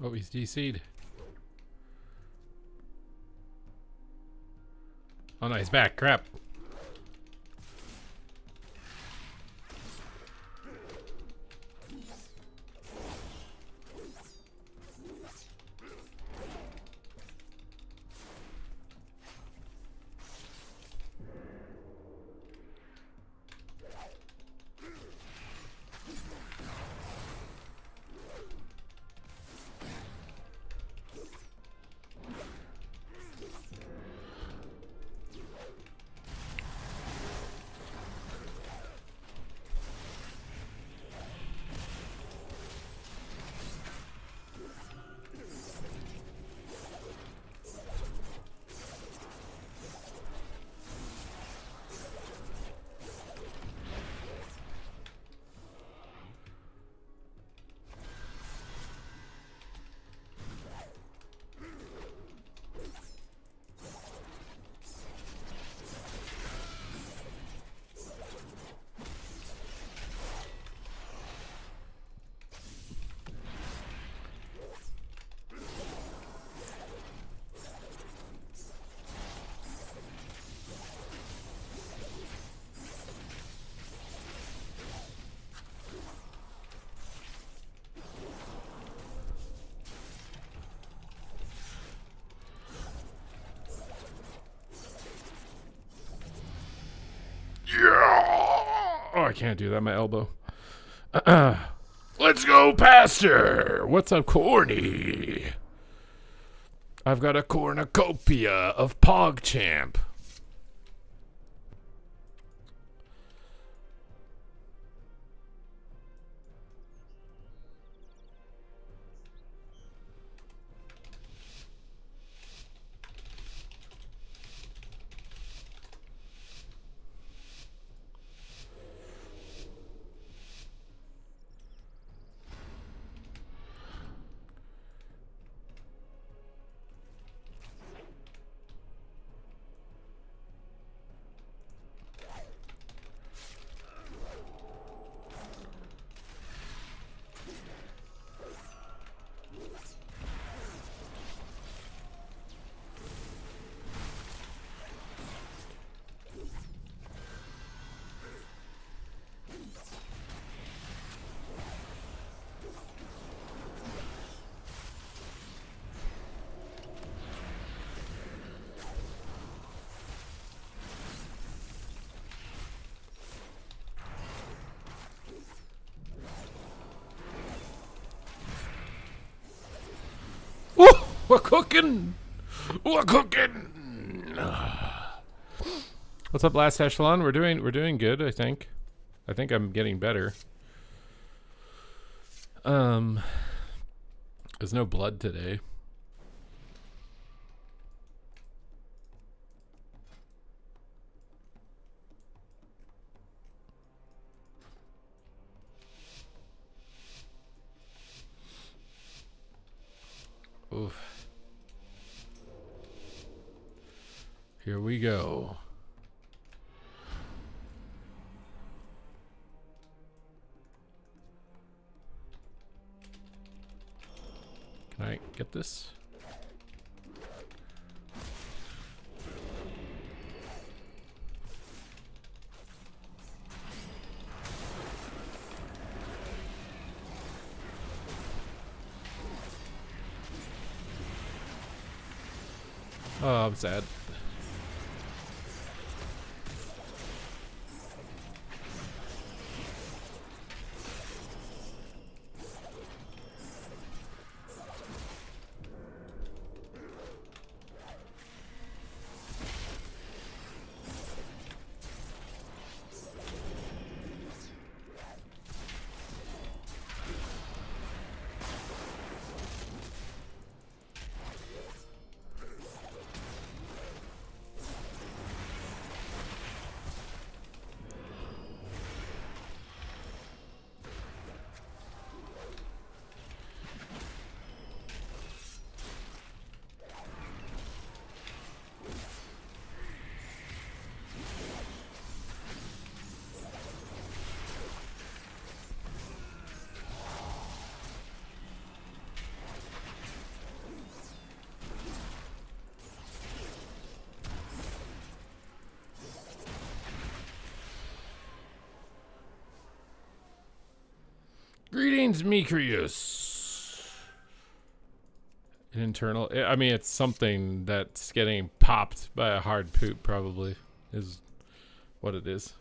Oh, he's DC'd. Oh no, he's back. Crap. Yeah! Oh, I can't do that. My elbow. Let's go, Pastor. What's up, Corny? I've got a cornucopia of PogChamp. Oh, we're cooking. We're cooking. What's up, Last Echelon? We're doing good, I think. I think I'm getting better. There's no blood today. Oof. Here we go. Can I get this? Oh, I'm sad. Pains Mecrius. An internal. I mean, it's something that's getting popped by a hard poop, probably, is what it is.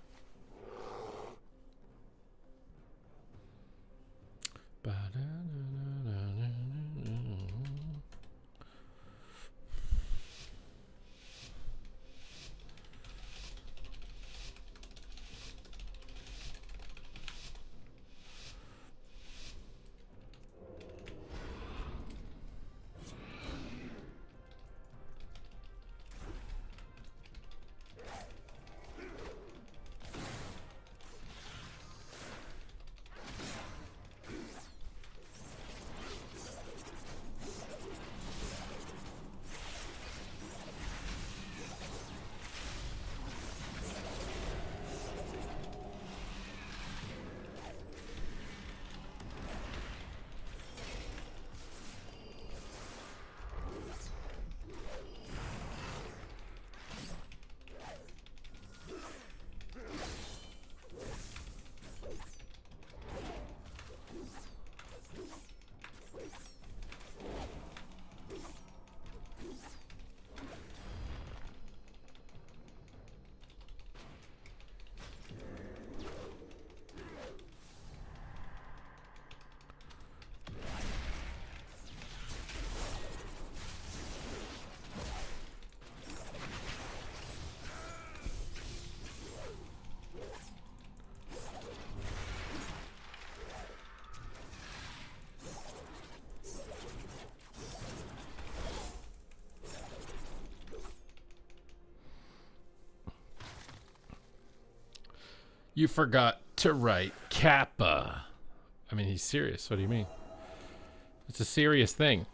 You forgot to write Kappa. I mean, he's serious. What do you mean? It's a serious thing.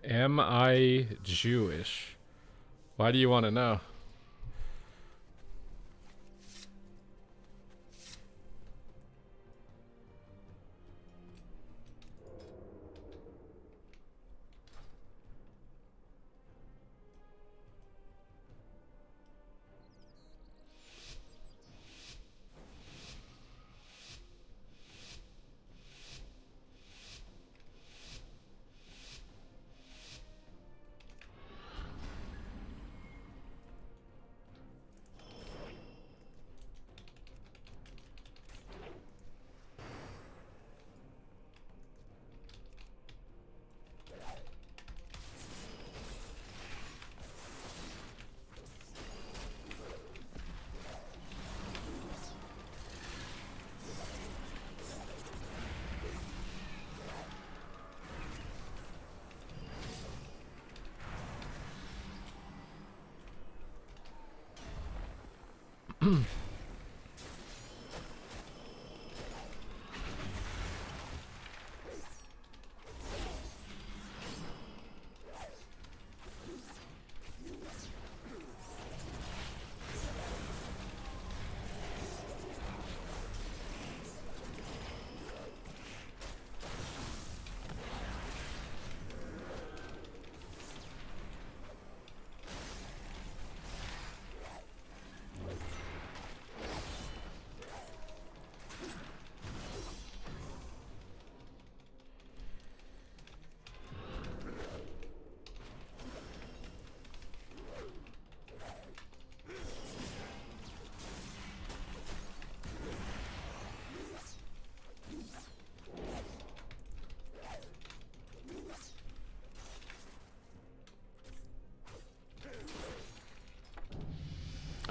Am I Jewish? Why do you want to know?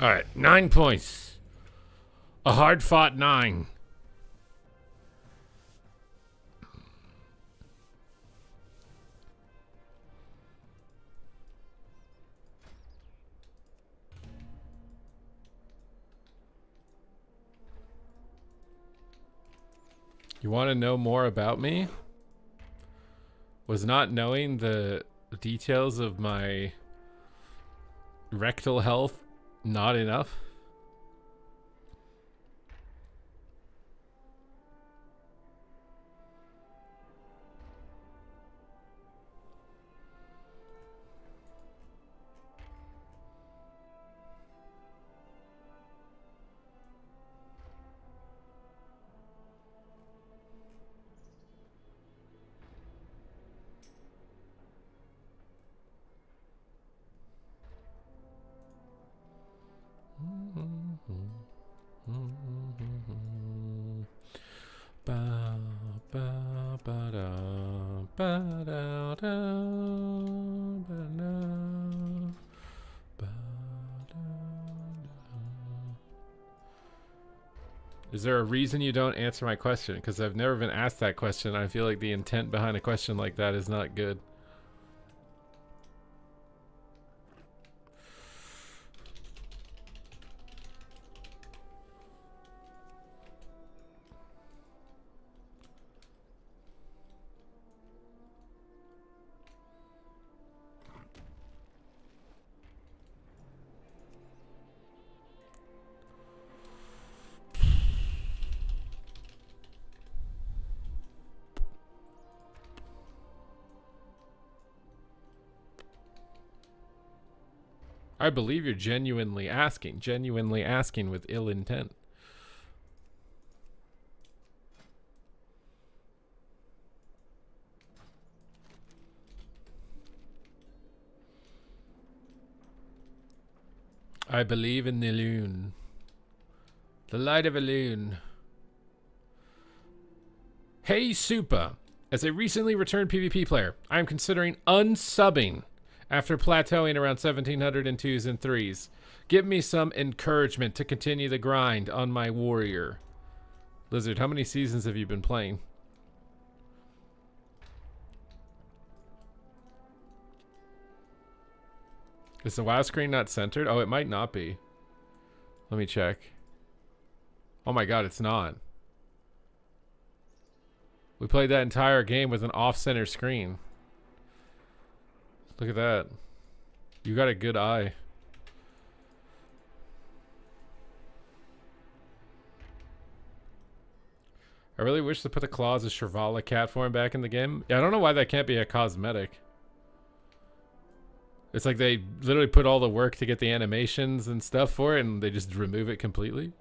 All right, 9 points. A hard-fought 9. You want to know more about me? Was not knowing the details of my rectal health not enough? Is there a reason you don't answer my question? Because I've never been asked that question. I feel like the intent behind a question like that is not good. I believe you're genuinely asking with ill intent. I believe in the loon. The light of a loon. Hey, Super. As a recently returned PvP player, I am considering unsubbing after plateauing around 1700 in 2s and 3s. Give me some encouragement to continue the grind on my warrior. Lizard, how many seasons have you been playing? Is the WoW screen not centered? Oh, it might not be. Let me check. Oh my god, it's not. We played that entire game with an off-center screen. Look at that. You got a good eye. I really wish to put the claws of Shrivala cat form back in the game. Yeah, I don't know why that can't be a cosmetic. It's like they literally put all the work to get the animations and stuff for it, and they just remove it completely.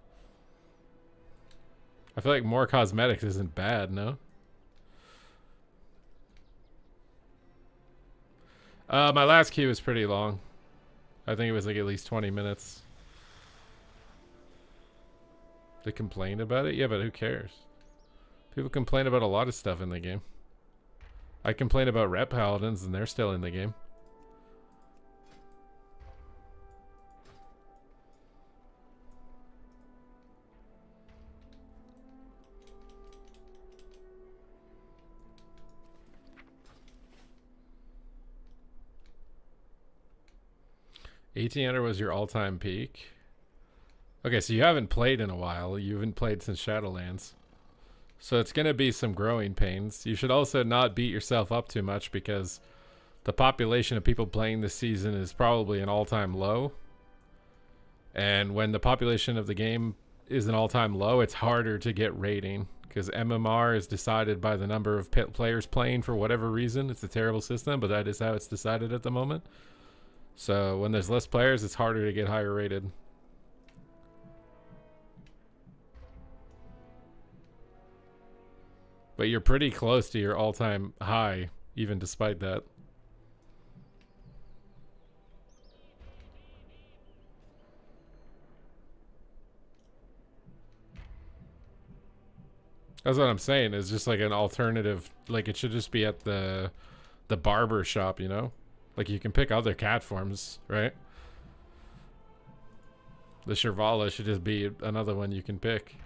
I feel like more cosmetics isn't bad, no? My last queue was pretty long. I think it was like at least 20 minutes. They complained about it? Yeah, but who cares? People complain about a lot of stuff in the game. I complain about Rep Paladins and they're still in the game. $1,800 was your all-time peak. Okay, so you haven't played in a while. You haven't played since Shadowlands. So it's going to be some growing pains. You should also not beat yourself up too much because the population of people playing this season is probably an all-time low. And when the population of the game is an all-time low, it's harder to get rating because MMR is decided by the number of players playing for whatever reason. It's a terrible system, but that is how it's decided at the moment. So when there's less players, it's harder to get higher rated. But you're pretty close to your all-time high, even despite that. That's what I'm saying. It's just like an alternative. Like it should just be at the barber shop, you know? Like you can pick other cat forms, right? The Shirvala should just be another one you can pick.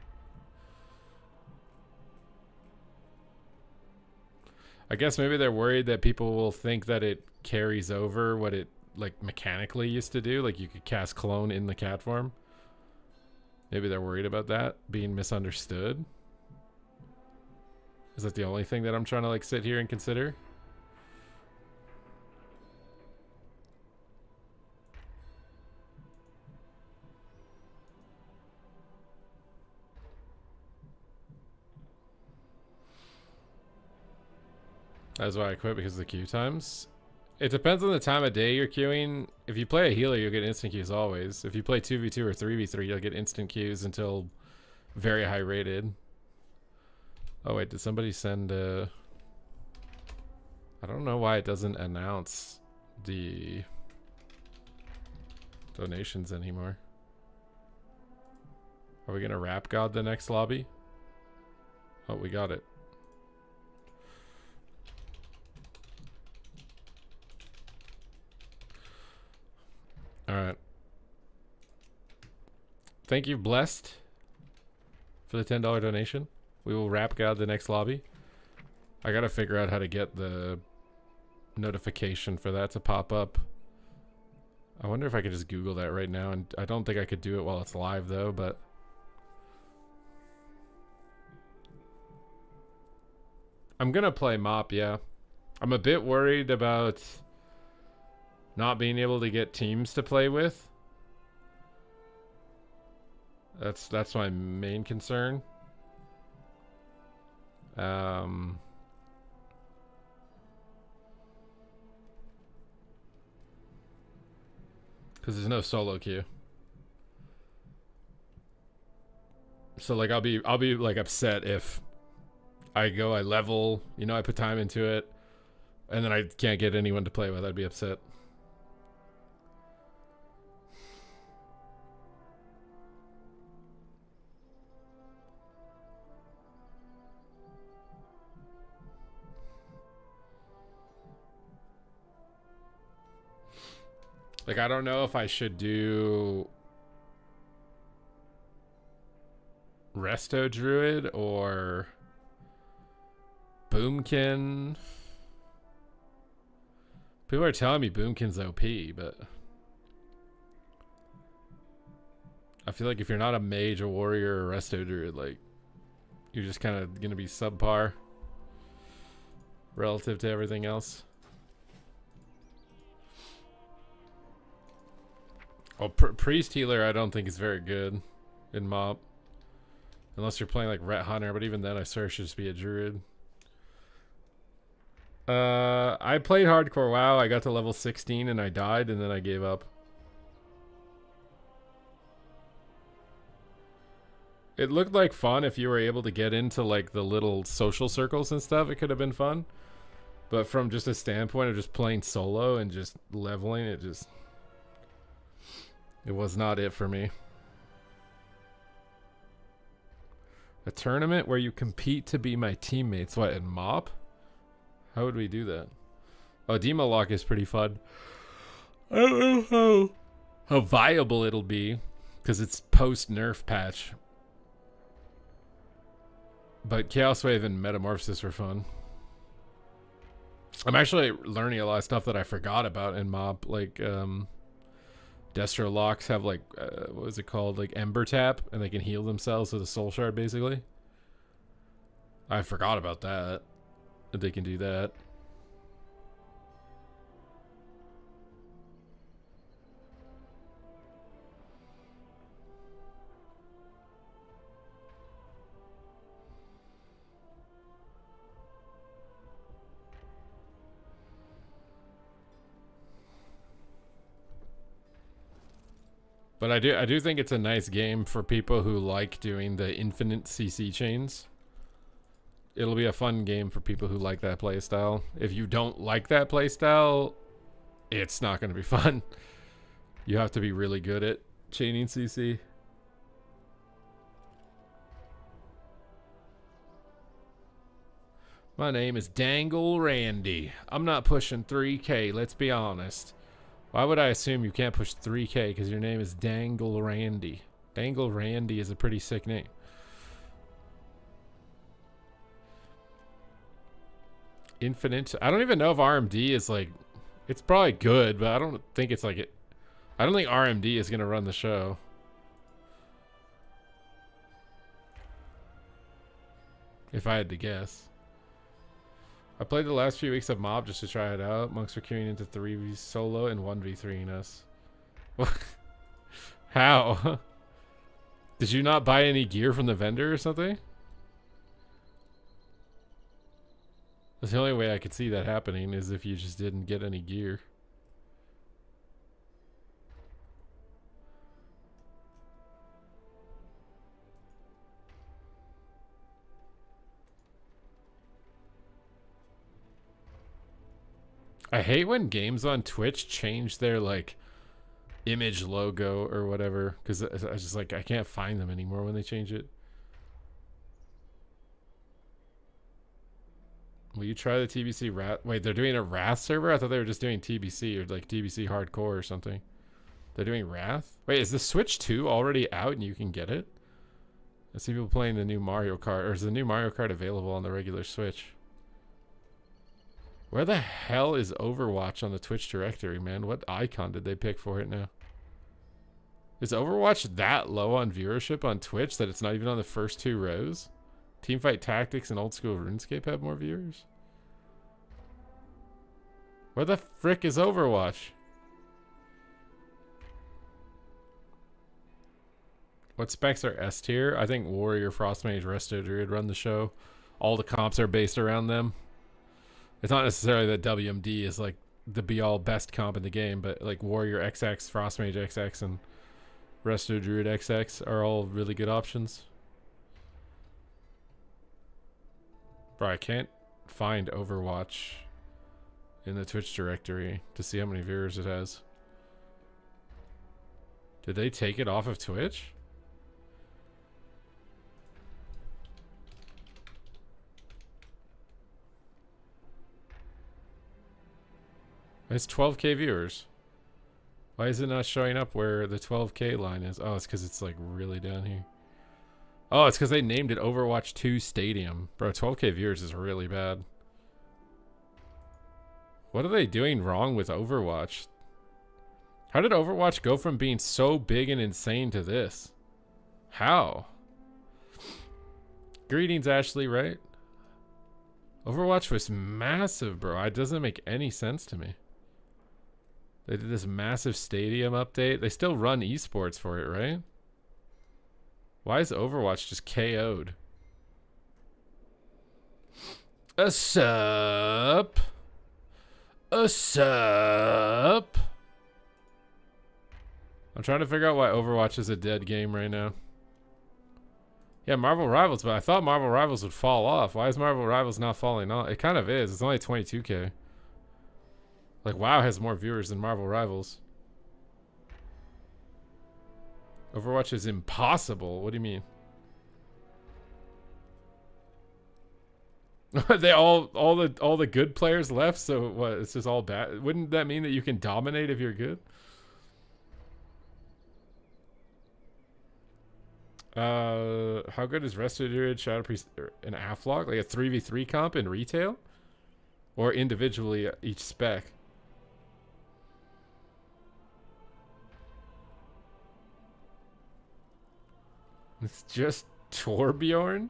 I guess maybe they're worried that people will think that it carries over what it like mechanically used to do. Like you could cast clone in the cat form. Maybe they're worried about that being misunderstood. Is that the only thing that I'm trying to like sit here and consider? That's why I quit, because of the queue times. It depends on the time of day you're queuing. If you play a healer, you'll get instant queues always. If you play 2v2 or 3v3, you'll get instant queues until very high rated. Oh wait, did somebody send I don't know why it doesn't announce the donations anymore. Are we gonna rap god the next lobby? Oh, we got it. Alright. Thank you, Blessed, for the $10 donation. We will rap god the next lobby. I gotta figure out how to get the notification for that to pop up. I wonder if I could just Google that right now, and I don't think I could do it while it's live though, but I'm gonna play Mop, yeah. I'm a bit worried about not being able to get teams to play with. That's my main concern. Because there's no solo queue. So like I'll be like upset if I level, you know, I put time into it, and then I can't get anyone to play with. I'd be upset. Like, I don't know if I should do Resto Druid or Boomkin. People are telling me Boomkin's OP, but I feel like if you're not a mage, a warrior, or a Resto Druid, like, you're just kind of going to be subpar relative to everything else. Oh, Priest Healer I don't think is very good in MoP. Unless you're playing like Ret Hunter, but even then I swear should just be a Druid. I played Hardcore WoW, I got to level 16 and I died, and then I gave up. It looked like fun if you were able to get into like the little social circles and stuff. It could have been fun. But from just a standpoint of just playing solo and just leveling, it was not it for me. A tournament where you compete to be my teammates. What, in MoP? How would we do that? Oh, Demo Lock is pretty fun. I don't know how viable it'll be, because it's post-nerf patch. But Chaos Wave and Metamorphosis were fun. I'm actually learning a lot of stuff that I forgot about in MoP, like Destro locks have like what is it called, like Ember Tap, and they can heal themselves with a soul shard basically. I forgot about that they can do that. But I do think it's a nice game for people who like doing the infinite CC chains. It'll be a fun game for people who like that playstyle. If you don't like that playstyle, it's not going to be fun. You have to be really good at chaining CC. My name is Dangle Randy. I'm not pushing 3K, let's be honest. Why would I assume you can't push 3K because your name is Dangle Randy? Dangle Randy is a pretty sick name. Infinite. I don't even know if RMD is like, it's probably good, but I don't think it's like it. I don't think RMD is going to run the show. If I had to guess. I played the last few weeks of Mob just to try it out. Monks are queuing into 3v solo and 1v3ing us. How? Did you not buy any gear from the vendor or something? That's the only way I could see that happening, is if you just didn't get any gear. I hate when games on Twitch change their like image logo or whatever, because I just like, I can't find them anymore when they change it. Will you try the TBC Wrath? Wait, they're doing a Wrath server? I thought they were just doing TBC or like TBC Hardcore or something. They're doing Wrath? Wait, is the Switch 2 already out and you can get it? I see people playing the new Mario Kart. Or is the new Mario Kart available on the regular Switch? Where the hell is Overwatch on the Twitch directory, man? What icon did they pick for it now? Is Overwatch that low on viewership on Twitch that it's not even on the first 2 rows? Teamfight Tactics and Old School RuneScape have more viewers? Where the frick is Overwatch? What specs are S tier? I think Warrior, Frostmage, Resto Druid run the show. All the comps are based around them. It's not necessarily that WMD is like the be-all best comp in the game, but like Warrior XX, Frostmage XX, and Resto Druid XX are all really good options. Bro, I can't find Overwatch in the Twitch directory to see how many viewers it has. Did they take it off of Twitch? It's 12K viewers. Why is it not showing up where the 12K line is? Oh, it's because it's like really down here. Oh, it's because they named it Overwatch 2 Stadium. Bro, 12K viewers is really bad. What are they doing wrong with Overwatch? How did Overwatch go from being so big and insane to this? How? Greetings, Ashley, right? Overwatch was massive, bro. It doesn't make any sense to me. They did this massive stadium update. They still run esports for it, right? Why is Overwatch just KO'd? A sup? A sup? I'm trying to figure out why Overwatch is a dead game right now. Yeah, Marvel Rivals, but I thought Marvel Rivals would fall off. Why is Marvel Rivals not falling off? It kind of is. It's only 22K. Like, WoW has more viewers than Marvel Rivals. Overwatch is impossible. What do you mean? They all the good players left, so what? It's just all bad. Wouldn't that mean that you can dominate if you're good? How good is Resto Druid, Shadow Priest, and Aflog? Like a 3v3 comp in retail? Or individually each spec? It's just Torbjorn?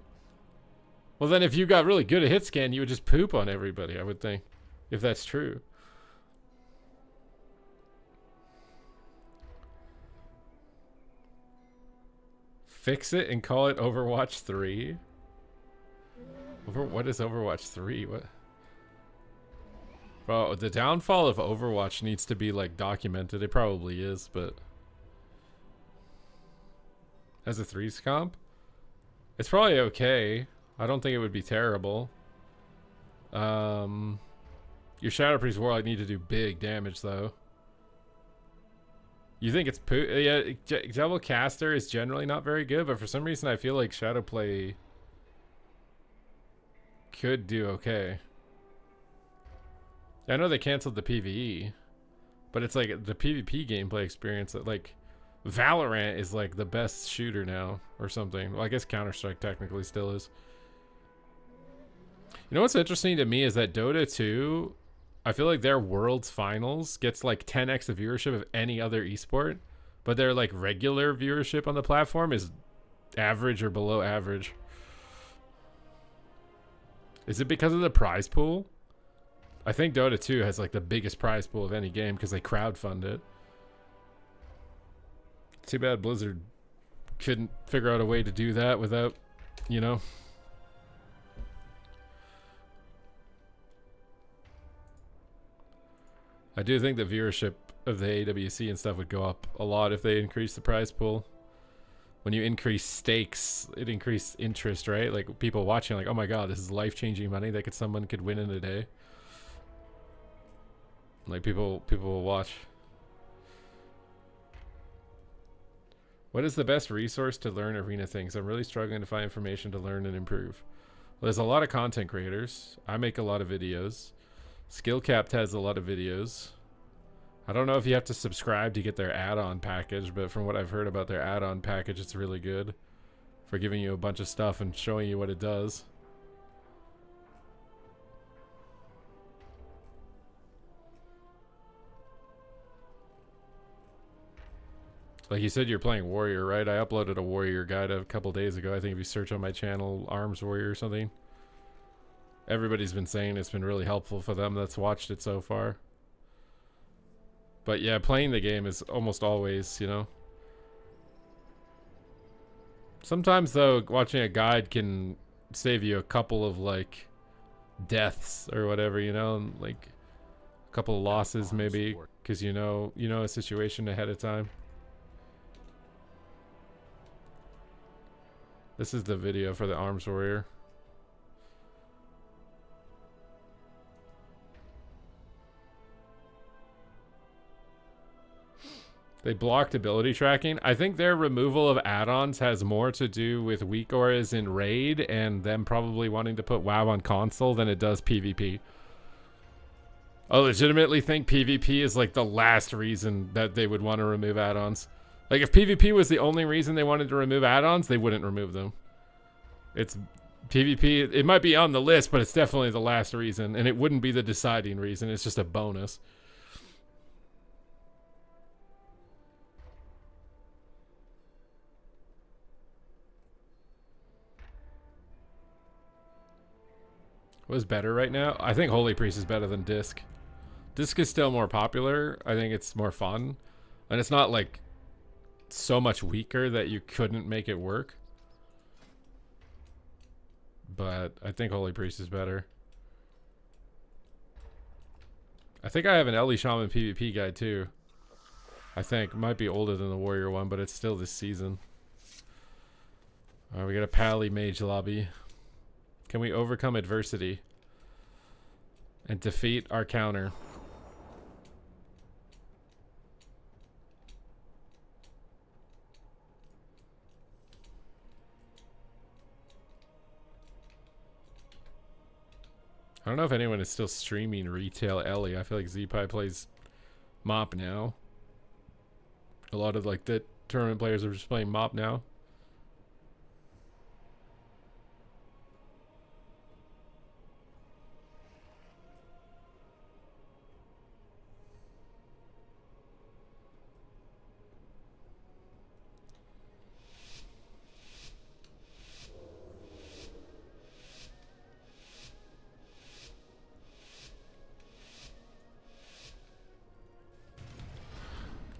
Well, then if you got really good at hit scan, you would just poop on everybody, I would think. If that's true. Fix it and call it Overwatch 3? What is Overwatch 3? What? Bro, the downfall of Overwatch needs to be, like, documented. It probably is, but... As a 3's comp? It's probably okay. I don't think it would be terrible. Your Shadow Priest Warlock need to do big damage, though. You think it's yeah, Devil Caster is generally not very good, but for some reason I feel like Shadowplay could do okay. I know they canceled the PvE, but it's like the PvP gameplay experience that, like, Valorant is like the best shooter now or something. Well, I guess Counter-Strike technically still is. You know what's interesting to me is that Dota 2, I feel like their Worlds Finals gets like 10x the viewership of any other esport, but their like regular viewership on the platform is average or below average. Is it because of the prize pool? I think Dota 2 has like the biggest prize pool of any game because they crowdfund it. Too bad Blizzard couldn't figure out a way to do that without, you know. I do think the viewership of the AWC and stuff would go up a lot if they increase the prize pool. When you increase stakes, it increases interest, right? Like people watching, like, oh my god, this is life-changing money that someone could win in a day. Like people will watch. What is the best resource to learn arena things? I'm really struggling to find information to learn and improve. Well, there's a lot of content creators. I make a lot of videos. Skillcapped has a lot of videos. I don't know if you have to subscribe to get their add-on package, but from what I've heard about their add-on package, it's really good for giving you a bunch of stuff and showing you what it does. Like you said, you're playing Warrior, right? I uploaded a Warrior guide a couple days ago. I think if you search on my channel, Arms Warrior or something. Everybody's been saying it's been really helpful for them that's watched it so far. But yeah, playing the game is almost always, you know. Sometimes, though, watching a guide can save you a couple of, like, deaths or whatever, you know? And, like, a couple of losses, maybe, because you know a situation ahead of time. This is the video for the Arms Warrior. They blocked ability tracking. I think their removal of add-ons has more to do with weak auras in raid and them probably wanting to put WoW on console than it does PvP. I legitimately think PvP is like the last reason that they would want to remove add-ons. Like if PvP was the only reason they wanted to remove add-ons, they wouldn't remove them. It's PvP, it might be on the list, but it's definitely the last reason, and it wouldn't be the deciding reason. It's just a bonus. What's better right now? I think Holy Priest is better than Disc. Disc is still more popular. I think it's more fun. And it's not like so much weaker that you couldn't make it work. But I think Holy Priest is better. I think I have an Ellie Shaman PvP guide too. I think. It might be older than the Warrior one, but it's still this season. Alright, we got a Pally Mage lobby. Can we overcome adversity and defeat our counter? I don't know if anyone is still streaming retail Ellie. I feel like ZPie plays Mop now. A lot of like the tournament players are just playing Mop now.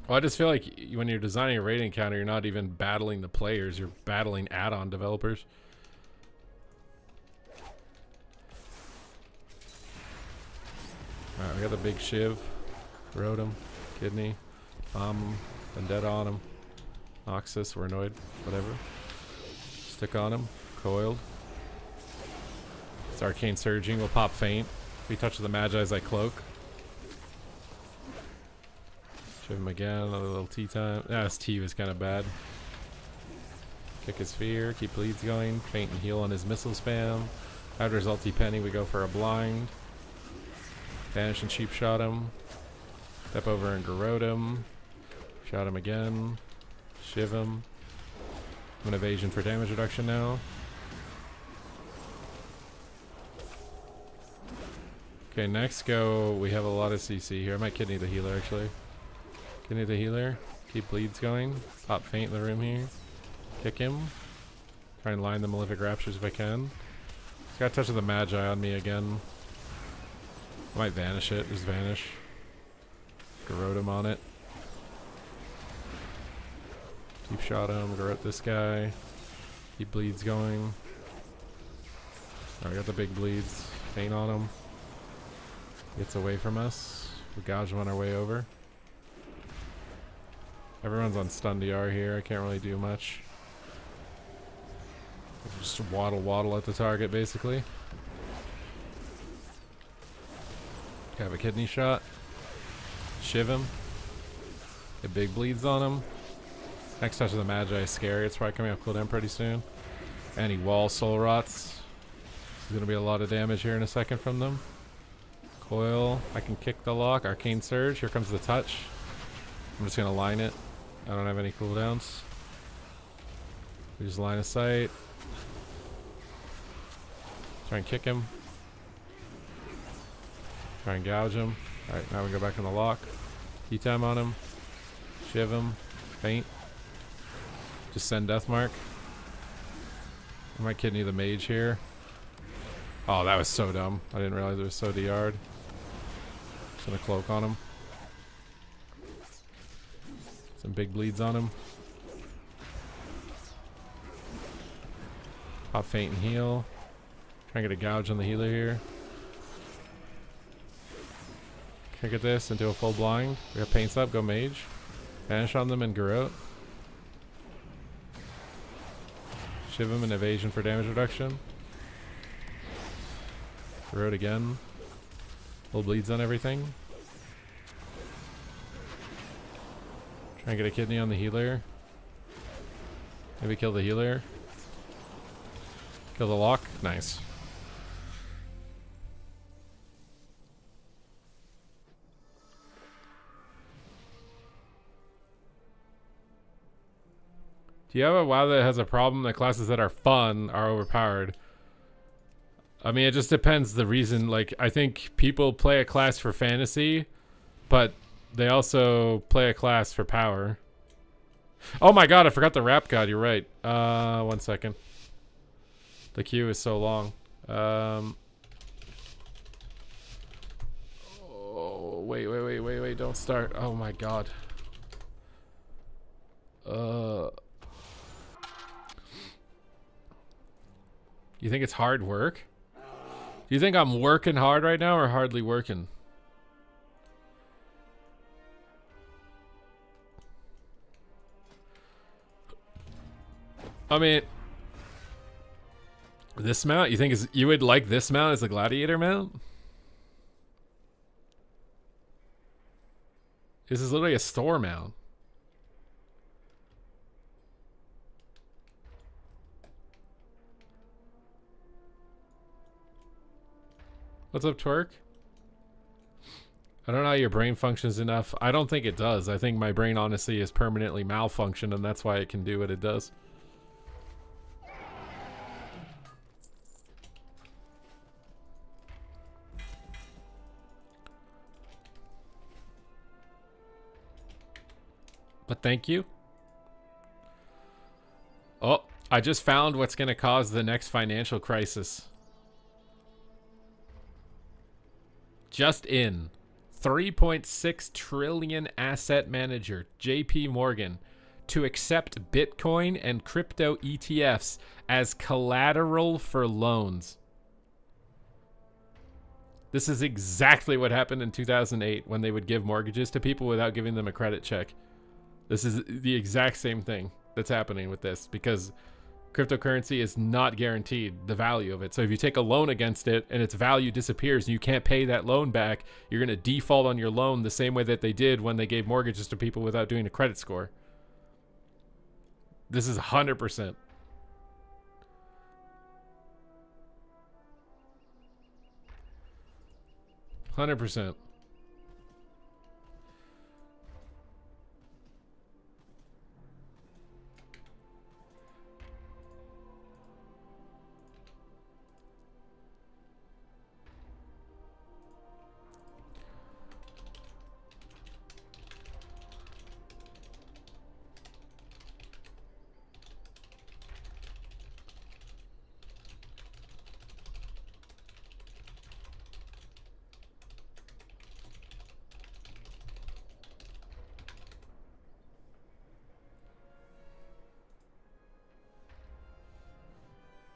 Well, I just feel like when you're designing a rating counter, you're not even battling the players. You're battling add-on developers. Alright, we got the big shiv. Rotom, kidney, vendetta on him. Noxus, we're annoyed. Whatever. Stick on him. Coiled. It's arcane surging. We'll pop faint. If he touches the Magi's, I cloak. Shiv him again. Another little T time. Ah, his T was kind of bad. Kick his fear. Keep bleeds going. Faint and heal on his missile spam. After his ulti penny, we go for a blind. Vanish and cheap shot him. Step over and garrote him. Shot him again. Shiv him. I'm an evasion for damage reduction now. Okay, next go. We have a lot of CC here. I might kidney the healer actually. Kidney the healer. Keep bleeds going. Pop faint in the room here. Kick him. Try and line the Malefic Raptures if I can. He's got a touch of the Magi on me again. I might vanish it. Just vanish. Garrote him on it. Keep shot him. Garrote this guy. Keep bleeds going. Alright, got the big bleeds. Faint on him. Gets away from us. We gouge him on our way over. Everyone's on stun DR here. I can't really do much. Just waddle at the target basically. Have a kidney shot. Shiv him. Get big bleeds on him. Next touch of the Magi is scary. It's probably coming up cooldown pretty soon. And he wall soul rots. There's gonna be a lot of damage here in a second from them. Coil. I can kick the lock. Arcane Surge. Here comes the touch. I'm just gonna line it. I don't have any cooldowns. We just line of sight. Try and kick him. Try and gouge him. Alright, now we go back in the lock. T-time on him. Shiv him. Faint. Just send Deathmark. I might kidney the mage here. Oh, that was so dumb. I didn't realize it was so DR'd. Just gonna cloak on him. Some big bleeds on him. Pop faint and heal. Try and get a gouge on the healer here. Can I get this into a full blind? We got paints up, go mage. Vanish on them and garrote. Shiv him an evasion for damage reduction. Garrote again. Full bleeds on everything. Try and get a kidney on the healer. Maybe kill the healer. Kill the lock. Nice. Do you have a WoW that has a problem that classes that are fun are overpowered? I mean, it just depends the reason. Like, I think people play a class for fantasy, but they also play a class for power. Oh my god, I forgot the rap god. You're right. 1 second. The queue is so long. Oh, wait. Don't start. Oh my god. You think it's hard work? Do you think I'm working hard right now or hardly working? I mean, this mount, you think you would like this mount as the gladiator mount? This is literally a store mount. What's up, Twerk? I don't know how your brain functions enough. I don't think it does. I think my brain honestly is permanently malfunctioned, and that's why it can do what it does. But thank you. Oh, I just found what's going to cause the next financial crisis. Just in $3.6 trillion asset manager, JP Morgan, to accept Bitcoin and crypto ETFs as collateral for loans. This is exactly what happened in 2008 when they would give mortgages to people without giving them a credit check. This is the exact same thing that's happening with this, because cryptocurrency is not guaranteed the value of it. So if you take a loan against it and its value disappears and you can't pay that loan back, you're going to default on your loan the same way that they did when they gave mortgages to people without doing a credit score. This is 100%.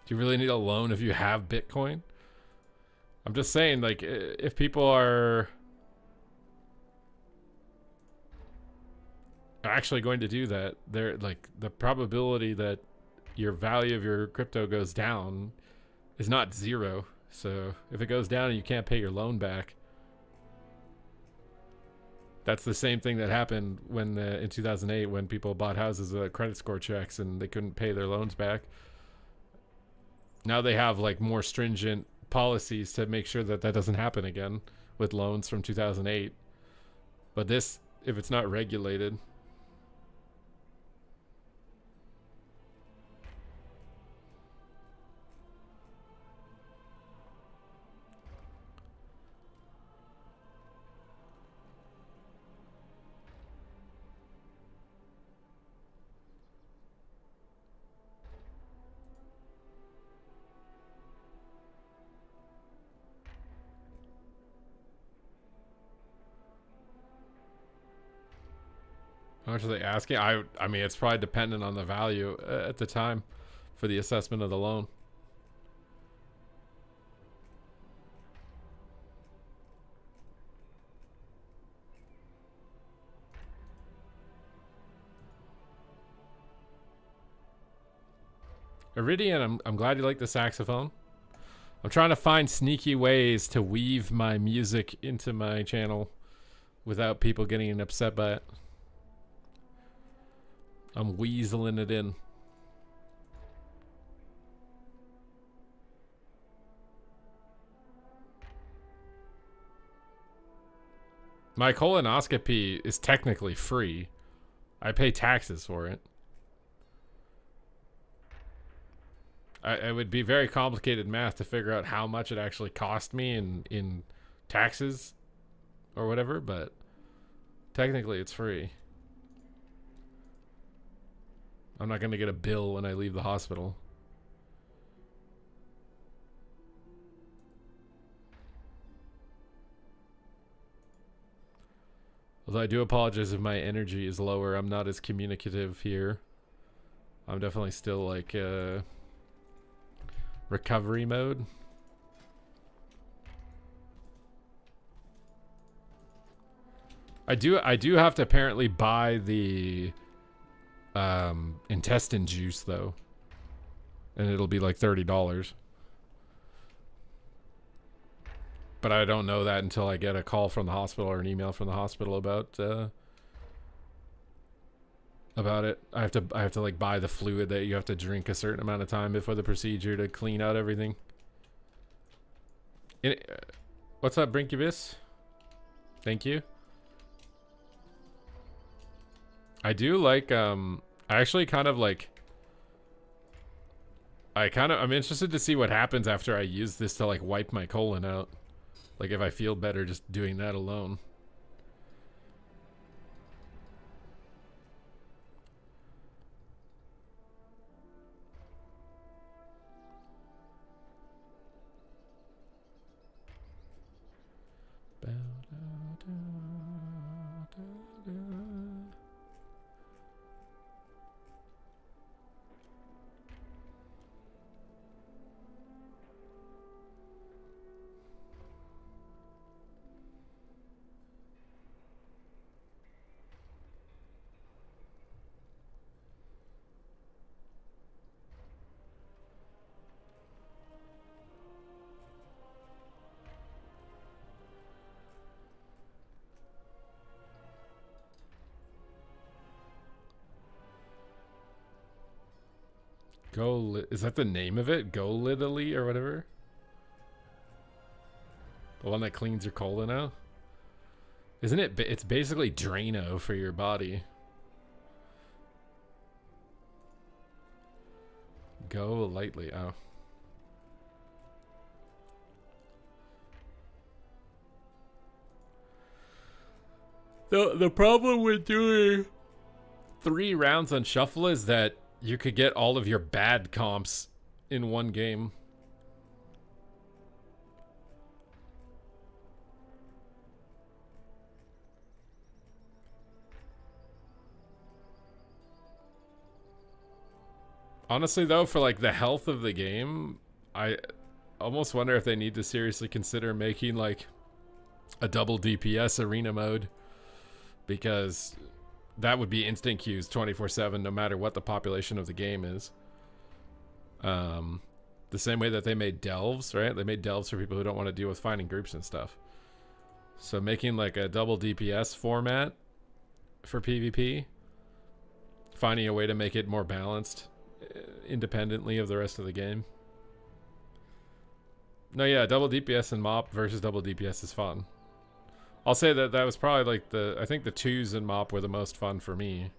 Do you really need a loan if you have Bitcoin? I'm just saying, like, if people are actually going to do that, they're like, the probability that your value of your crypto goes down is not zero. So if it goes down and you can't pay your loan back, that's the same thing that happened when in 2008 when people bought houses with credit score checks and they couldn't pay their loans back. Now they have like more stringent policies to make sure that that doesn't happen again with loans from 2008. But this, if it's not regulated, how much are they asking? I mean, it's probably dependent on the value at the time for the assessment of the loan. Iridian, I'm glad you like the saxophone. I'm trying to find sneaky ways to weave my music into my channel without people getting upset by it. I'm weaseling it in. My colonoscopy is technically free. I pay taxes for it. It would be very complicated math to figure out how much it actually cost me in taxes or whatever, but technically it's free. I'm not going to get a bill when I leave the hospital. Although I do apologize if my energy is lower. I'm not as communicative here. I'm definitely still like recovery mode. I do have to apparently buy the intestine juice though, and it'll be like $30, but I don't know that until I get a call from the hospital or an email from the hospital about it. I have to like buy the fluid that you have to drink a certain amount of time before the procedure to clean out everything. What's up, Brinkubus? Thank you. I do like I actually kind of like I'm interested to see what happens after I use this to like wipe my colon out. Like if I feel better just doing that alone. Is that the name of it? Go Lidily or whatever? The one that cleans your colon out? Isn't it? It's basically Drano for your body. Go lightly. Oh. The problem with doing 3 rounds on shuffle is that you could get all of your bad comps in one game. Honestly, though, for like the health of the game, I almost wonder if they need to seriously consider making like a double DPS arena mode, because that would be instant queues 24/7 no matter what the population of the game is. The same way that they made delves, right? They made delves for people who don't want to deal with finding groups and stuff. So making like a double DPS format for PvP, finding a way to make it more balanced independently of the rest of the game. No, yeah, double DPS and MOP versus double DPS is fun. I'll say that was probably like I think the 2s in MOP were the most fun for me.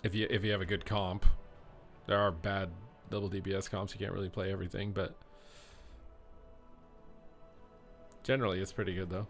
If you have a good comp. There are bad double DPS comps, you can't really play everything, but generally it's pretty good though.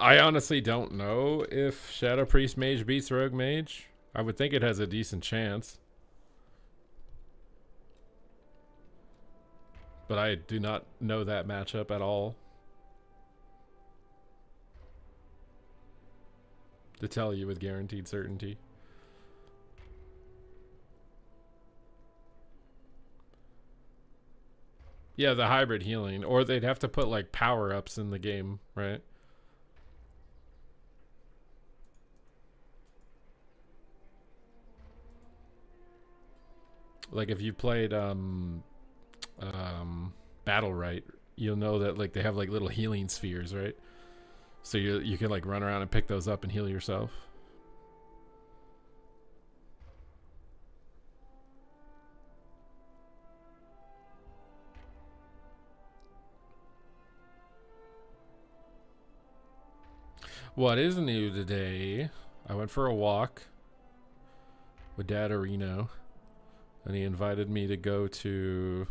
I honestly don't know if Shadow Priest Mage beats Rogue Mage. I would think it has a decent chance. But I do not know that matchup at all to tell you with guaranteed certainty. Yeah, the hybrid healing. Or they'd have to put like power-ups in the game, right? Like if you played Battle Right, you'll know that like they have like little healing spheres, right? So you can like run around and pick those up and heal yourself. What is new today? I went for a walk with Dad Reno, and he invited me to go to,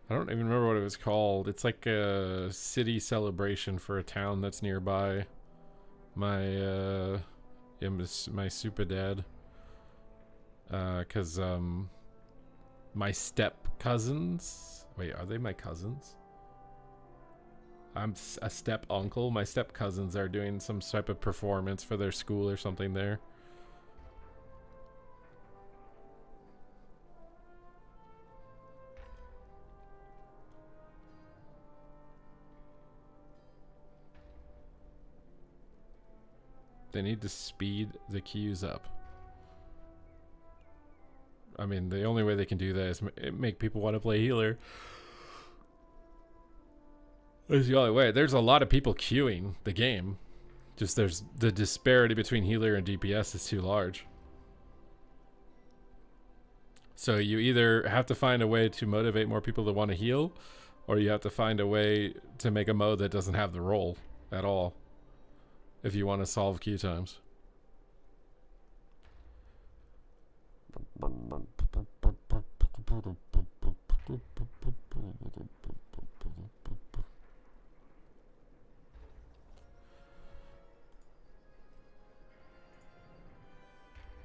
I don't even remember what it was called. It's like a city celebration for a town that's nearby. My my super dad, cause my step cousins. Wait, are they my cousins? I'm a step uncle. My step cousins are doing some type of performance for their school or something there. They need to speed the queues up. I mean, the only way they can do that is make people want to play healer. That's the only way. There's a lot of people queuing the game. Just there's the disparity between healer and DPS is too large. So you either have to find a way to motivate more people to want to heal, or you have to find a way to make a mode that doesn't have the role at all if you want to solve queue times.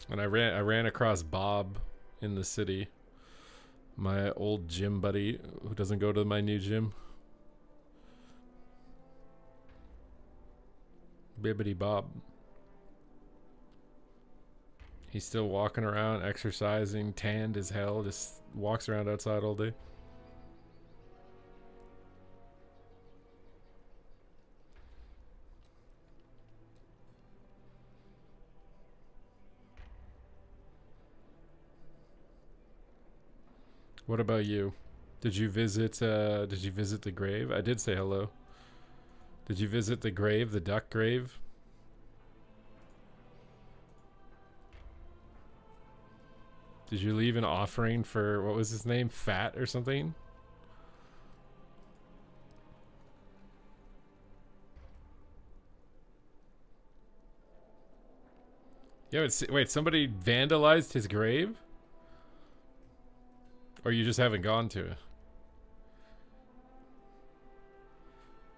And I ran across Bob in the city, my old gym buddy who doesn't go to my new gym. Bibbidi Bob. He's still walking around, exercising, tanned as hell, just walks around outside all day. What about you? Did you visit the grave? I did say hello. Did you visit the grave, the duck grave? Did you leave an offering for, what was his name? Fat or something? Yeah, wait, somebody vandalized his grave? Or you just haven't gone to it?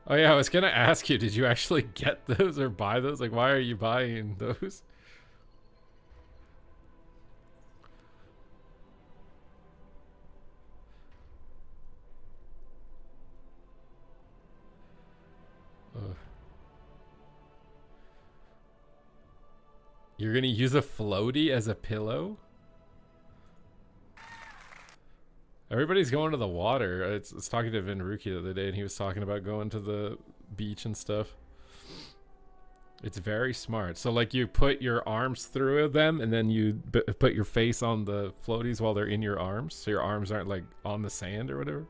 Oh yeah, I was gonna ask you, did you actually get those or buy those? Like, why are you buying those? You're gonna use a floaty as a pillow? Everybody's going to the water. I was talking to Vinruki the other day, and he was talking about going to the beach and stuff. It's very smart. So, like, you put your arms through them, and then you put your face on the floaties while they're in your arms, so your arms aren't, like, on the sand or whatever.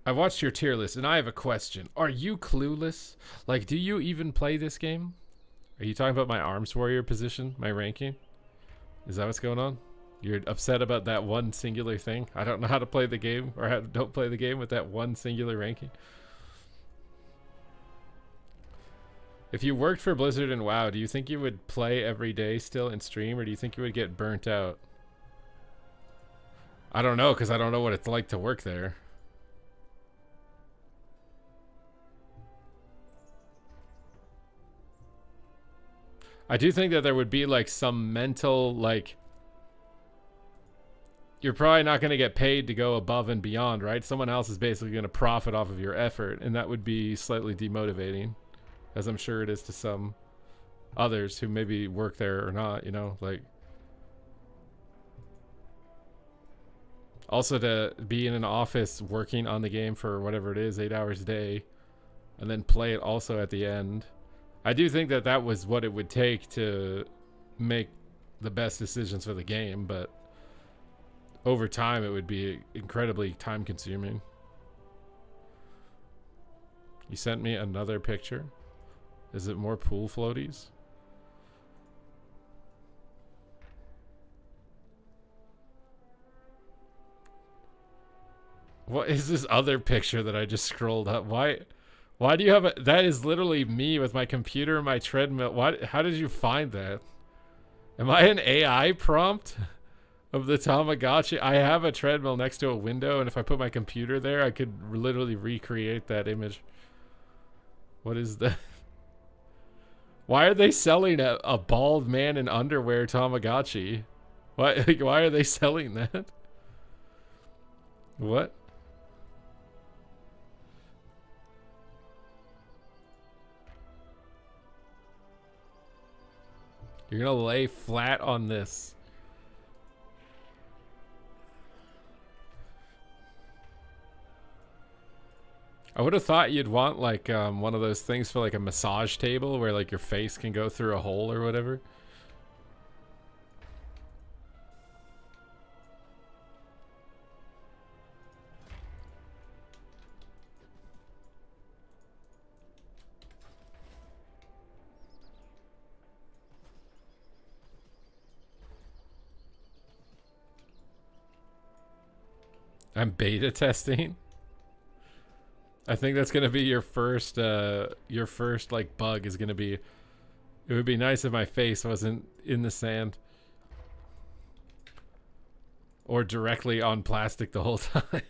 I watched your tier list, and I have a question. Are you clueless? Like, do you even play this game? Are you talking about my arms warrior position, my ranking? Is that what's going on? You're upset about that one singular thing? I don't know how to play the game, or don't play the game with that one singular ranking. If you worked for Blizzard and WoW, do you think you would play every day still in stream, or do you think you would get burnt out? I don't know, because I don't know what it's like to work there. I do think that there would be like some mental, like, you're probably not going to get paid to go above and beyond, right? Someone else is basically going to profit off of your effort, and that would be slightly demotivating, as I'm sure it is to some others who maybe work there or not, you know, like. Also, to be in an office working on the game for whatever it is, 8 hours a day, and then play it also at the end. I do think that that was what it would take to make the best decisions for the game, but over time it would be incredibly time consuming. You sent me another picture. Is it more pool floaties? What is this other picture that I just scrolled up? Why do you have a... That is literally me with my computer and my treadmill. How did you find that? Am I an AI prompt of the Tamagotchi? I have a treadmill next to a window, and if I put my computer there, I could literally recreate that image. What is that? Why are they selling a bald man in underwear Tamagotchi? Why are they selling that? What? You're gonna lay flat on this. I would have thought you'd want like one of those things for like a massage table where like your face can go through a hole or whatever. I'm beta testing. I think that's gonna be your first like bug is gonna be. It would be nice if my face wasn't in the sand or directly on plastic the whole time.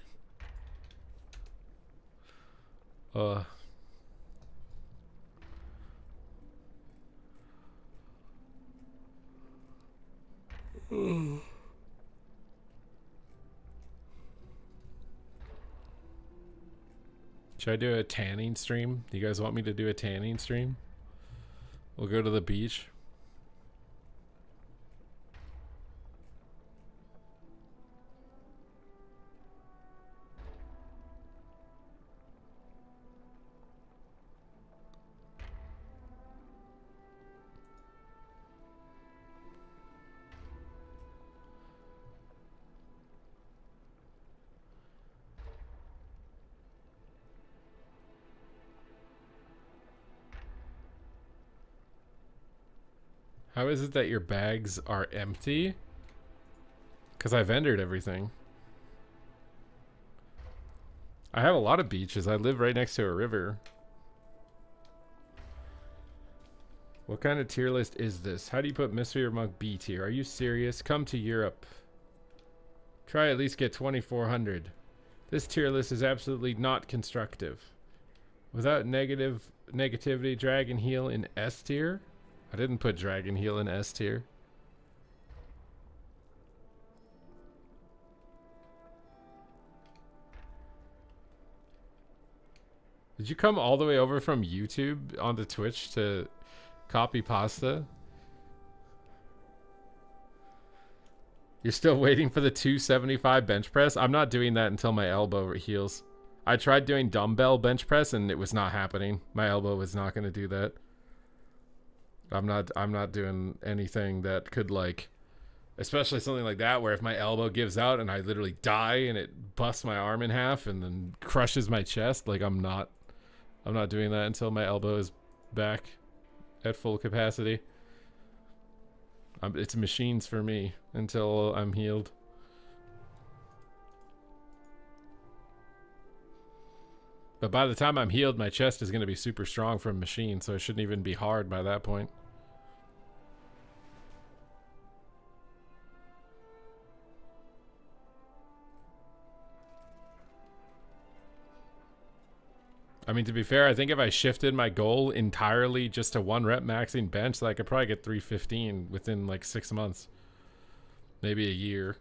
Should I do a tanning stream? Do you guys want me to do a tanning stream? We'll go to the beach. How is it that your bags are empty? Because I vendored everything. I have a lot of beaches. I live right next to a river. What kind of tier list is this? How do you put Mystery or Monk B tier? Are you serious? Come to Europe. Try at least get 2400. This tier list is absolutely not constructive. Without negativity, Dragon Heal in S tier? I didn't put Dragon Heal in S tier. Did you come all the way over from YouTube onto Twitch to copy pasta? You're still waiting for the 275 bench press? I'm not doing that until my elbow heals. I tried doing dumbbell bench press and it was not happening. My elbow was not going to do that. I'm not doing anything that could, like, especially something like that where if my elbow gives out and I literally die and it busts my arm in half and then crushes my chest, like I'm not doing that until my elbow is back at full capacity. It's machines for me until I'm healed. But by the time I'm healed, my chest is going to be super strong from machine, so it shouldn't even be hard by that point. I mean, to be fair, I think if I shifted my goal entirely just to 1 rep maxing bench, I could probably get 315 within like 6 months. Maybe a year.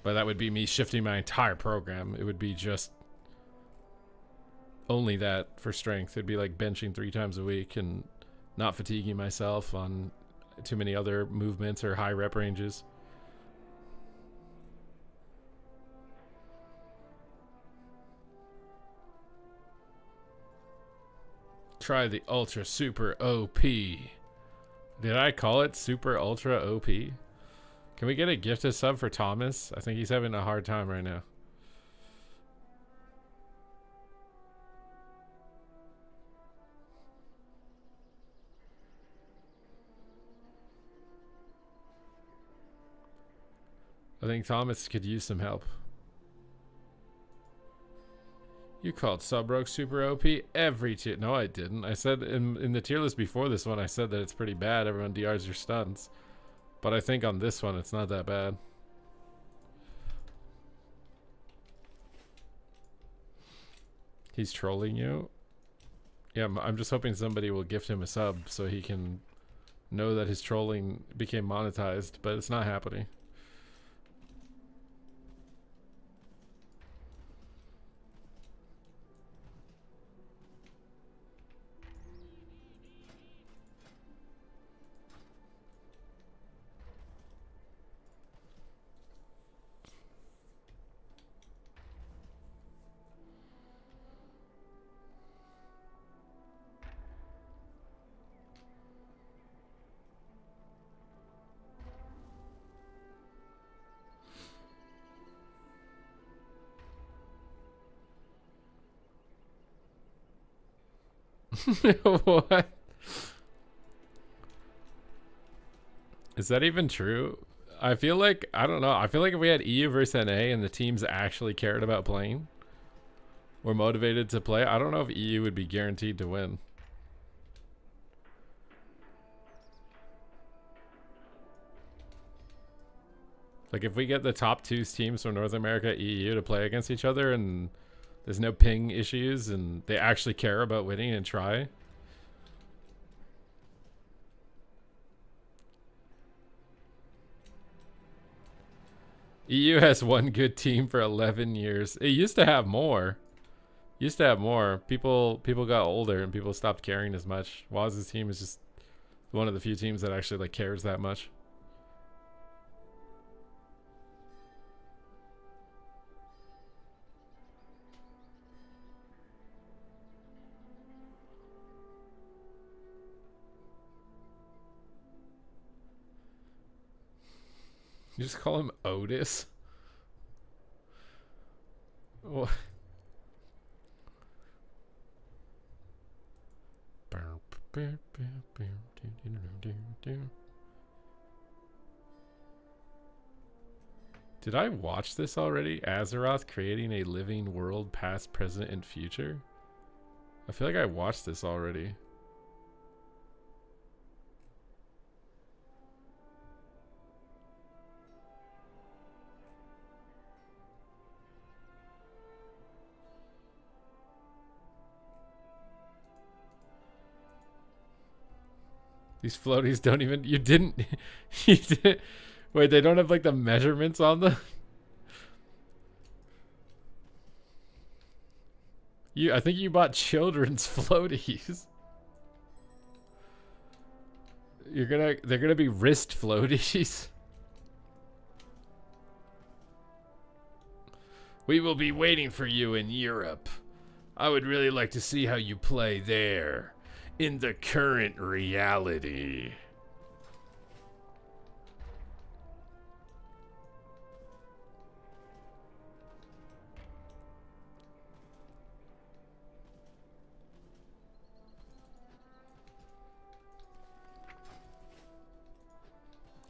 But that would be me shifting my entire program. It would be just only that for strength. It'd be like benching 3 times a week and not fatiguing myself on too many other movements or high rep ranges. Try the Ultra Super OP. Did I call it Super Ultra OP? Can we get a gifted sub for Thomas? I think he's having a hard time right now. I think Thomas could use some help. You called Subrogue Super OP every tier. No, I didn't. I said in the tier list before this one, I said that it's pretty bad. Everyone DRs your stuns. But I think on this one, it's not that bad. He's trolling you? Yeah, I'm just hoping somebody will gift him a sub so he can know that his trolling became monetized, but it's not happening. What? Is that even true? I feel like, I don't know. I feel like if we had EU versus NA and the teams actually cared about playing, were motivated to play, I don't know if EU would be guaranteed to win. Like if we get the top 2 teams from North America, EU to play against each other and there's no ping issues and they actually care about winning and try. EU has one good team for 11 years. It used to have more. Used to have more. People got older and people stopped caring as much. Waz's team is just one of the few teams that actually like cares that much. You just call him Otis? What? Did I watch this already? Azeroth creating a living world, past, present, and future? I feel like I watched this already. These floaties don't even... You didn't... You didn't... Wait, they don't have like the measurements on them? I think you bought children's floaties. They're gonna be wrist floaties. We will be waiting for you in Europe. I would really like to see how you play there. In the current reality.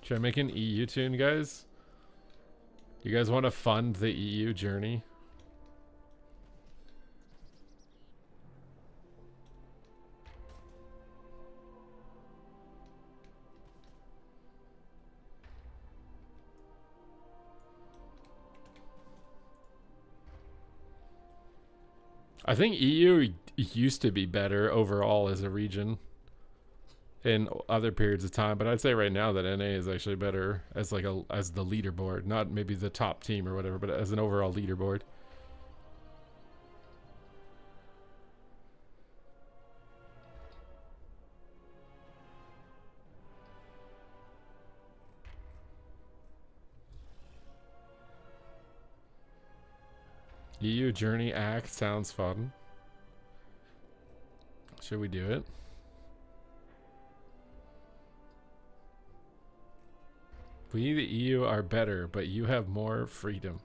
Should I make an EU tune, guys? You guys want to fund the EU journey? I think EU used to be better overall as a region in other periods of time, but I'd say right now that NA is actually better as like as the leaderboard, not maybe the top team or whatever, but as an overall leaderboard. EU Journey Act sounds fun. Should we do it? We, the EU, are better, but you have more freedom.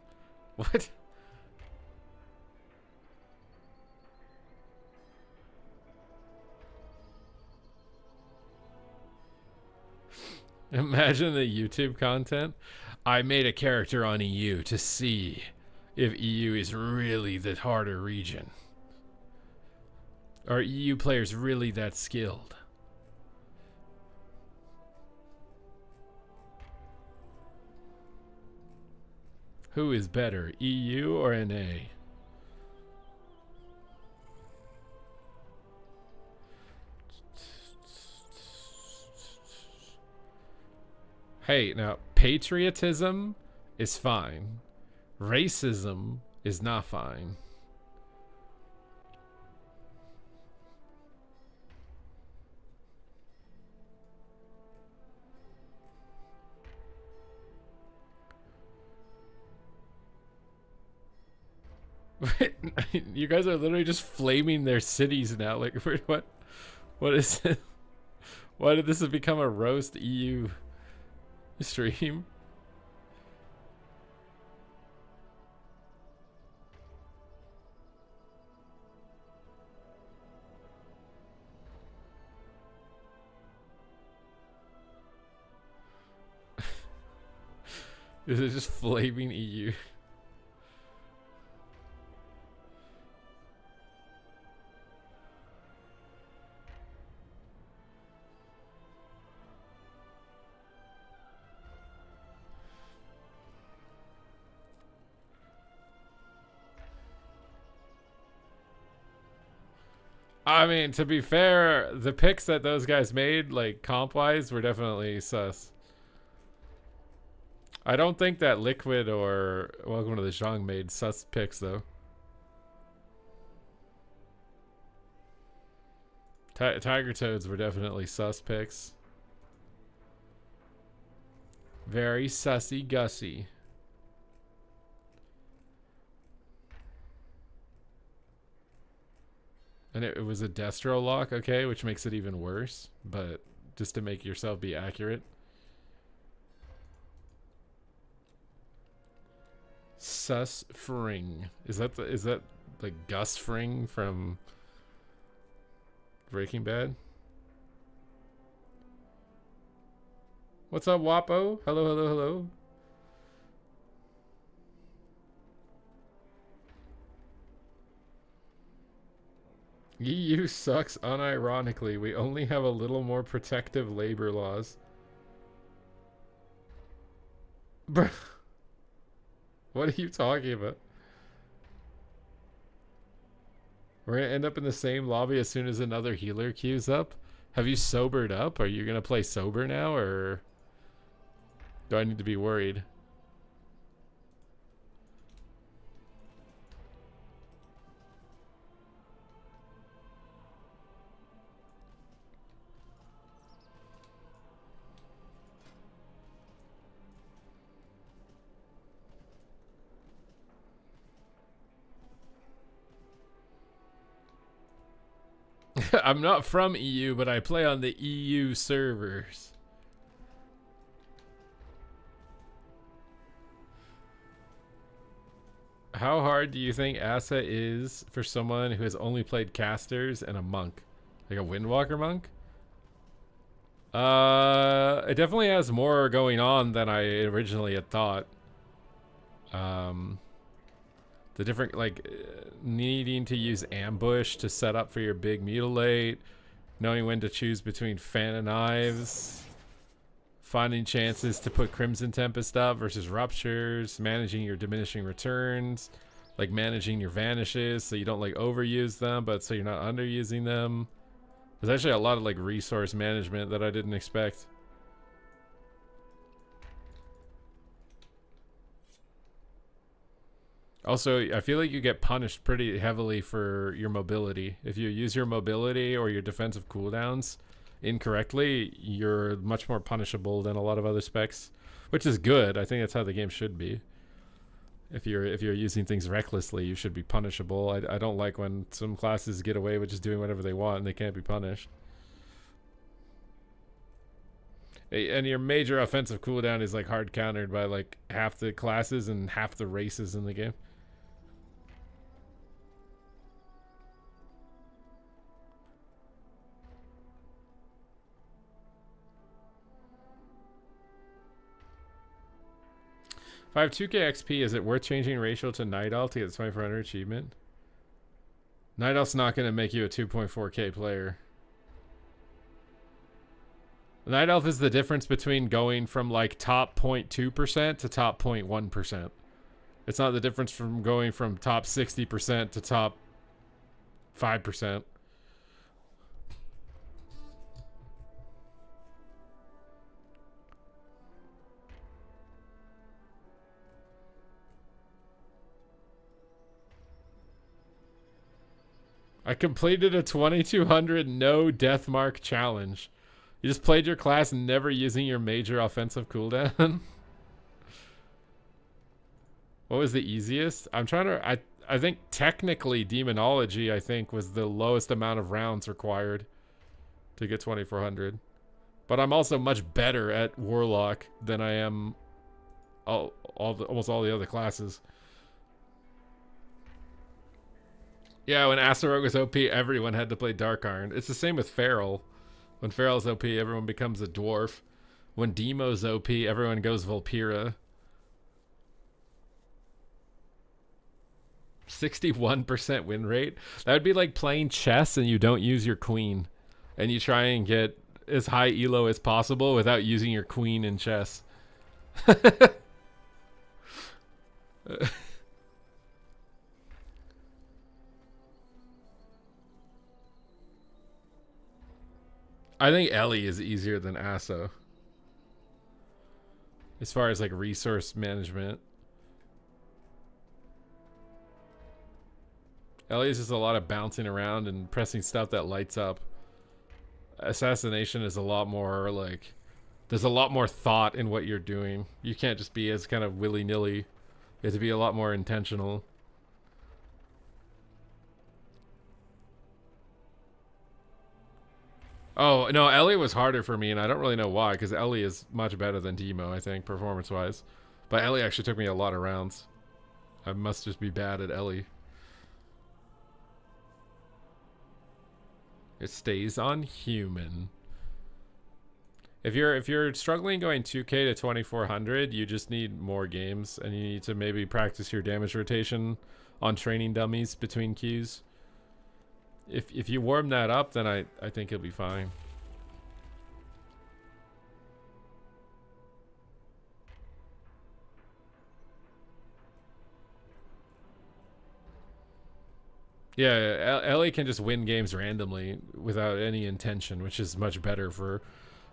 What? Imagine the YouTube content. I made a character on EU to see if EU is really the harder region. Are EU players really that skilled? Who is better, EU or NA? Hey, now, patriotism is fine. Racism is not fine. You guys are literally just flaming their cities now. Like, what is it? Why did this become a roast EU stream? This is just flaming EU. I mean, to be fair, the picks that those guys made, like comp-wise, were definitely sus. I don't think that Liquid or Welcome to the Zhang made sus picks, though. Tiger Toads were definitely sus picks. Very sussy gussy. And it was a Destro lock, okay, which makes it even worse, but just to make yourself be accurate. Sus Fring. Is that like Gus Fring from Breaking Bad? What's up, Wapo? Hello, hello, hello. EU sucks unironically. We only have a little more protective labor laws. Bruh. What are you talking about? We're gonna end up in the same lobby as soon as another healer queues up. Have you sobered up? Are you gonna play sober now, or do I need to be worried? I'm not from EU, but I play on the EU servers. How hard do you think Assa is for someone who has only played casters and a monk? Like a Windwalker monk? It definitely has more going on than I originally had thought. The different, like, needing to use ambush to set up for your big mutilate, knowing when to choose between fan and knives, finding chances to put Crimson Tempest up versus ruptures, managing your diminishing returns, like managing your vanishes so you don't like overuse them, but so you're not underusing them. There's actually a lot of like resource management that I didn't expect. Also, I feel like you get punished pretty heavily for your mobility. If you use your mobility or your defensive cooldowns incorrectly, you're much more punishable than a lot of other specs, which is good. I think that's how the game should be. If you're using things recklessly, you should be punishable. I don't like when some classes get away with just doing whatever they want and they can't be punished. And your major offensive cooldown is like hard countered by like half the classes and half the races in the game. If I have 2k XP, is it worth changing racial to Night Elf to get the 2400 achievement? Night Elf's not going to make you a 2.4k player. Night Elf is the difference between going from like top 0.2% to top 0.1%. It's not the difference from going from top 60% to top 5%. I completed a 2200 no death mark challenge. You just played your class never using your major offensive cooldown. What was the easiest? I'm trying to... I think technically Demonology, I think, was the lowest amount of rounds required to get 2400. But I'm also much better at Warlock than I am almost all the other classes. Yeah, when Assa was OP, everyone had to play Dark Iron. It's the same with Feral. When Feral's OP, everyone becomes a dwarf. When Demo's OP, everyone goes Vulpira. 61% win rate. That would be like playing chess and you don't use your queen. And you try and get as high elo as possible without using your queen in chess. I think Ellie is easier than Assa. As far as like resource management. Ellie is just a lot of bouncing around and pressing stuff that lights up. assassination is a lot more like, there's a lot more thought in what you're doing. You can't just be as kind of willy-nilly. You have to be a lot more intentional. Oh, no, Ellie was harder for me, and I don't really know why, because Ellie is much better than Teemo, I think, performance-wise. But Ellie actually took me a lot of rounds. I must just be bad at Ellie. It stays on human. If you're struggling going 2K to 2400, you just need more games, and you need to maybe practice your damage rotation on training dummies between queues. If you warm that up, then I think you'll be fine. Yeah, Ellie can just win games randomly without any intention, which is much better for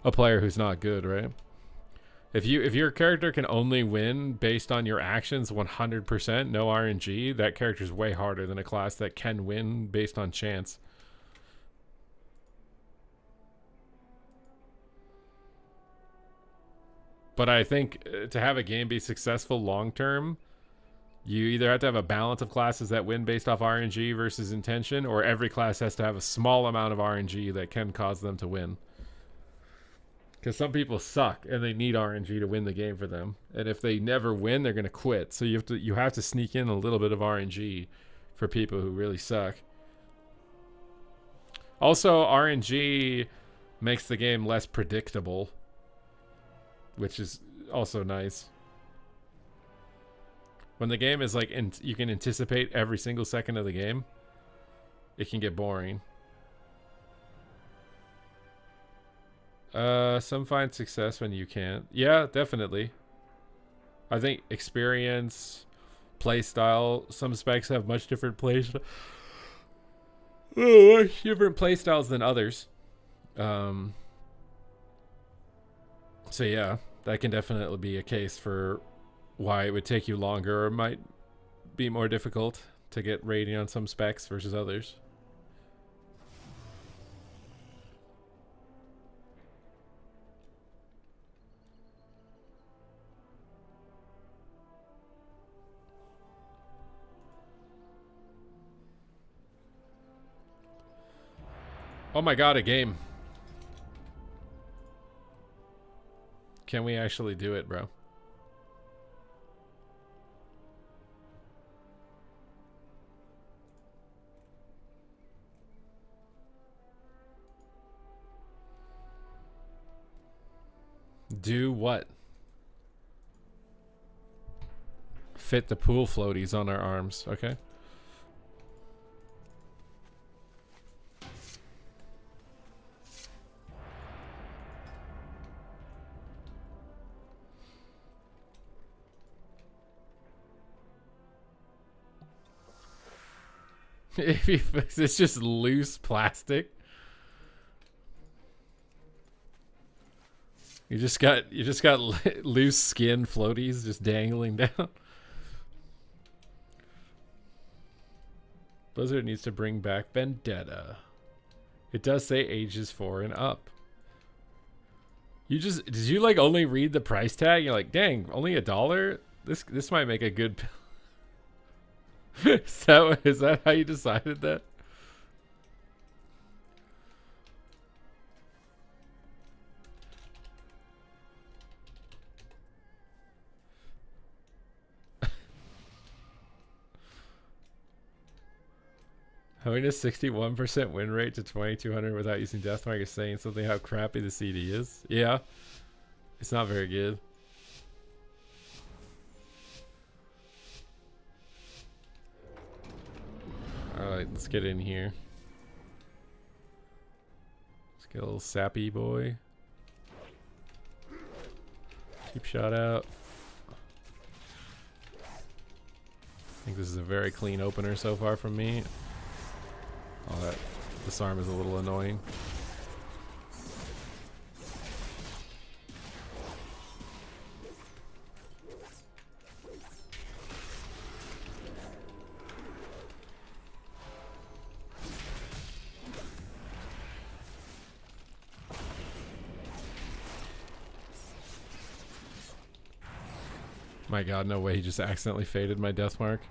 a player who's not good, right? If your character can only win based on your actions 100%, no RNG, that character's way harder than a class that can win based on chance. But I think to have a game be successful long term, you either have to have a balance of classes that win based off RNG versus intention, or every class has to have a small amount of RNG that can cause them to win. Because some people suck and they need RNG to win the game for them, and if they never win, they're gonna quit. So you have to sneak in a little bit of RNG for people who really suck. Also, RNG makes the game less predictable, which is also nice. When the game is like, you can anticipate every single second of the game, it can get boring. Some find success when you can't. Yeah, definitely. I think experience, playstyle, some specs have much different different playstyles than others. So yeah, that can definitely be a case for why it would take you longer or might be more difficult to get rating on some specs versus others. Oh my god, a game. Can we actually do it, bro? Do what? Fit the pool floaties on our arms, okay? It's just loose plastic. You just got loose skin floaties just dangling down. Blizzard needs to bring back Vendetta. It does say ages 4 and up. Did you like only read the price tag? You're like, dang, only $1? This might make a good is that how you decided that? Having a 61% win rate to 2200 without using Deathmark is saying something how crappy the CD is. Yeah. It's not very good. Alright, let's get in here. Let's get a little sappy boy. Keep shot out. I think this is a very clean opener so far from me. Oh, that disarm is a little annoying. My god, no way, he just accidentally faded my death mark.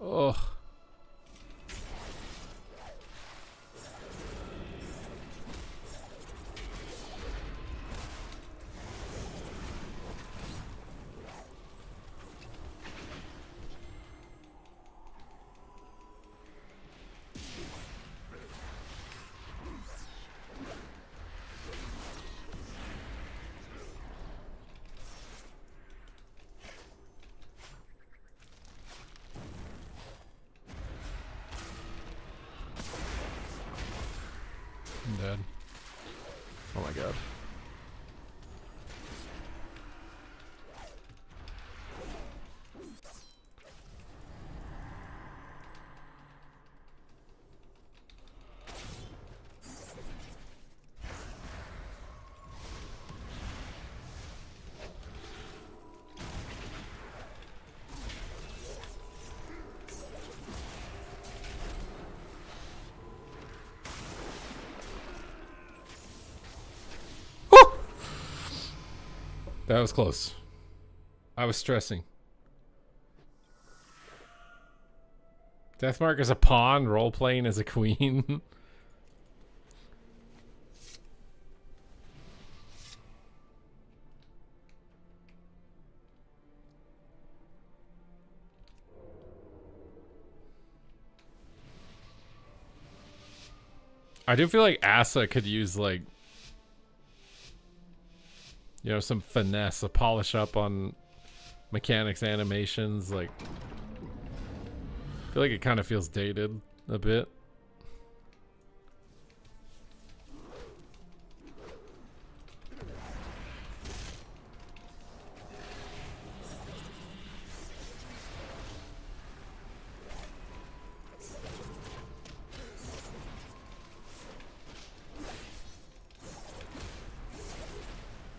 Ugh. I'm dead. Oh my god. That was close. I was stressing. Deathmark as a pawn, role-playing as a queen. I do feel like Assa could use, like, you know, some finesse, a polish up on mechanics, animations. Like, I feel like it kind of feels dated a bit.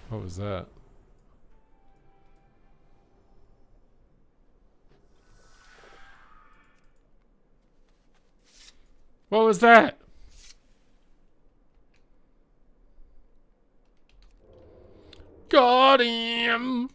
What was that? What was that? Got him!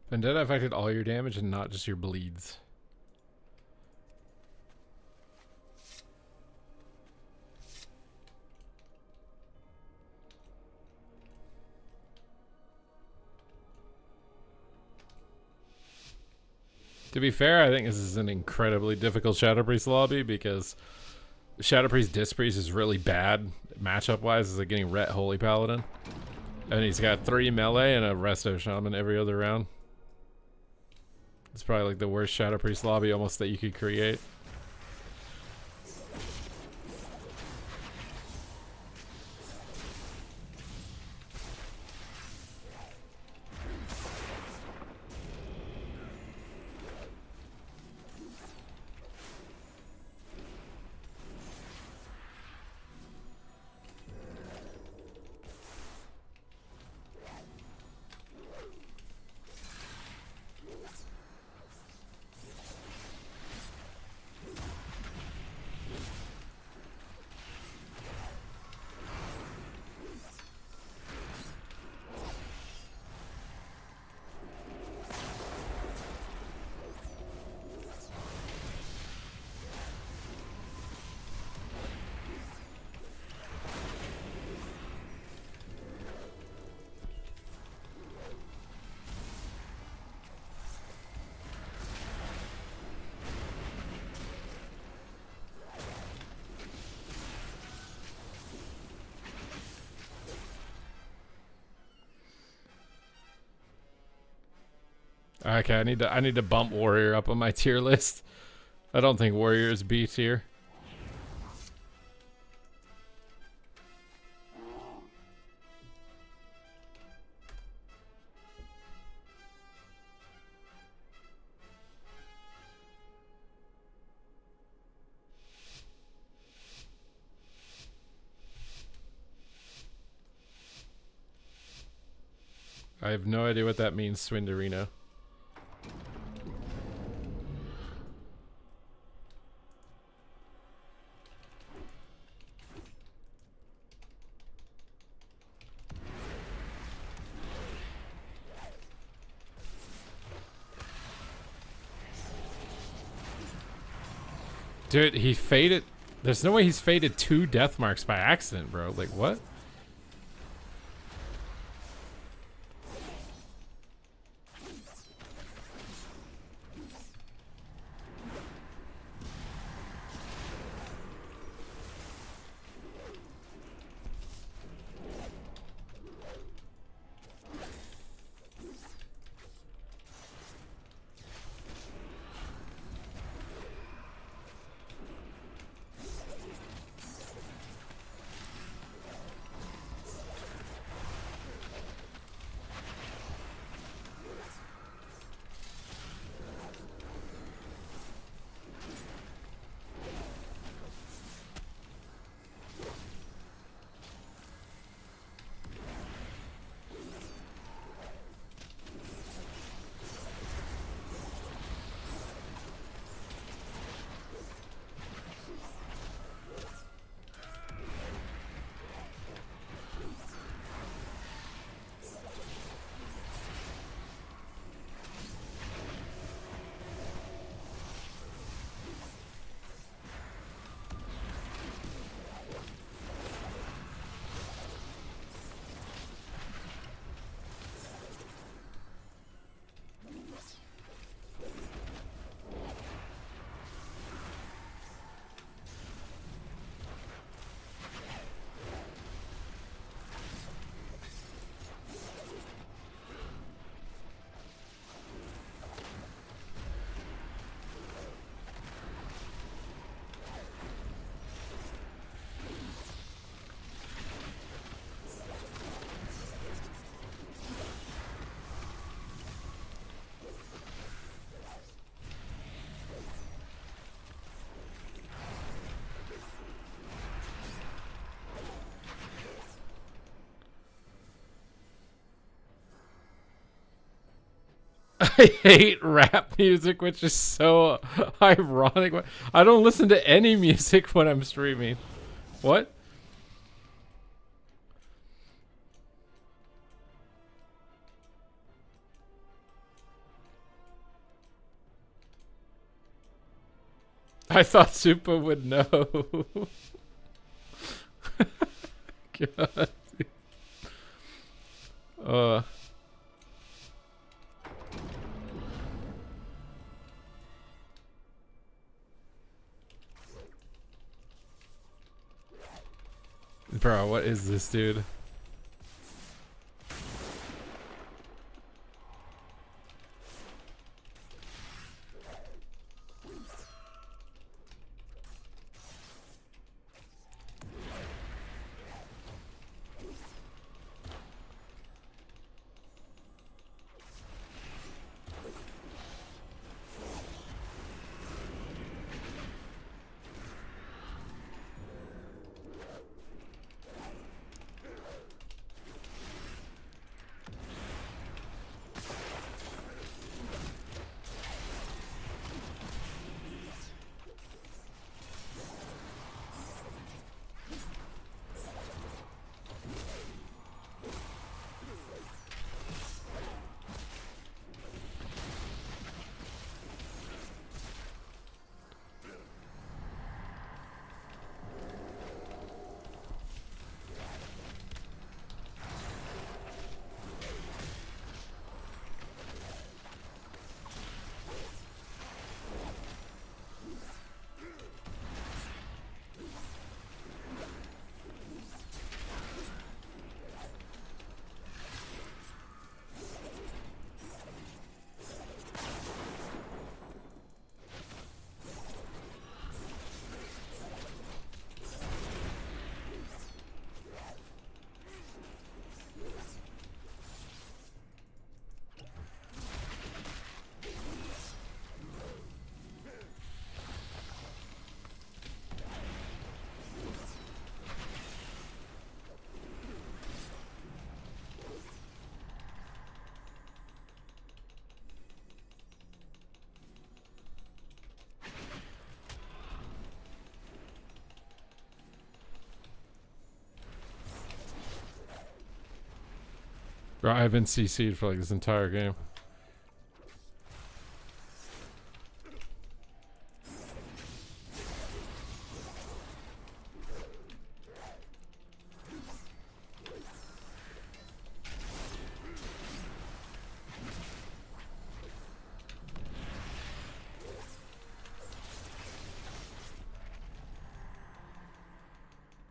Vendetta affected all your damage and not just your bleeds. To be fair, I think this is an incredibly difficult Shadow Priest lobby because Shadow Priest Disc Priest is really bad matchup wise. Is like getting Ret Holy Paladin. And he's got 3 melee and a Resto Shaman every other round. It's probably like the worst Shadow Priest lobby almost that you could create. Okay, I need to bump Warrior up on my tier list. I don't think Warrior is B tier. I have no idea what that means, Swinderino. Dude, he faded. There's no way he's faded 2 death marks by accident, bro. Like, what? I hate rap music, which is so ironic. I don't listen to any music when I'm streaming. What? I thought Supa would know. God. Bro, what is this, dude? Bro, I've been CC'd for like this entire game.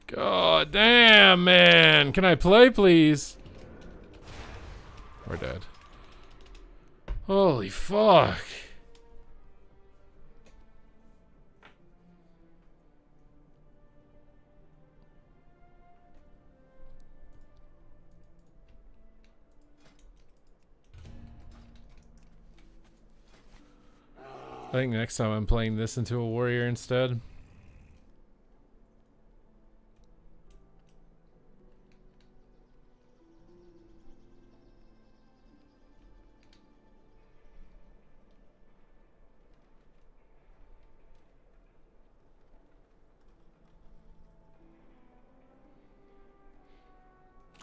God damn, man. Can I play, please? We're dead. Holy fuck. I think next time I'm playing this into a warrior instead.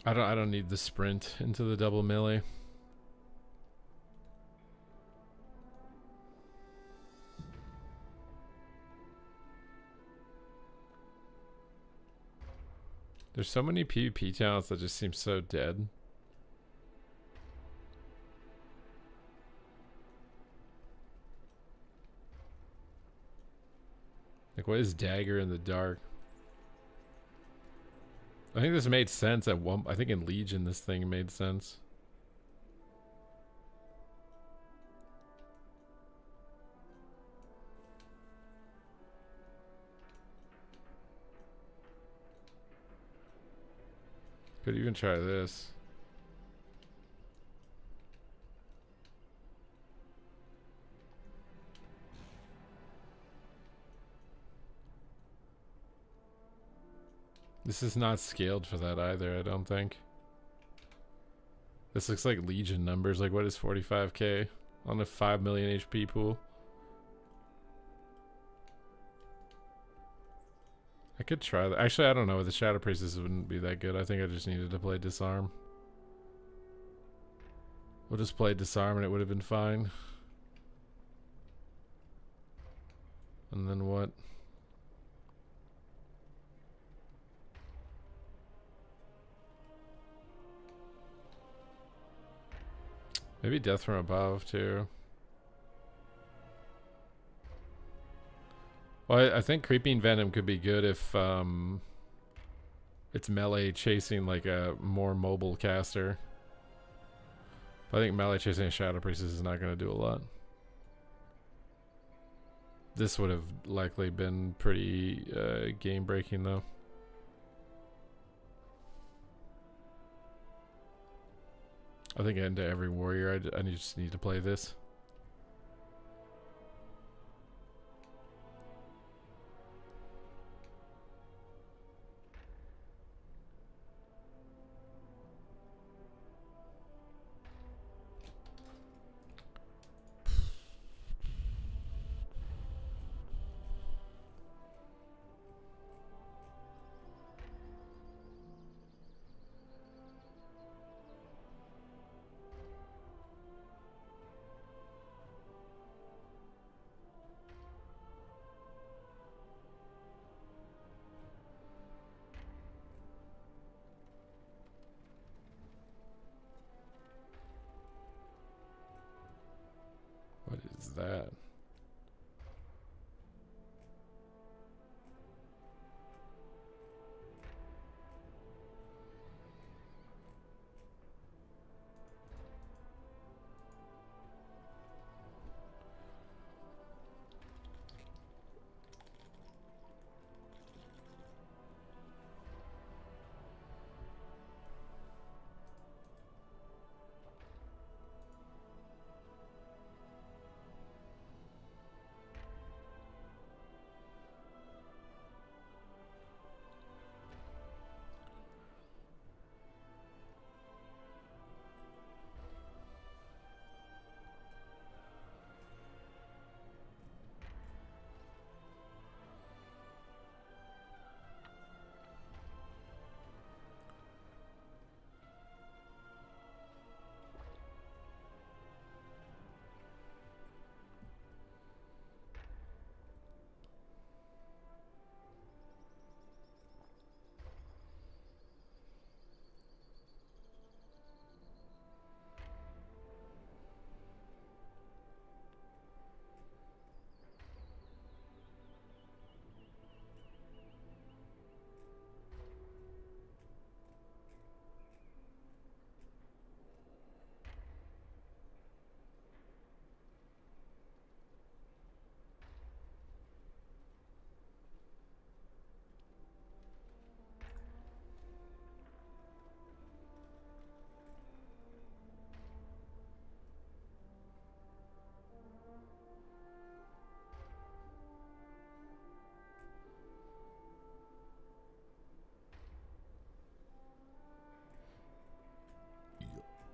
I don't need the sprint into the double melee. There's so many PvP talents that just seem so dead. Like, what is Dagger in the Dark? I think this made sense at one. I think in Legion this thing made sense. Could even try this. This is not scaled for that either, I don't think. This looks like Legion numbers. Like, what is 45k on a 5 million HP pool? I could try that. Actually, I don't know. The Shadow Priestess wouldn't be that good. I think I just needed to play Disarm. We'll just play Disarm and it would have been fine. And then what? Maybe Death from Above too. Well, I think Creeping Venom could be good if It's melee chasing like a more mobile caster. But I think melee chasing a Shadow Priestess is not going to do a lot. This would have likely been pretty game breaking though. I think into every warrior I just need to play this. What is that?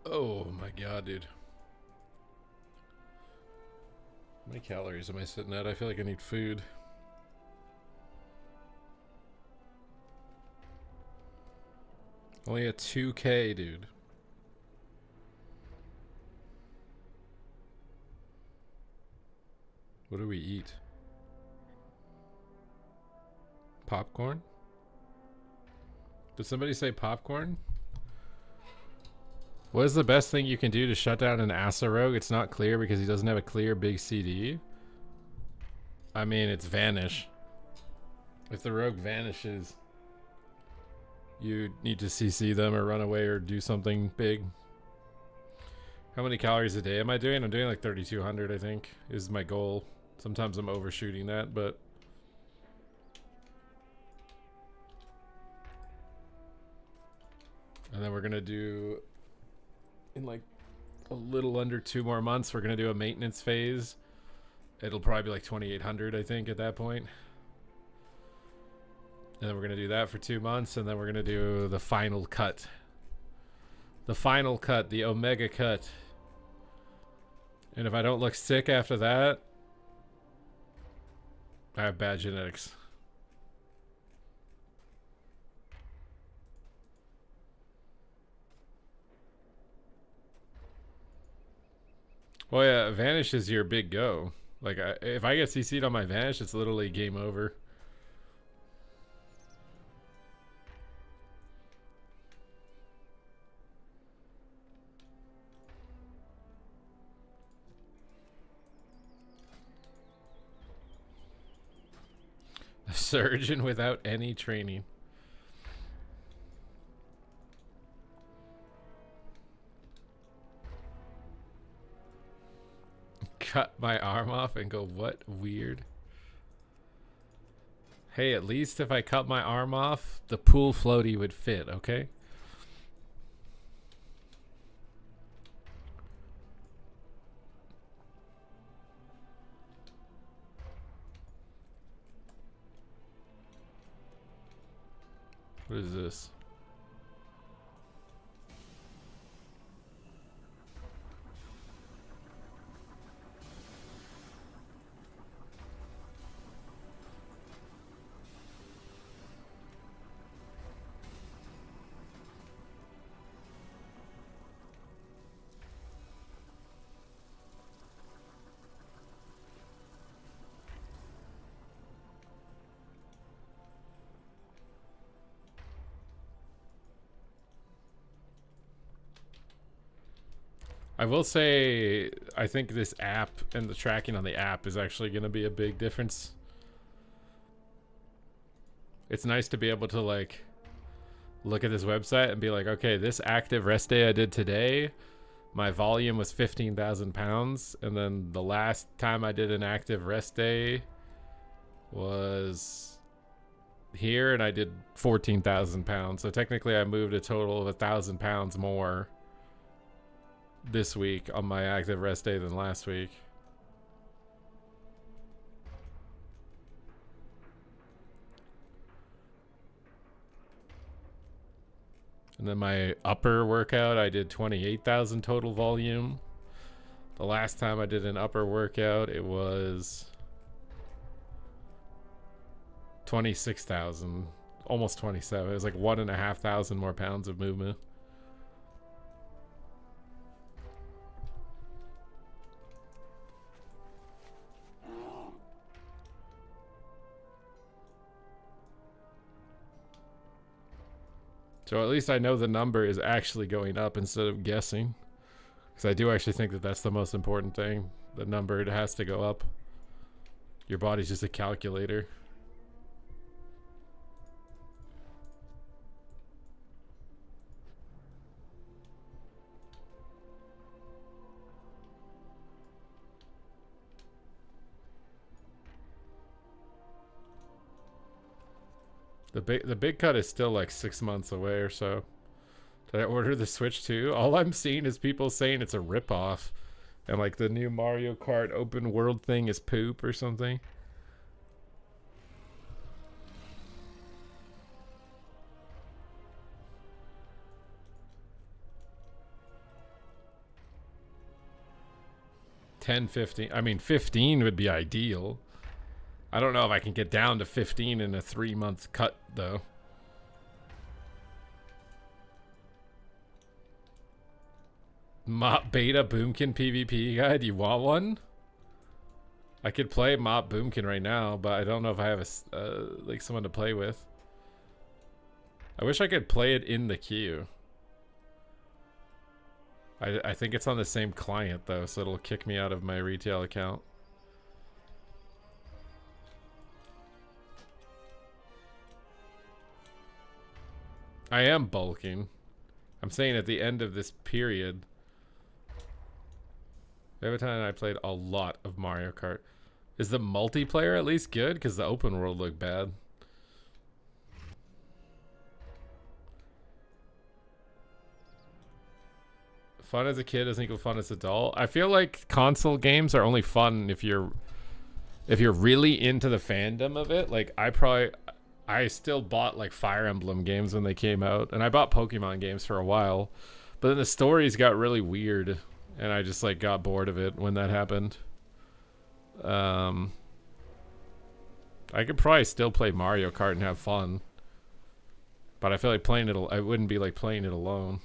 Oh my god, dude. How many calories am I sitting at? I feel like I need food. Only at 2K, dude. What do we eat? Popcorn? Did somebody say popcorn? What is the best thing you can do to shut down an Assa rogue? It's not clear because he doesn't have a clear big CD. I mean, it's vanish. If the rogue vanishes, you need to CC them or run away or do something big. How many calories a day am I doing? I'm doing like 3,200, I think, is my goal. Sometimes I'm overshooting that, but... And then we're going to do... In like a little under 2 more months, we're going to do a maintenance phase. It'll probably be like 2,800, I think, at that point. And then we're going to do that for 2 months, and then we're going to do the final cut. The final cut, the Omega cut. And if I don't look sick after that, I have bad genetics. Well, yeah, Vanish is your big go. Like, if I get CC'd on my Vanish, it's literally game over. A surgeon without any training. cut my arm off and go, what? Weird. Hey, at least if I cut my arm off, the pool floaty would fit, okay? What is this? I will say, I think this app and the tracking on the app is actually going to be a big difference. It's nice to be able to like look at this website and be like, okay, this active rest day I did today, my volume was 15,000 pounds. And then the last time I did an active rest day was here and I did 14,000 pounds. So technically I moved a total of 1,000 pounds more this week on my active rest day than last week. And then my upper workout, I did 28,000 total volume. The last time I did an upper workout, it was 26,000, almost 27. It was like 1,500 more pounds of movement. So at least I know the number is actually going up instead of guessing. Because I do actually think that that's the most important thing. The number, it has to go up. Your body's just a calculator. The big cut is still like 6 months away or so. Did I order the Switch too? All I'm seeing is people saying it's a ripoff, and like the new Mario Kart open world thing is poop or something. $10, $15. I mean, 15 would be ideal. I don't know if I can get down to 15 in a 3-month cut, though. Mop Beta Boomkin PvP guide. You want one? I could play Mop Boomkin right now, but I don't know if I have like someone to play with. I wish I could play it in the queue. I think it's on the same client, though, so it'll kick me out of my retail account. I am bulking. I'm saying at the end of this period. Every time I played a lot of Mario Kart. Is the multiplayer at least good? Because the open world looked bad. Fun as a kid doesn't equal fun as an adult. I feel like console games are only fun if you're really into the fandom of it. Like I still bought like Fire Emblem games when they came out, and I bought Pokemon games for a while, but then the stories got really weird, and I just like got bored of it when that happened. I could probably still play Mario Kart and have fun, but I feel like playing it, I wouldn't be like playing it alone.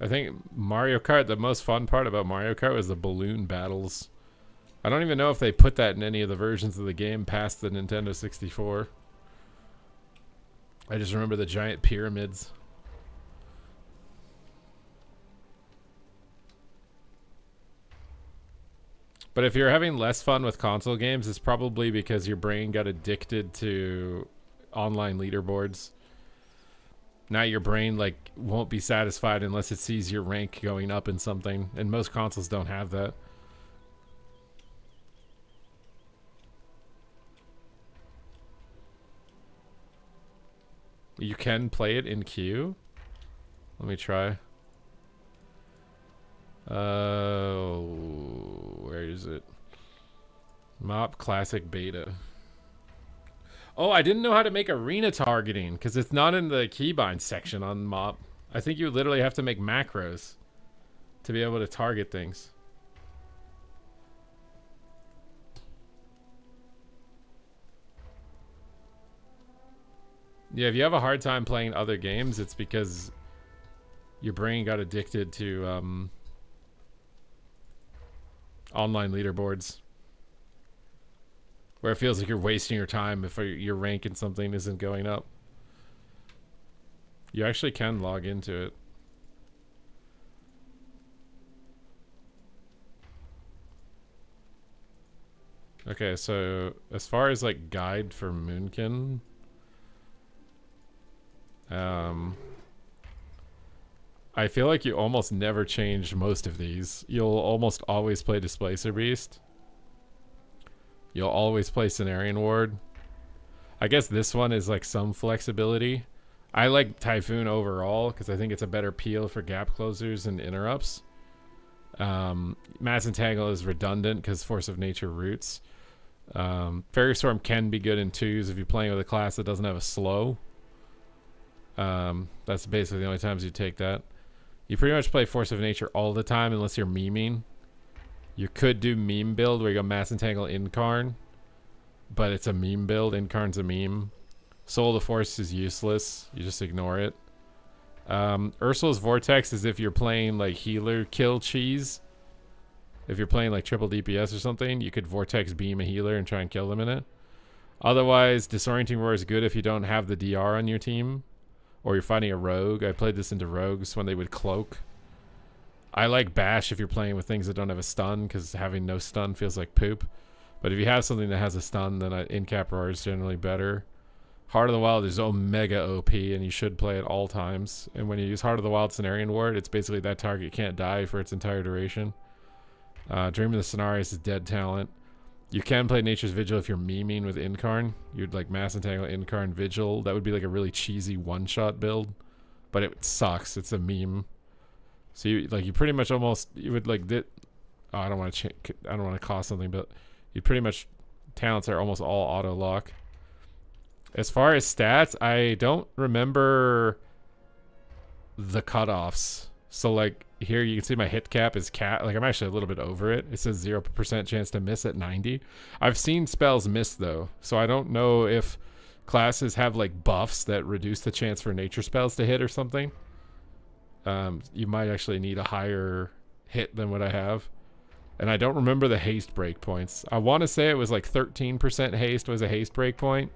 I think Mario Kart, the most fun part about Mario Kart was the balloon battles. I don't even know if they put that in any of the versions of the game past the Nintendo 64. I just remember the giant pyramids. But if you're having less fun with console games, it's probably because your brain got addicted to online leaderboards. Now your brain like won't be satisfied unless it sees your rank going up in something, and most consoles don't have that. You can play it in queue. Let me try. Where is it? Mop Classic Beta. Oh, I didn't know how to make arena targeting because it's not in the keybind section on Mop. I think you literally have to make macros to be able to target things. Yeah, if you have a hard time playing other games, it's because your brain got addicted to online leaderboards, where it feels like you're wasting your time if your rank in something isn't going up. You actually can log into it. Okay, so as far as like guide for Moonkin, I feel like you almost never change most of these. You'll almost always play Displacer Beast. You'll always play Cenarian Ward. I guess this one is like some flexibility. I like Typhoon overall because I think it's a better peel for gap closers and interrupts. Mass Entangle is redundant because Force of Nature roots. Fairy Storm can be good in twos if you're playing with a class that doesn't have a slow. That's basically the only times you take that. You pretty much play Force of Nature all the time unless you're meming. You could do meme build where you go Mass Entangle Incarn, but it's a meme build. Incarn's a meme. Soul of the Force is useless. You just ignore it. Ursula's Vortex is if you're playing like healer kill cheese. If you're playing like triple DPS or something, you could Vortex beam a healer and try and kill them in it. Otherwise, Disorienting Roar is good if you don't have the DR on your team, or you're fighting a rogue. I played this into rogues when they would cloak. I like Bash if you're playing with things that don't have a stun, because having no stun feels like poop. But if you have something that has a stun, then in-cap Roar is generally better. Heart of the Wild is mega OP, and you should play at all times. And when you use Heart of the Wild Cenarian Ward, it's basically that target can't die for its entire duration. Dream of the Cenarius is dead talent. You can play Nature's Vigil if you're meming with Incarn. You'd like Mass Entangle Incarn Vigil. That would be like a really cheesy one-shot build, but it sucks. It's a meme. So you pretty much almost, you would like I don't want to cost something, but you pretty much, talents are almost all auto lock. As far as stats, I don't remember the cutoffs. So like here you can see my hit cap is like I'm actually a little bit over it. It says 0% chance to miss at 90. I've seen spells miss though, so I don't know if classes have like buffs that reduce the chance for nature spells to hit or something. You might actually need a higher hit than what I have. And I don't remember the haste breakpoints. I want to say it was like 13% haste was a haste breakpoint,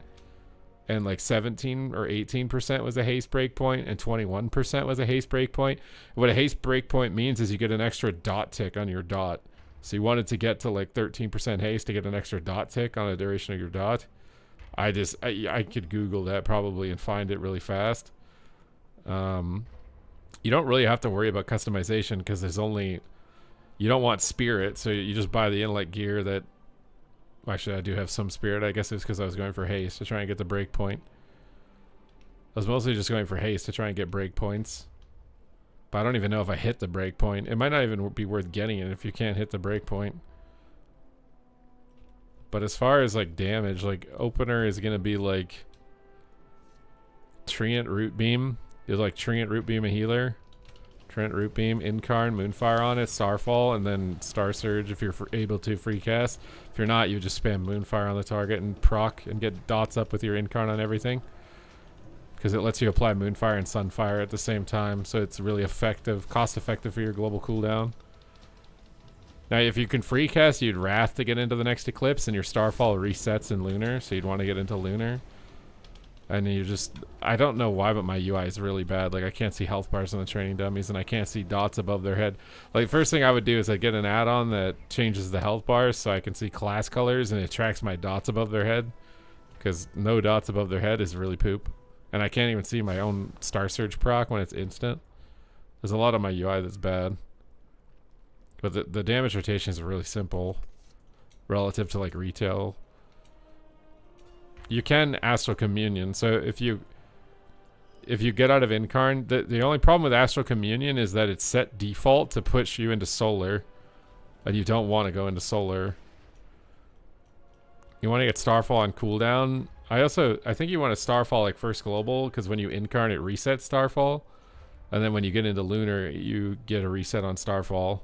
and like 17 or 18% was a haste breakpoint, and 21% was a haste breakpoint. What a haste breakpoint means is you get an extra dot tick on your dot. So you wanted to get to like 13% haste to get an extra dot tick on the duration of your dot. I could Google that probably and find it really fast. You don't really have to worry about customization because you don't want spirit, so you just buy the intellect gear that, well, actually I do have some spirit. I guess it's because I was going for haste to try and get the break point. I was mostly just going for haste to try and get break points, but I don't even know if I hit the break point. It might not even be worth getting it if you can't hit the break point. But as far as like damage, like opener is gonna be like Treant Root Beam. You're like Treant Root Beam a healer, Treant Root Beam, Incarn, Moonfire on it, Starfall, and then Star Surge if you're able to free cast. If you're not, you just spam Moonfire on the target and proc and get dots up with your Incarn on everything, because it lets you apply Moonfire and Sunfire at the same time, so it's really effective, cost effective for your global cooldown. Now if you can free cast, you'd Wrath to get into the next Eclipse, and your Starfall resets in Lunar, so you'd want to get into Lunar. And you just, I don't know why, but my UI is really bad. Like I can't see health bars on the training dummies, and I can't see dots above their head. Like first thing I would do is I'd get an add-on that changes the health bars so I can see class colors and it tracks my dots above their head. because no dots above their head is really poop. And I can't even see my own Star Surge proc when it's instant. There's a lot of my UI that's bad. But the damage rotation is really simple relative to like retail. You can Astral Communion. So if you get out of Incarn, the only problem with Astral Communion is that it's set default to push you into Solar. And you don't want to go into Solar. You want to get Starfall on cooldown. I think you want to Starfall like first global, because when you Incarn it resets Starfall. And then when you get into Lunar, you get a reset on Starfall.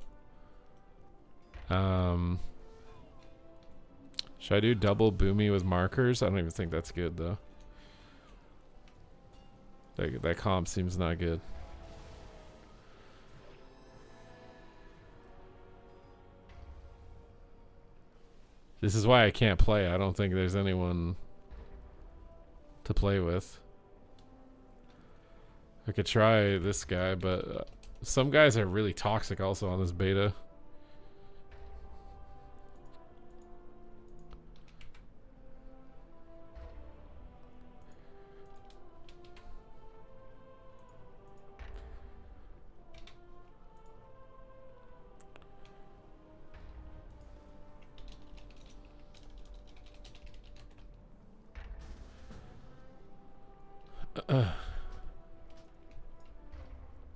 Should I do double Boomy with markers? I don't even think that's good though. That comp seems not good. This is why I can't play. I don't think there's anyone to play with. I could try this guy, but some guys are really toxic also on this beta.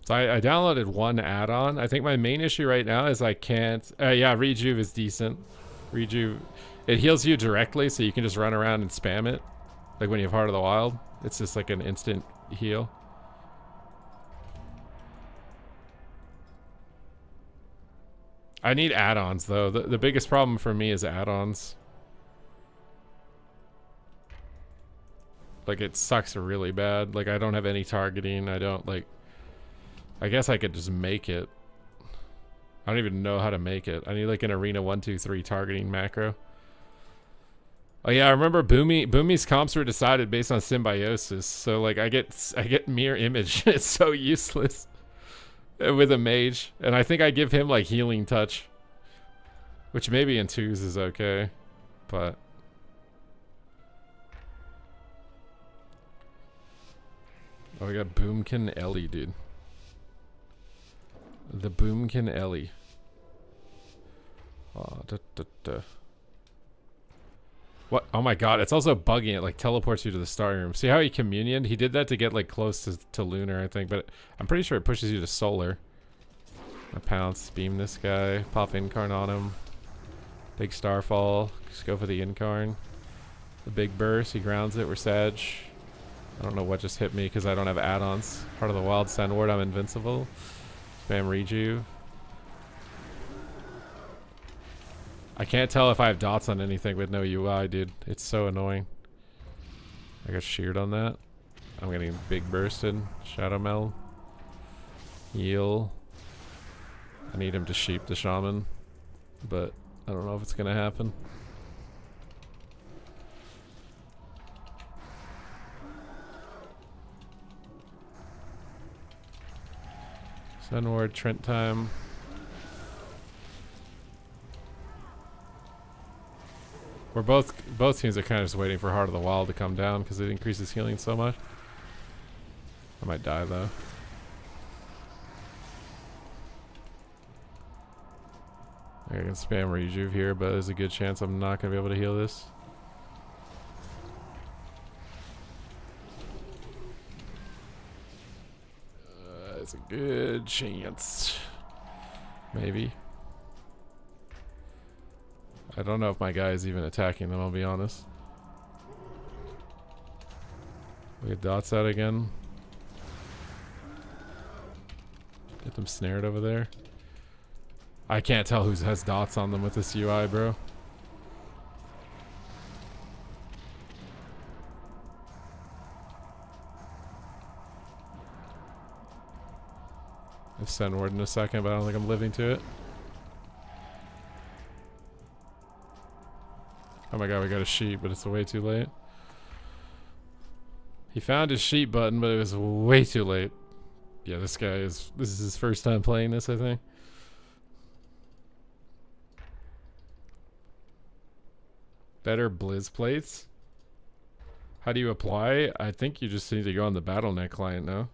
So I downloaded one add-on. I think my main issue right now is I can't... yeah, Rejuve is decent. Rejuve... It heals you directly, so you can just run around and spam it. Like when you have Heart of the Wild. It's just like an instant heal. I need add-ons, though. The biggest problem for me is add-ons. Like, it sucks really bad. Like, I don't have any targeting. I don't, like... I guess I could just make it. I don't even know how to make it. I need like an arena 1, 2, 3 targeting macro. Oh yeah, I remember Boomy's comps were decided based on symbiosis. So like I get mirror image. It's so useless with a mage, and I think I give him like healing touch, which maybe in 2s is okay, but oh, we got Boomkin Ellie, dude. The Boomkin Ellie. Oh, What? Oh my god, it's also bugging. It like teleports you to the starting room. See how he communioned? He did that to get like close to Lunar, I think, but I'm pretty sure it pushes you to Solar. I pounce, beam this guy, pop Incarn on him. Big Starfall. Just go for the Incarn. The big burst, he grounds it, we're Sag. I don't know what just hit me because I don't have add-ons. Heart of the Wild, Sandward, I'm invincible. Spam Rejuve. I can't tell if I have dots on anything with no UI, dude. It's so annoying. I got sheared on that. I'm getting big bursted. Shadow Meld. Heal. I need him to sheep the Shaman, but I don't know if it's gonna happen. Sunward, Trent time. We're both teams are kind of just waiting for Heart of the Wild to come down because it increases healing so much. I might die though. I can spam Rejuve here, but there's a good chance I'm not gonna be able to heal this. It's a good chance. Maybe. I don't know if my guy is even attacking them, I'll be honest. We get dots out again. Get them snared over there. I can't tell who has dots on them with this UI, bro. I'll send word in a second, but I don't think I'm living to it. Oh my god, we got a sheep, but it's way too late. He found his sheep button, but it was way too late. Yeah, this is his first time playing this, I think. Better Blizz plates? How do you apply? I think you just need to go on the BattleNet client now.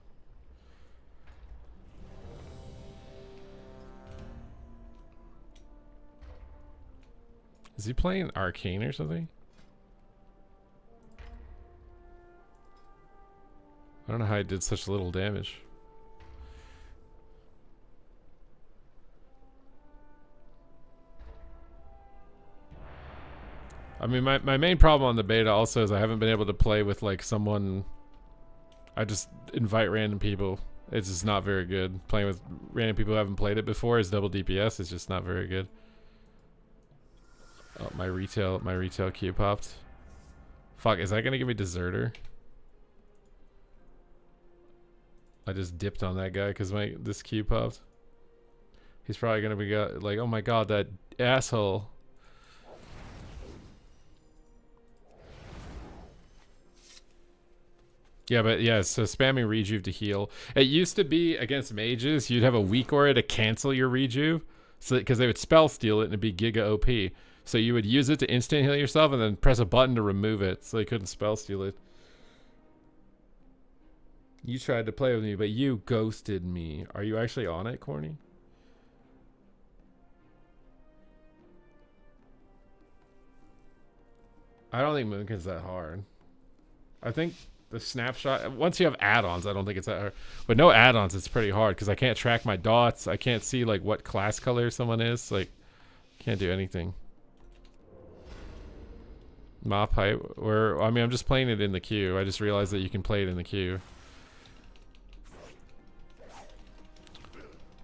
Is he playing Arcane or something? I don't know how he did such little damage. I mean, my main problem on the beta also is I haven't been able to play with like someone. I just invite random people. It's just not very good. Playing with random people who haven't played it before is double DPS. It's just not very good. Oh, my retail queue popped. Fuck, is that gonna give me deserter? I just dipped on that guy because this queue popped. He's probably gonna be like, oh my god, that asshole. Yeah, but yeah, so spamming rejuve to heal. It used to be against mages, you'd have a weak aura to cancel your rejuve, so because they would spell steal it and it'd be giga OP. So you would use it to instant heal yourself and then press a button to remove it, so you couldn't spell steal it. You tried to play with me, but you ghosted me. Are you actually on it, Corny? I don't think Moonkin's that hard. I think the snapshot, once you have add-ons, I don't think it's that hard. But no add-ons, it's pretty hard because I can't track my dots. I can't see like what class color someone is. Like, can't do anything. Mop height, I mean, I'm just playing it in the queue. I just realized that you can play it in the queue.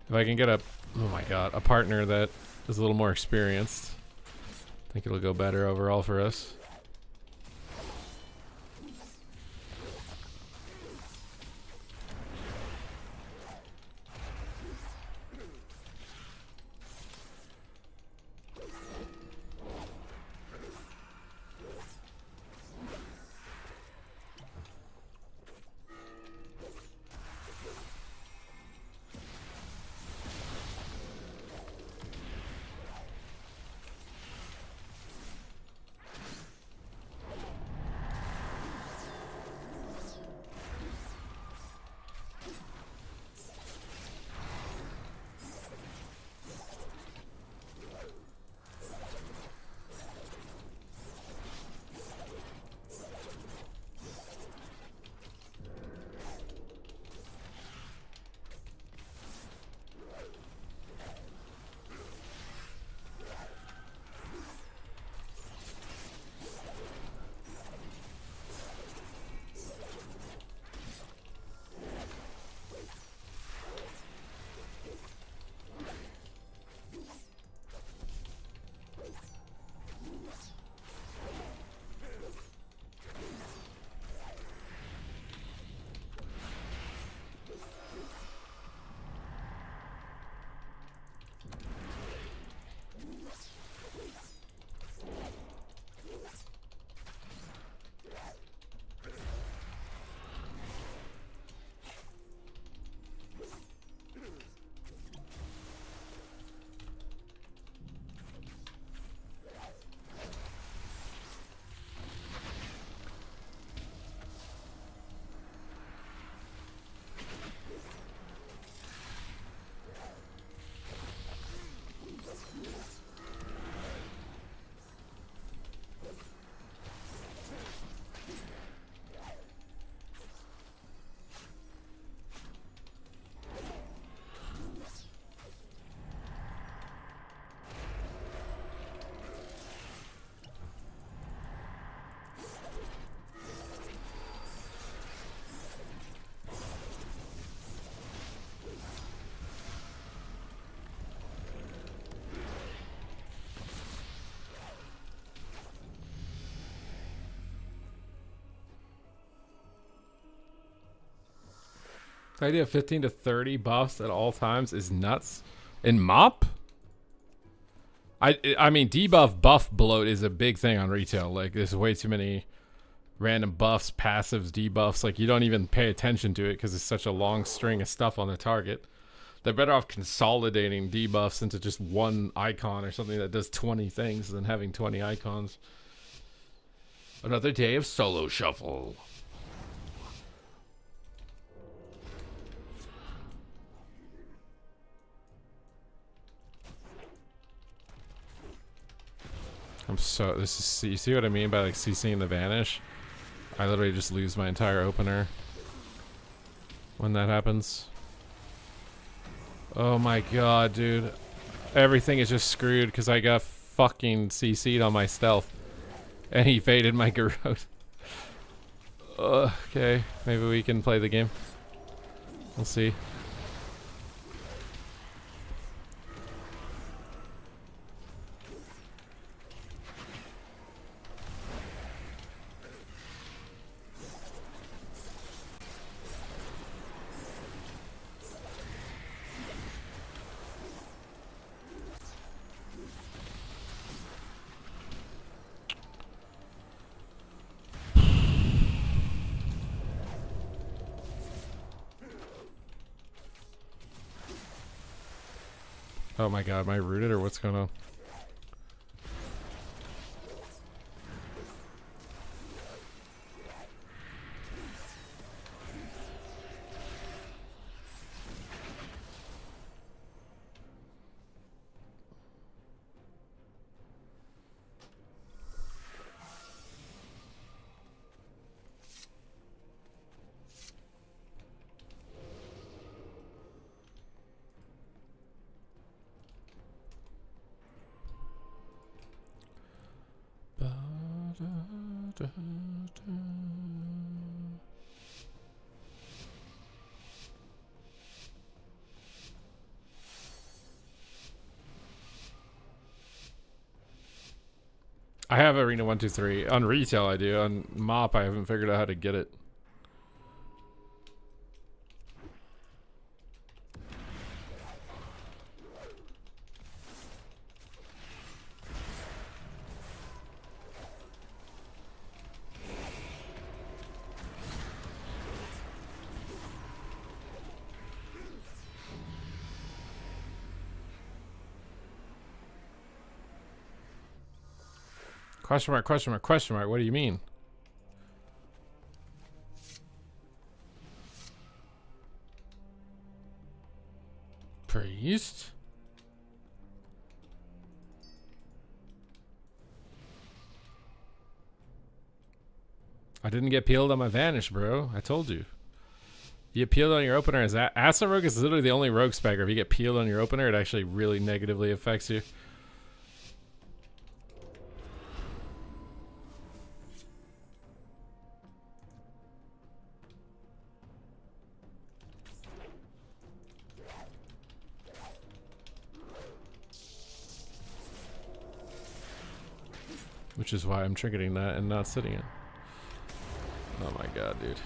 If I can get a, oh my god, a partner that is a little more experienced, I think it'll go better overall for us. The idea of 15 to 30 buffs at all times is nuts. In MOP? I mean, debuff buff bloat is a big thing on retail. Like, there's way too many random buffs, passives, debuffs. Like, you don't even pay attention to it because it's such a long string of stuff on the target. They're better off consolidating debuffs into just one icon or something that does 20 things than having 20 icons. Another day of solo shuffle. You see what I mean by like CCing the vanish? I literally just lose my entire opener when that happens. Oh my god, dude. Everything is just screwed because I got fucking CC'd on my stealth. And he faded my garrote. Okay, maybe we can play the game. We'll see. Oh my god, am I rooted or what's going on? I have Arena 123. On retail I do. On MOP I haven't figured out how to get it. Question mark, question mark, question mark. What do you mean? Priest? I didn't get peeled on my vanish, bro. I told you. You get peeled on your opener. Is that Assa rogue is literally the only rogue spec. If you get peeled on your opener, it actually really negatively affects you. Which is why I'm trinketing that and not sitting it. Oh my god, dude.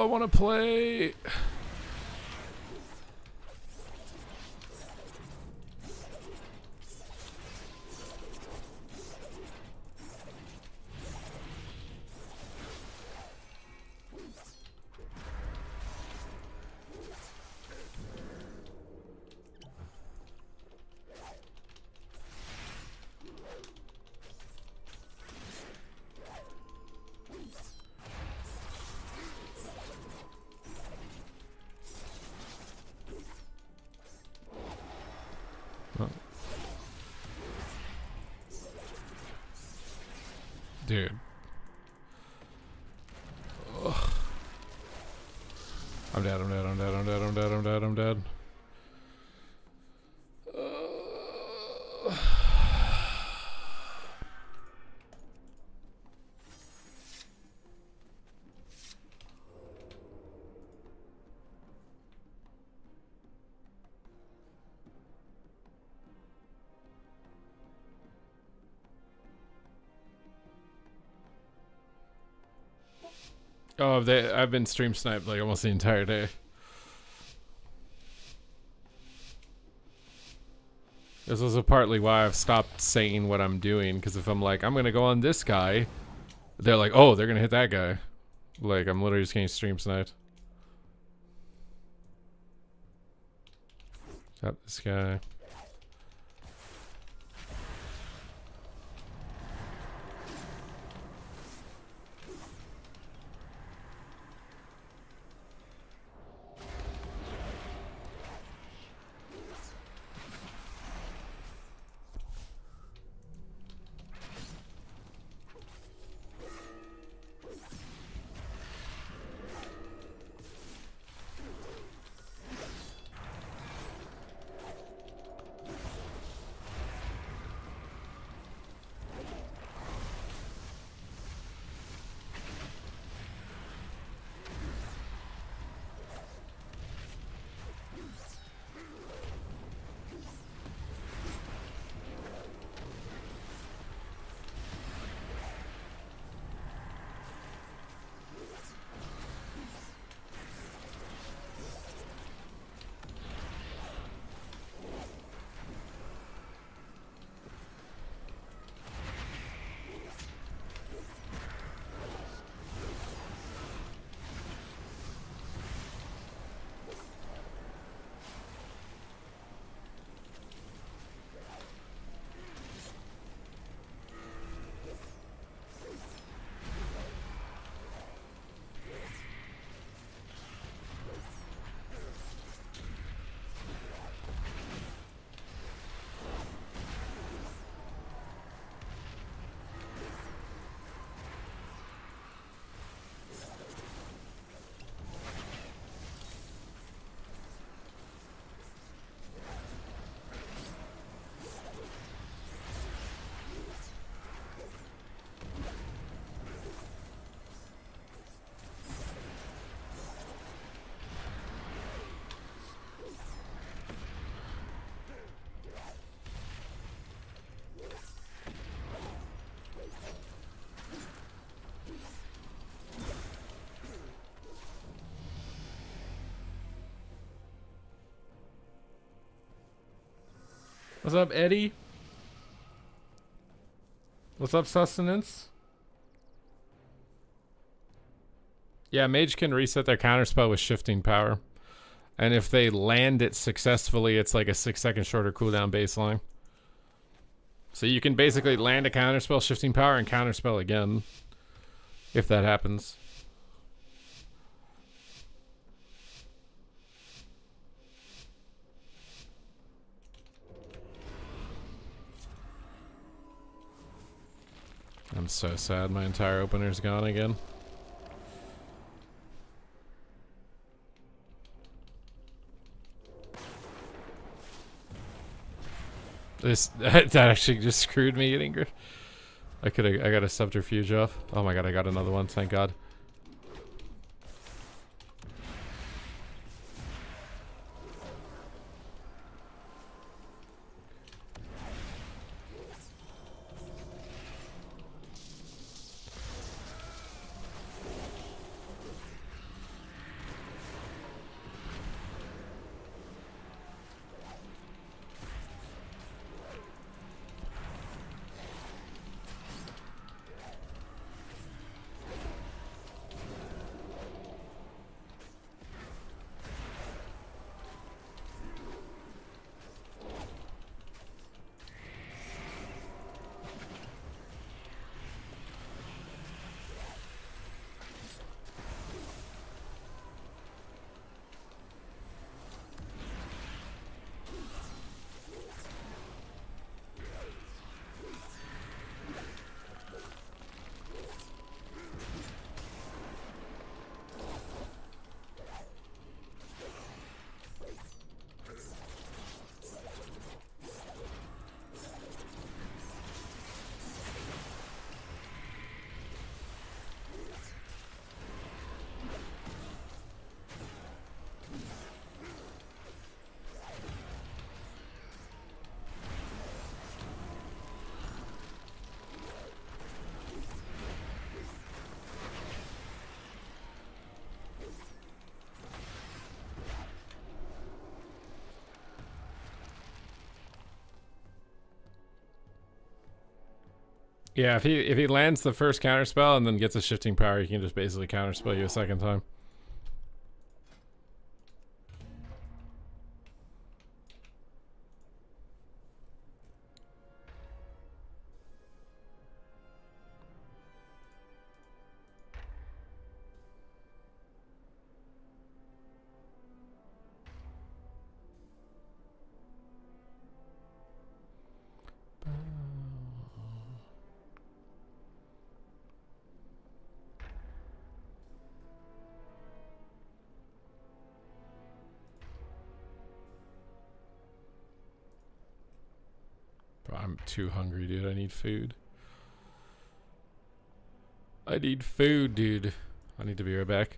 I want to play. Dude. Ugh. I'm dead, I'm dead, I'm dead, I'm dead, I'm dead, I'm dead, I'm dead. Oh, I've been stream sniped like almost the entire day. This is partly why I've stopped saying what I'm doing, because if I'm like, I'm gonna go on this guy, they're like, oh, they're gonna hit that guy. Like, I'm literally just getting stream sniped. Got this guy. What's up, Eddie? What's up, Sustenance? Yeah, mage can reset their counterspell with shifting power. And if they land it successfully, it's like a 6-second shorter cooldown baseline. So you can basically land a counterspell, shifting power, and counterspell again. If that happens. I'm so sad my entire opener's gone again. That actually just screwed me, Ingrid. I got a subterfuge off. Oh my god, I got another one, thank god. Yeah, if he lands the first counter spell and then gets a shifting power, he can just basically counter spell you a second time. I'm too hungry, dude. I need food. I need food, dude. I need to be right back.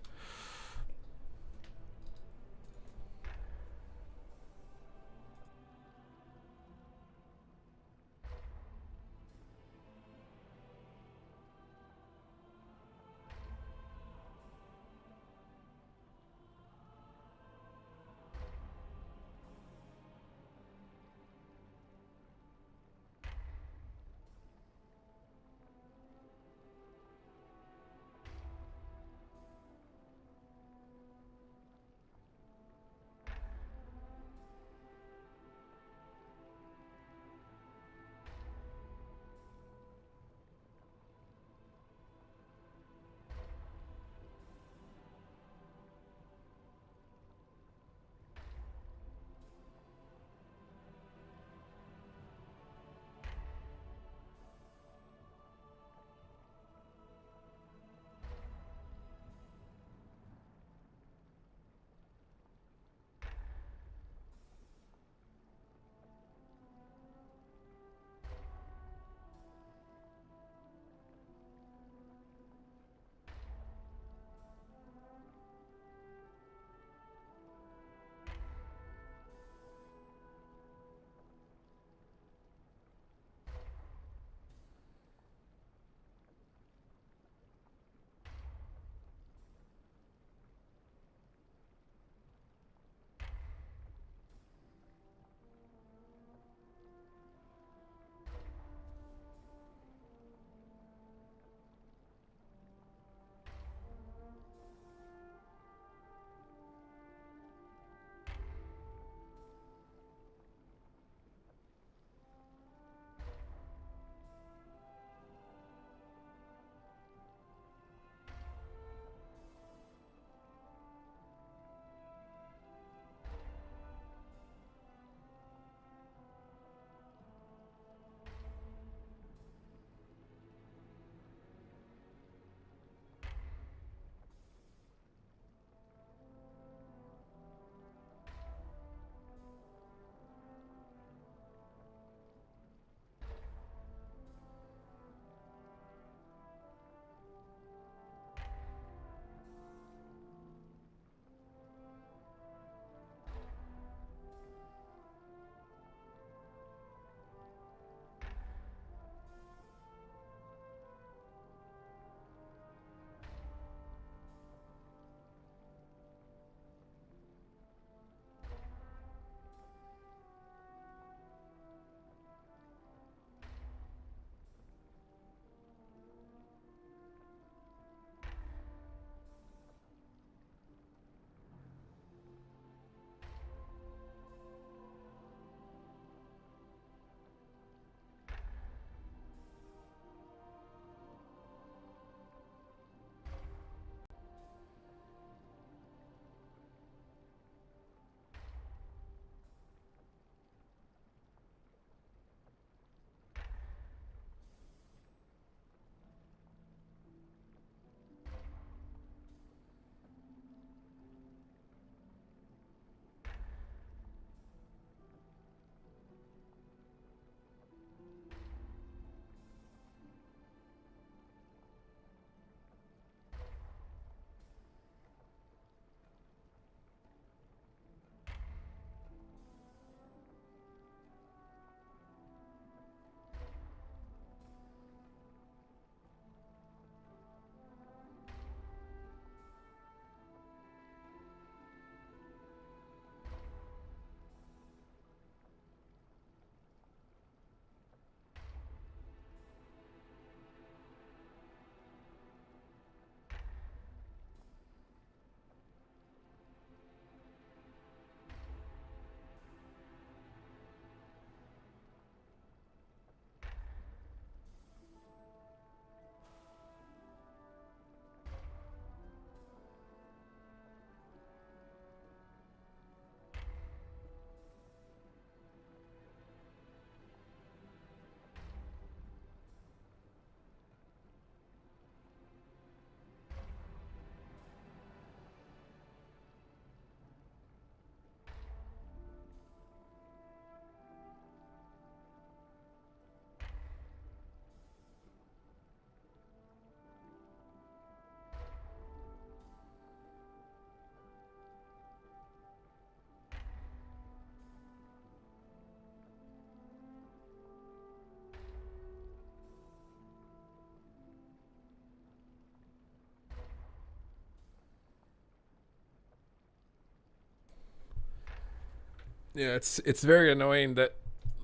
Yeah, it's very annoying that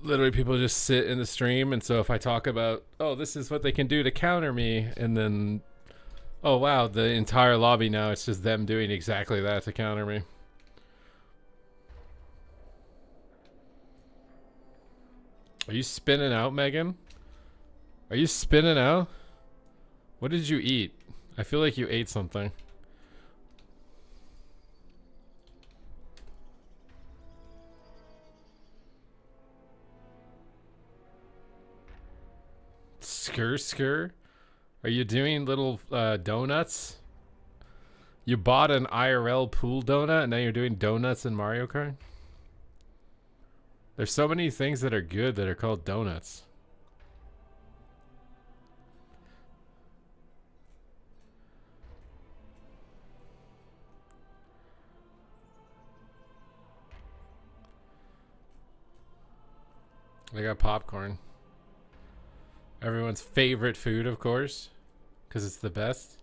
literally people just sit in the stream, and so if I talk about, oh, this is what they can do to counter me, and then, oh wow, the entire lobby now it's just them doing exactly that to counter me. Are you spinning out, Megan? Are you spinning out? What did you eat? I feel like you ate something. Skr? Are you doing little donuts? You bought an IRL pool donut and now you're doing donuts in Mario Kart? There's so many things that are good that are called donuts. I got popcorn. Everyone's favorite food, of course, because it's the best.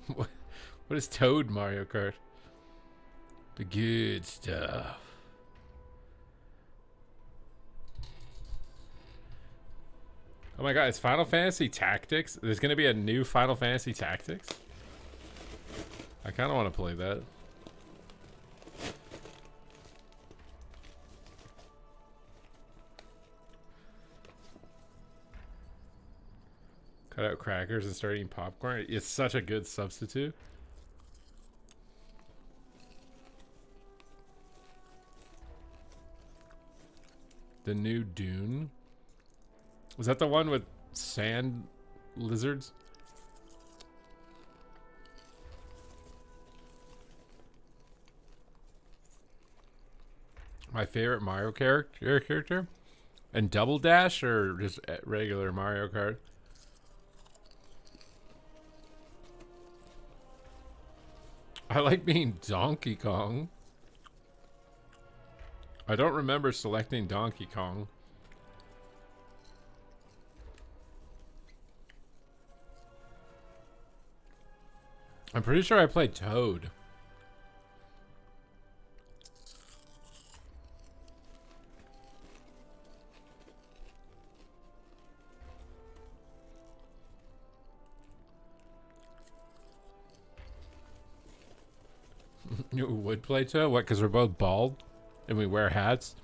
What is Toad Mario Kart? The good stuff. Oh my god, it's Final Fantasy Tactics? There's gonna be a new Final Fantasy Tactics? I kinda wanna play that. Cut out crackers and start eating popcorn. It's such a good substitute. The new Dune. Was that the one with sand lizards? My favorite Mario character? And Double Dash or just regular Mario Kart? I like being Donkey Kong. I don't remember selecting Donkey Kong. I'm pretty sure I played Toad. You would play Toad? What, because we're both bald? And we wear hats?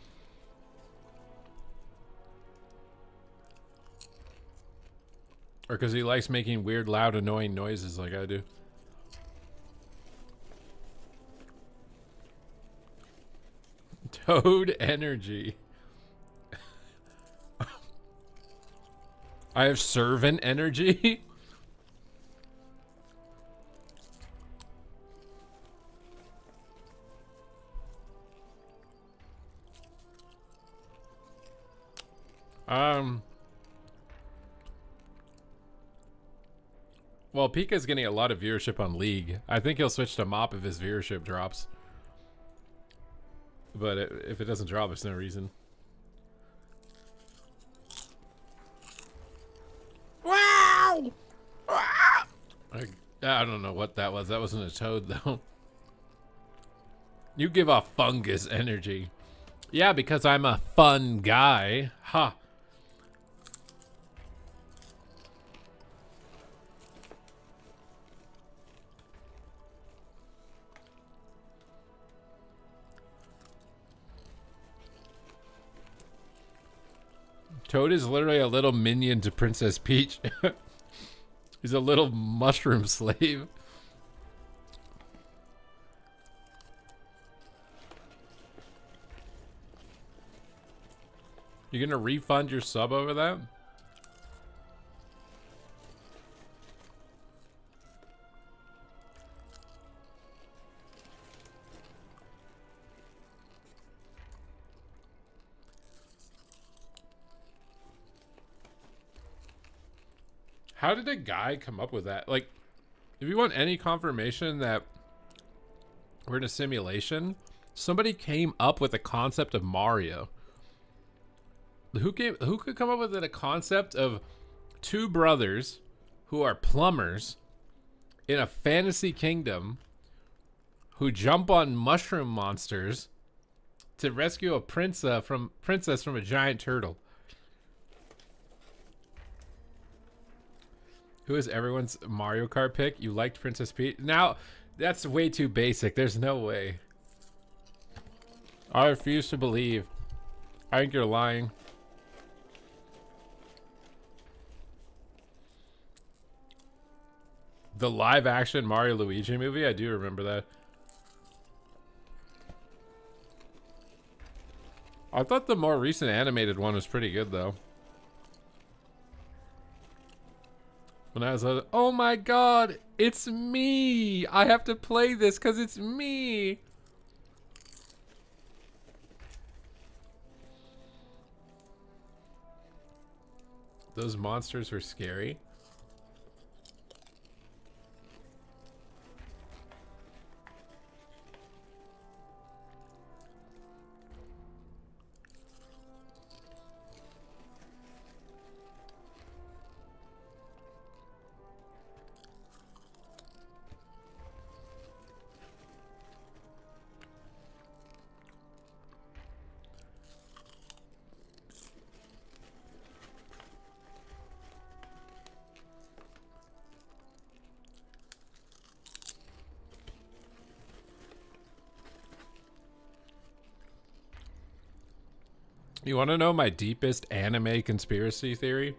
Or because he likes making weird, loud, annoying noises like I do? Toad energy. I have servant energy? Well, Pika's getting a lot of viewership on League. I think he'll switch to Mop if his viewership drops. But if it doesn't drop, there's no reason. Wow! I don't know what that was. That wasn't a toad, though. You give off fungus energy. Yeah, because I'm a fun guy. Ha. Toad is literally a little minion to Princess Peach. He's a little mushroom slave. You gonna refund your sub over that? How did a guy come up with that? Like, if you want any confirmation that we're in a simulation, somebody came up with the concept of Mario. Who could come up with a concept of two brothers who are plumbers in a fantasy kingdom who jump on mushroom monsters to rescue a princess from a giant turtle. Who is everyone's Mario Kart pick? You liked Princess Peach? Now, that's way too basic. There's no way. I refuse to believe. I think you're lying. The live action Mario Luigi movie? I do remember that. I thought the more recent animated one was pretty good, though. When I was like, oh my god, it's me! I have to play this because it's me! Those monsters were scary. You want to know my deepest anime conspiracy theory?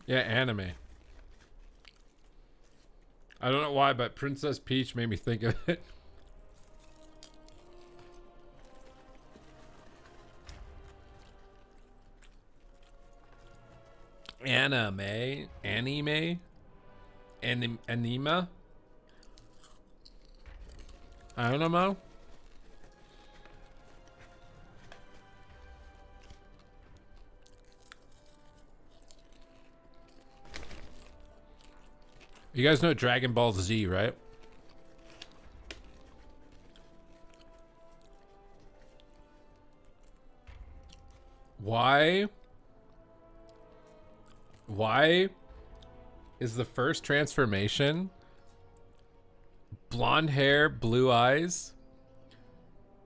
Yeah, anime. I don't know why, but Princess Peach made me think of it. Anime? Anima? I don't know. You guys know Dragon Ball Z, right? Why is the first transformation blonde hair, blue eyes?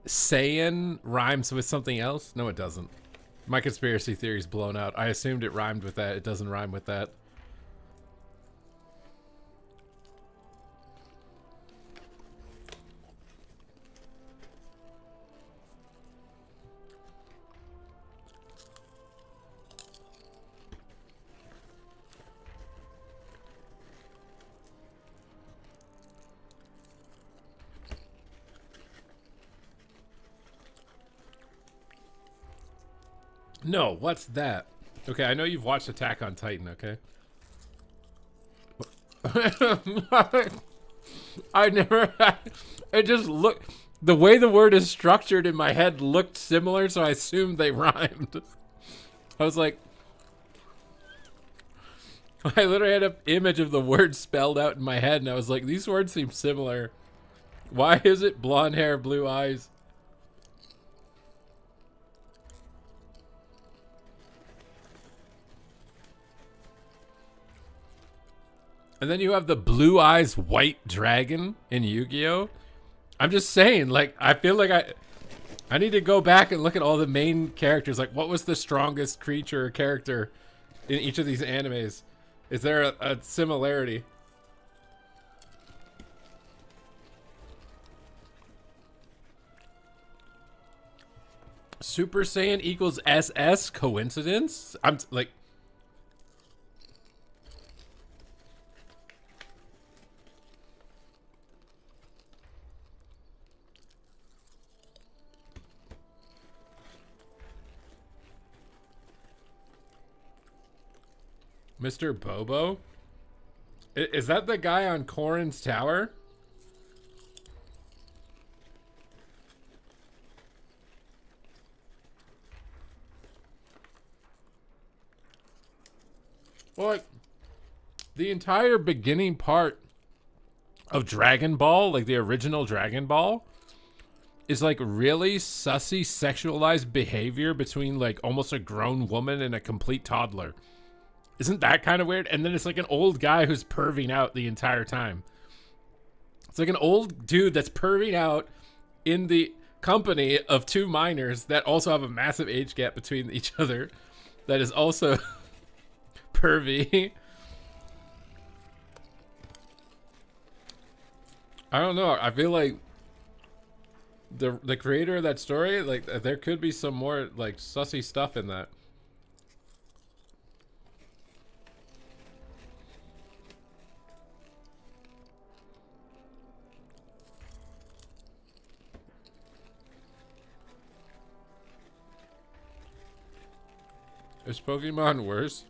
Saiyan rhymes with something else? No, it doesn't. My conspiracy theory's blown out. I assumed it rhymed with that. It doesn't rhyme with that. No, what's that? Okay, I know you've watched Attack on Titan, okay? I never... It just looked... The way the word is structured in my head looked similar, so I assumed they rhymed. I was like... I literally had an image of the word spelled out in my head, and I was like, these words seem similar. Why is it blonde hair, blue eyes? And then you have the blue eyes white dragon in Yu-Gi-Oh! I'm just saying, like, I feel like I need to go back and look at all the main characters. Like, what was the strongest creature or character in each of these animes? Is there a similarity? Super Saiyan equals SS? Coincidence? I'm like... Mr. Bobo? Is that the guy on Corrin's tower? Well, like, the entire beginning part of Dragon Ball, like the original Dragon Ball, is like really sussy sexualized behavior between like almost a grown woman and a complete toddler. Isn't that kind of weird? And then it's like an old guy who's perving out the entire time. It's like an old dude that's perving out in the company of two minors that also have a massive age gap between each other that is also pervy. I don't know. I feel like the creator of that story, like there could be some more like sussy stuff in that. Is Pokemon worse?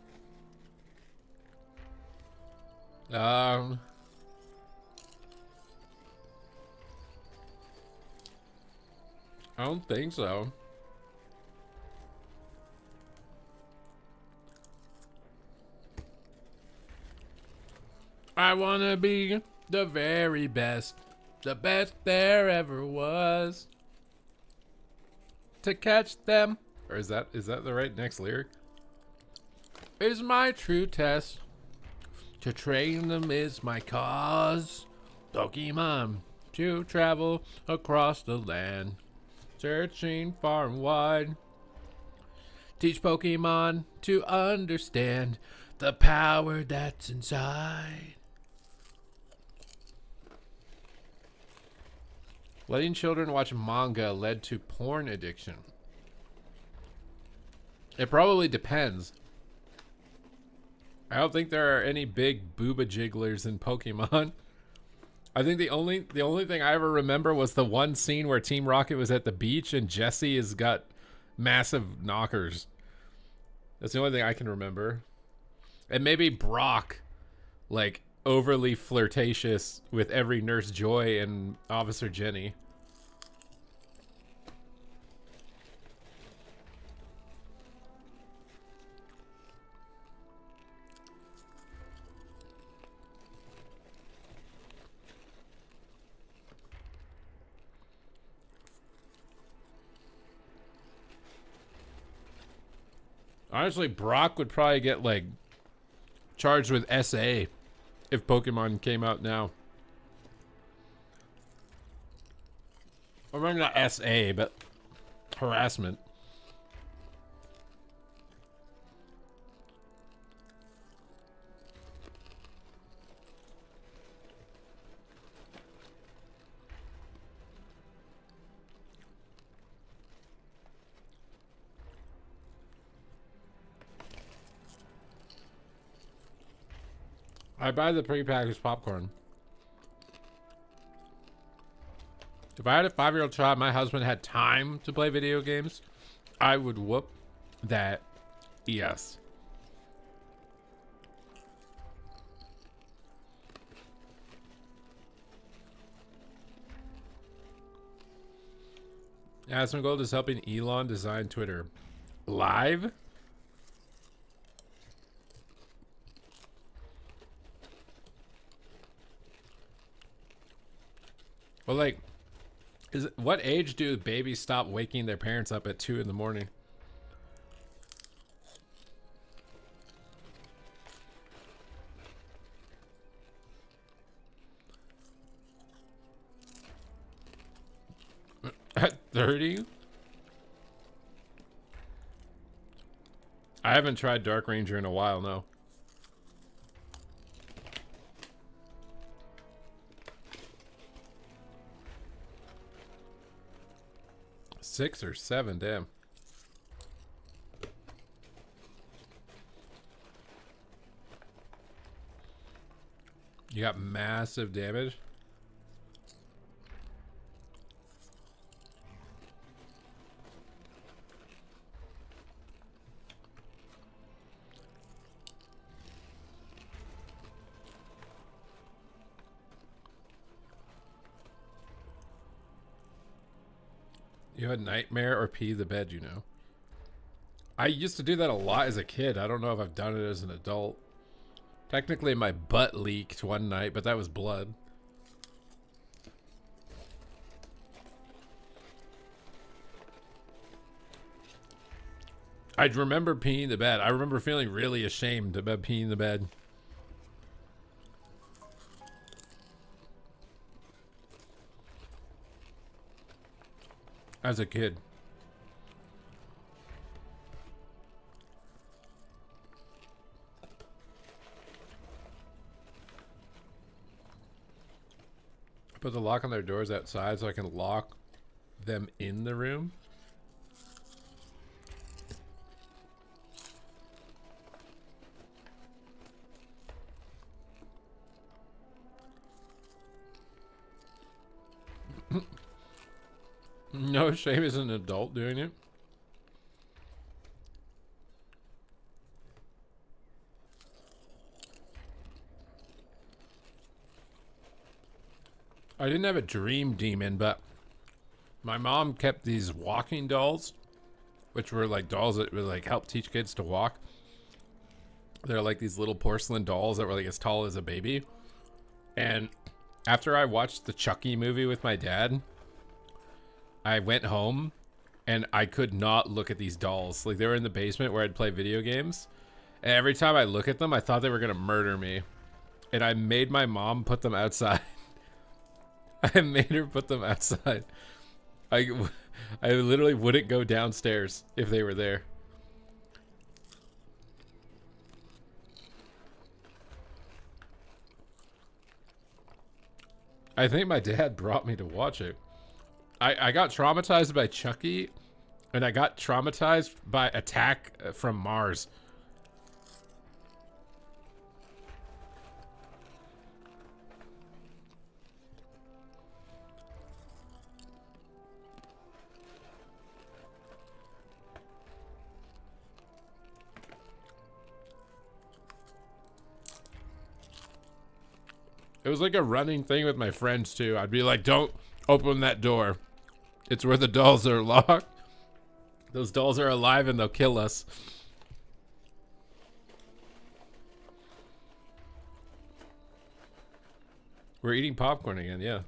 I don't think so. I wanna be the very best, the best there ever was. To catch them, or is that the right next lyric? Is my true test. To train them is my cause. Pokemon to travel across the land, searching far and wide. Teach Pokemon to understand the power that's inside. Letting children watch manga led to porn addiction. It probably depends. I don't think there are any big booba jigglers in Pokemon. I think the only thing I ever remember was the one scene where Team Rocket was at the beach and Jessie has got massive knockers. That's the only thing I can remember. And maybe Brock, like, overly flirtatious with every Nurse Joy and Officer Jenny. Honestly, Brock would probably get, like, charged with SA if Pokemon came out now. Or maybe not SA, but harassment. I buy the prepackaged popcorn. If I had a 5-year-old child, my husband had time to play video games, I would whoop that yes. Aspen Gold is helping Elon design Twitter. Live? Well, like, what age do babies stop waking their parents up at 2 in the morning? At 30? I haven't tried Dark Ranger in a while, no. Six or seven, damn. You got massive damage. You had nightmare or pee the bed, you know. I used to do that a lot as a kid. I don't know if I've done it as an adult. Technically, my butt leaked one night, but that was blood. I remember peeing the bed. I remember feeling really ashamed about peeing the bed. As a kid. Put the lock on their doors outside so I can lock them in the room. No shame as an adult doing it. I didn't have a dream demon, but my mom kept these walking dolls, which were like dolls that would like help teach kids to walk. They're like these little porcelain dolls that were like as tall as a baby. And after I watched the Chucky movie with my dad, I went home and I could not look at these dolls. Like, they were in the basement where I'd play video games. And every time I look at them, I thought they were going to murder me. And I made my mom put them outside. I made her put them outside. I literally wouldn't go downstairs if they were there. I think my dad brought me to watch it. I got traumatized by Chucky, and I got traumatized by Attack from Mars. It was like a running thing with my friends too. I'd be like, don't open that door. It's where the dolls are locked. Those dolls are alive and they'll kill us. We're eating popcorn again, yeah.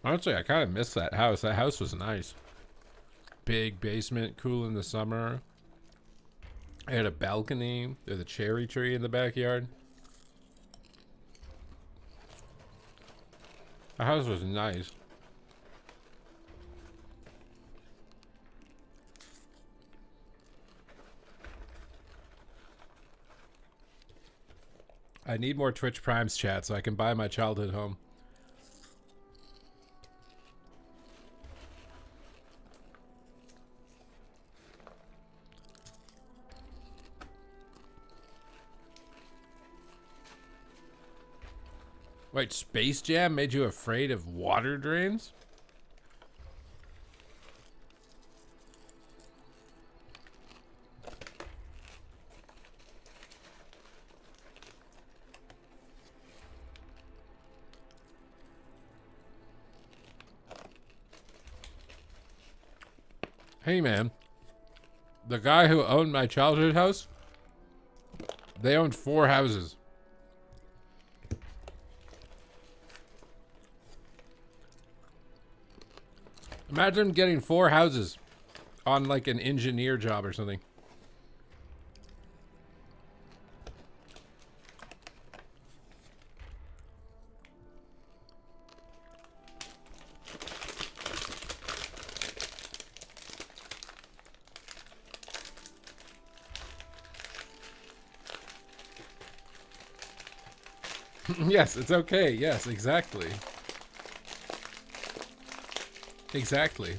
Honestly, I kind of miss that house. That house was nice. Big basement, cool in the summer. I had a balcony. There's a cherry tree in the backyard. The house was nice. I need more Twitch Primes chat so I can buy my childhood home. Wait, Space Jam made you afraid of water drains? Hey man, the guy who owned my childhood house, they owned 4 houses. Imagine getting 4 houses on like an engineer job or something. Yes, it's okay. Yes, exactly. Exactly.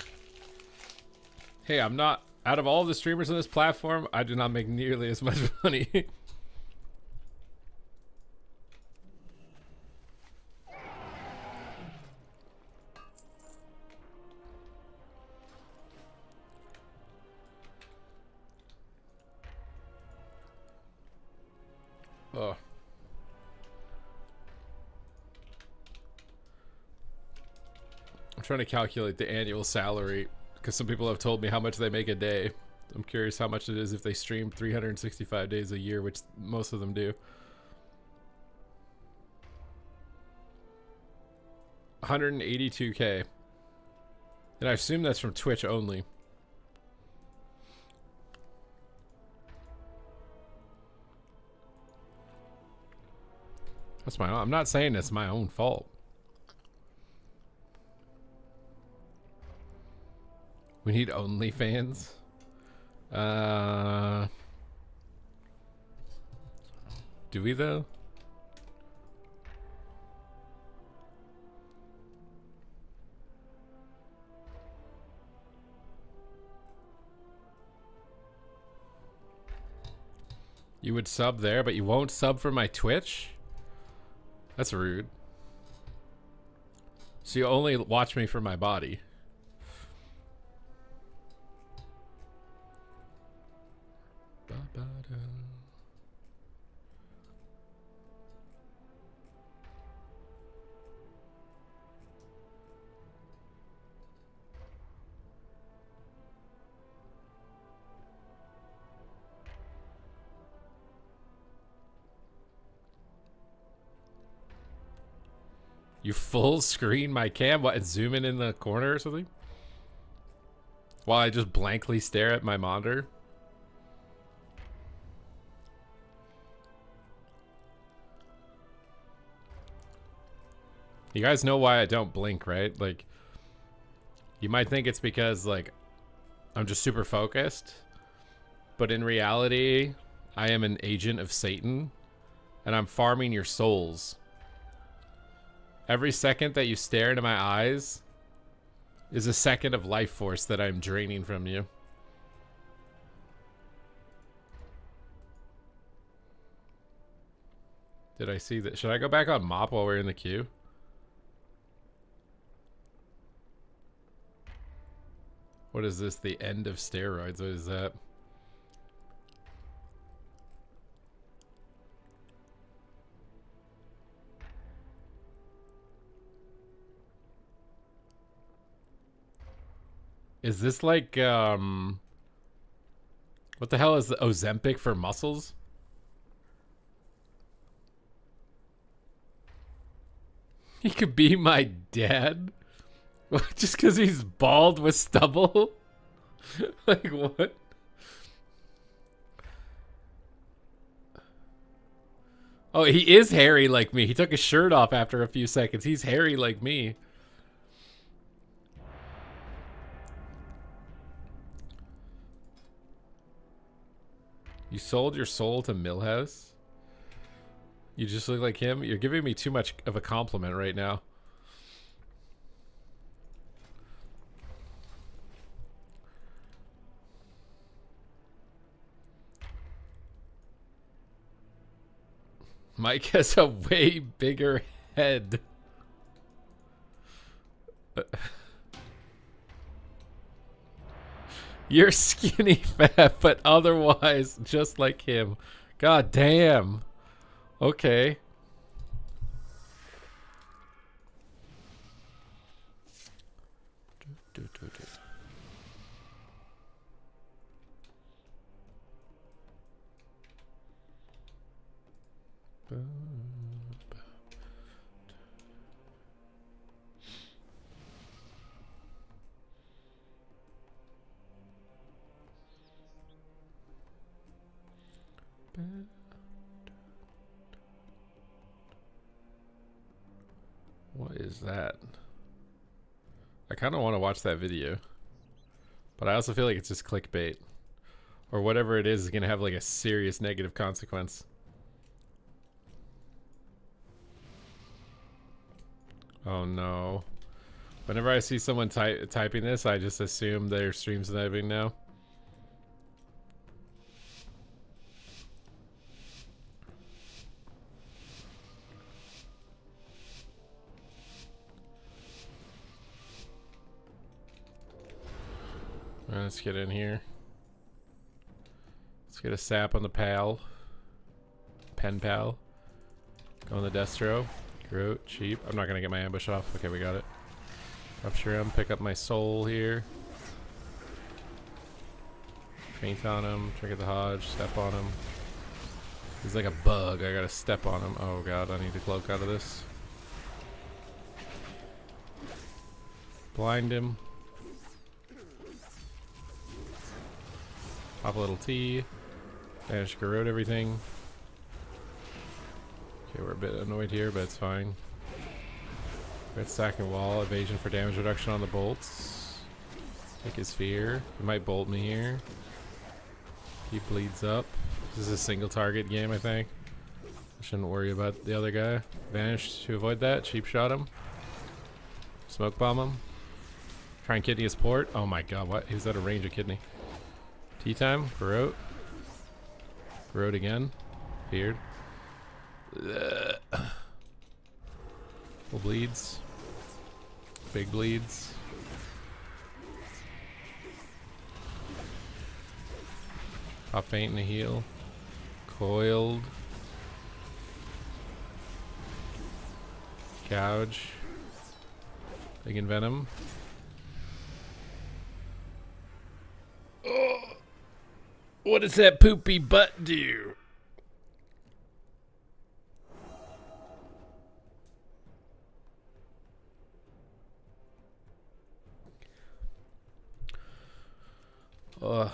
Hey, I'm not... Out of all the streamers on this platform, I do not make nearly as much money. Oh. I'm trying to calculate the annual salary because some people have told me how much they make a day. I'm curious how much it is if they stream 365 days a year, which most of them do. 182K. And I assume that's from Twitch only. That's my own. I'm not saying it's my own fault. We need OnlyFans. Do we though? You would sub there, but you won't sub for my Twitch? That's rude. So you only watch me for my body. You full screen my cam? What, and zoom in the corner or something? While I just blankly stare at my monitor? You guys know why I don't blink, right? Like, you might think it's because, like, I'm just super focused. But in reality, I am an agent of Satan. And I'm farming your souls. Every second that you stare into my eyes is a second of life force that I'm draining from you. Did I see that? Should I go back on mop while we're in the queue? What is this? The end of steroids? What is that? Is this like, what the hell is the Ozempic for muscles? He could be my dad? Just because he's bald with stubble? Like, what? Oh, he is hairy like me. He took his shirt off after a few seconds. He's hairy like me. You sold your soul to Millhouse? You just look like him? You're giving me too much of a compliment right now. Mike has a way bigger head. You're skinny fat, but otherwise just like him. God damn. Okay. What is that? I kind of want to watch that video, but I also feel like it's just clickbait, or whatever it is going to have like a serious negative consequence. Oh no. Whenever I see someone typing this, I just assume they're stream sniping now. Let's get in here. Let's get a sap on the pal. pen pal. Go on the Destro. Groot, cheap. I'm not gonna get my ambush off. Okay, we got it. Rupture him, pick up my soul here. Faint on him, trigger the Hodge, step on him. He's like a bug, I gotta step on him. Oh god, I need to cloak out of this. Blind him. Pop a little T. Manage to corrode everything. Okay, we're a bit annoyed here, but it's fine. Red stacking wall, evasion for damage reduction on the bolts. Take his fear. He might bolt me here. He bleeds up. This is a single target game, I think. I shouldn't worry about the other guy. Vanished to avoid that. Cheap shot him. Smoke bomb him. Try and kidney his port. Oh my god, what? He was out of range of kidney. Tea time. Corrode. Corrode again. Feared. Full bleeds. Big bleeds. Pop faint and a heal. Coiled. Gouge. Big Venom. Oh, what does that poopy butt do? Ugh.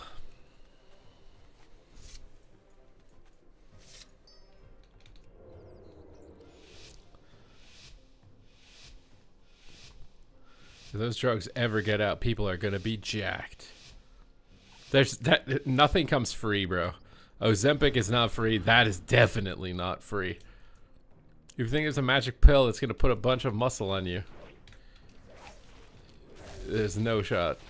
If those drugs ever get out, people are gonna be jacked. Nothing comes free, bro. Ozempic is not free. That is definitely not free. If you think it's a magic pill that's gonna put a bunch of muscle on you, there's no shot.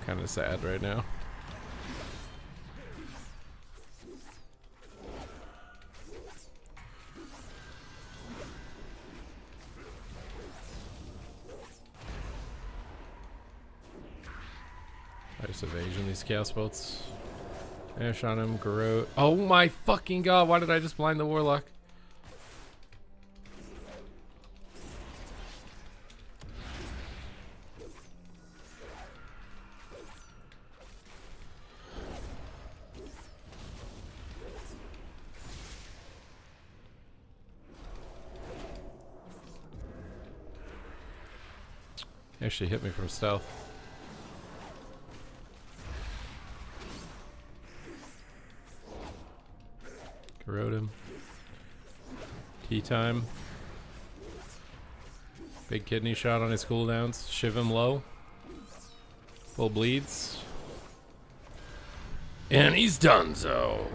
Kind of sad right now. Nice evasion, these chaos bolts. Ash on him, Garrote. Oh my fucking god, why did I just blind the Warlock? Actually hit me from stealth. Corrode him. Tea time. Big kidney shot on his cooldowns. Shiv him low. Full bleeds. And he's done so.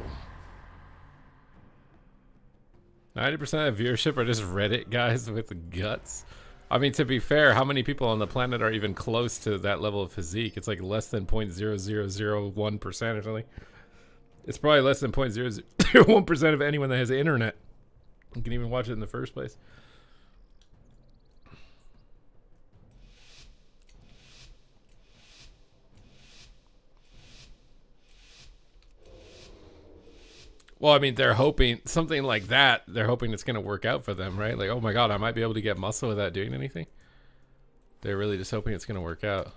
90% of viewership are just Reddit guys with guts. I mean, to be fair, how many people on the planet are even close to that level of physique? It's like less than 0.0001% or something. It's probably less than 0.001% of anyone that has the internet. You can even watch it in the first place. Well, I mean, they're hoping something like that. They're hoping it's going to work out for them, right? Like, oh my god, I might be able to get muscle without doing anything. They're really just hoping it's going to work out.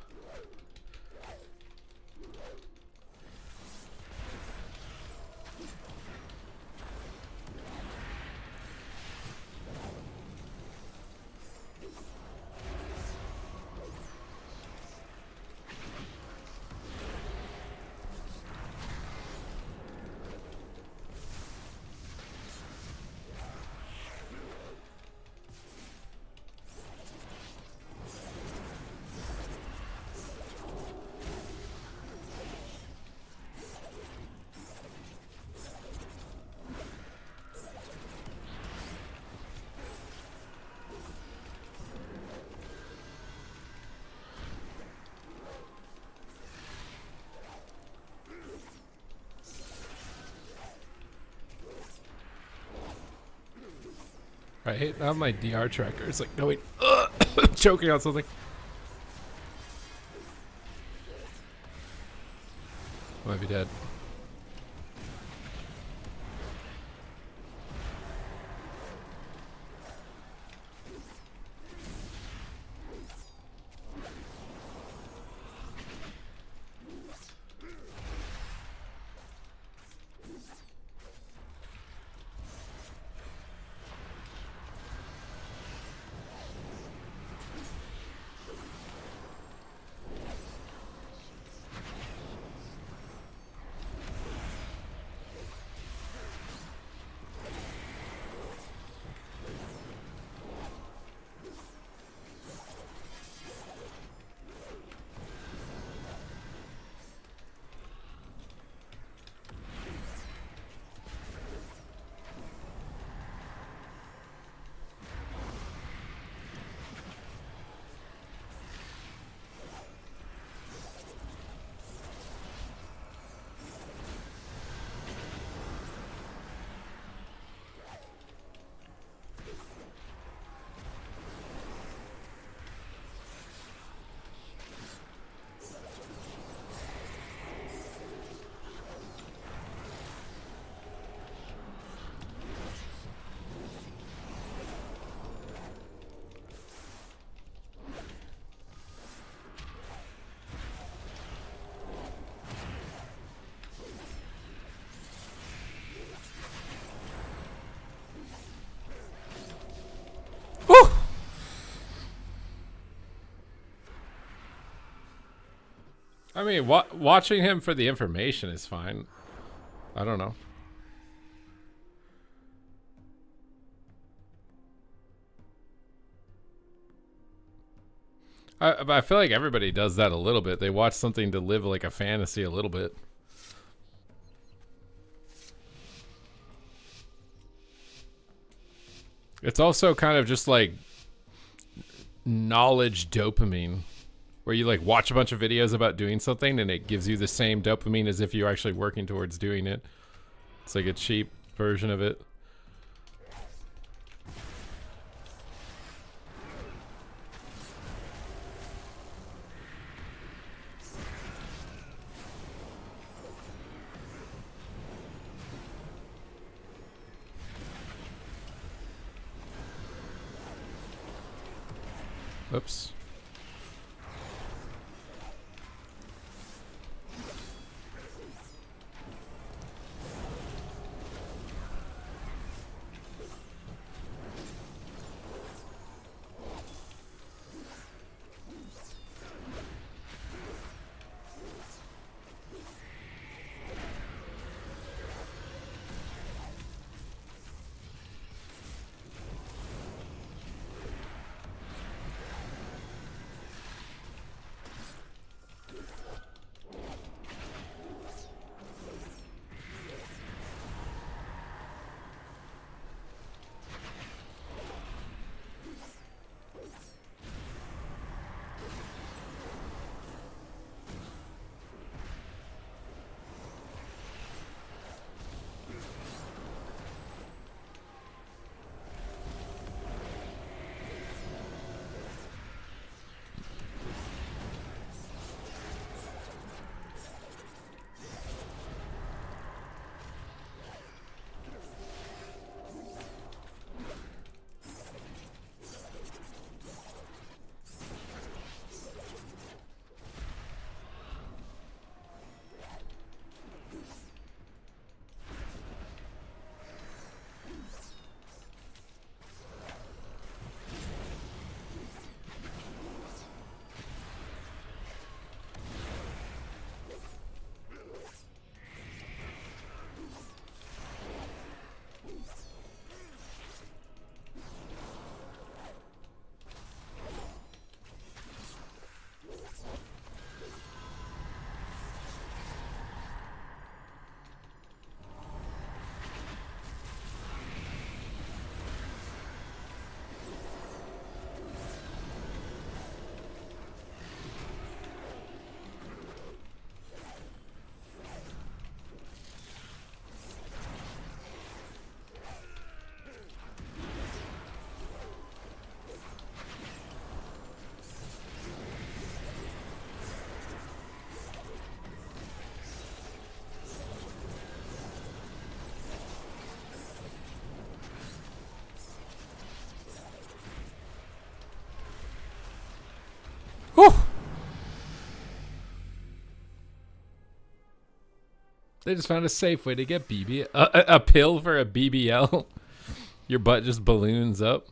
I hate how my DR tracker is like going, choking on something. Might be dead. I mean, watching him for the information is fine. I don't know. I feel like everybody does that a little bit. They watch something to live like a fantasy a little bit. It's also kind of just like knowledge dopamine, where you like watch a bunch of videos about doing something and it gives you the same dopamine as if you're actually working towards doing it. It's like a cheap version of it. Oops. They just found a safe way to get a pill for a BBL. Your butt just balloons up.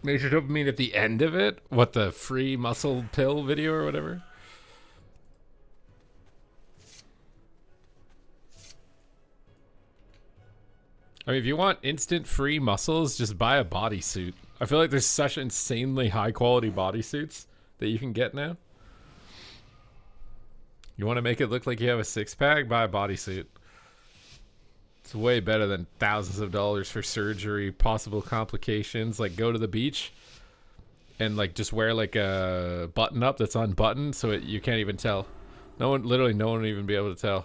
Major dopamine at the end of it? What, the free muscle pill video or whatever? I mean, if you want instant free muscles, just buy a bodysuit. I feel like there's such insanely high quality bodysuits that you can get now. You want to make it look like you have a six-pack? Buy a bodysuit. It's way better than thousands of dollars for surgery, possible complications. Like, go to the beach and like just wear like a button up that's unbuttoned so you can't even tell. No one will even be able to tell.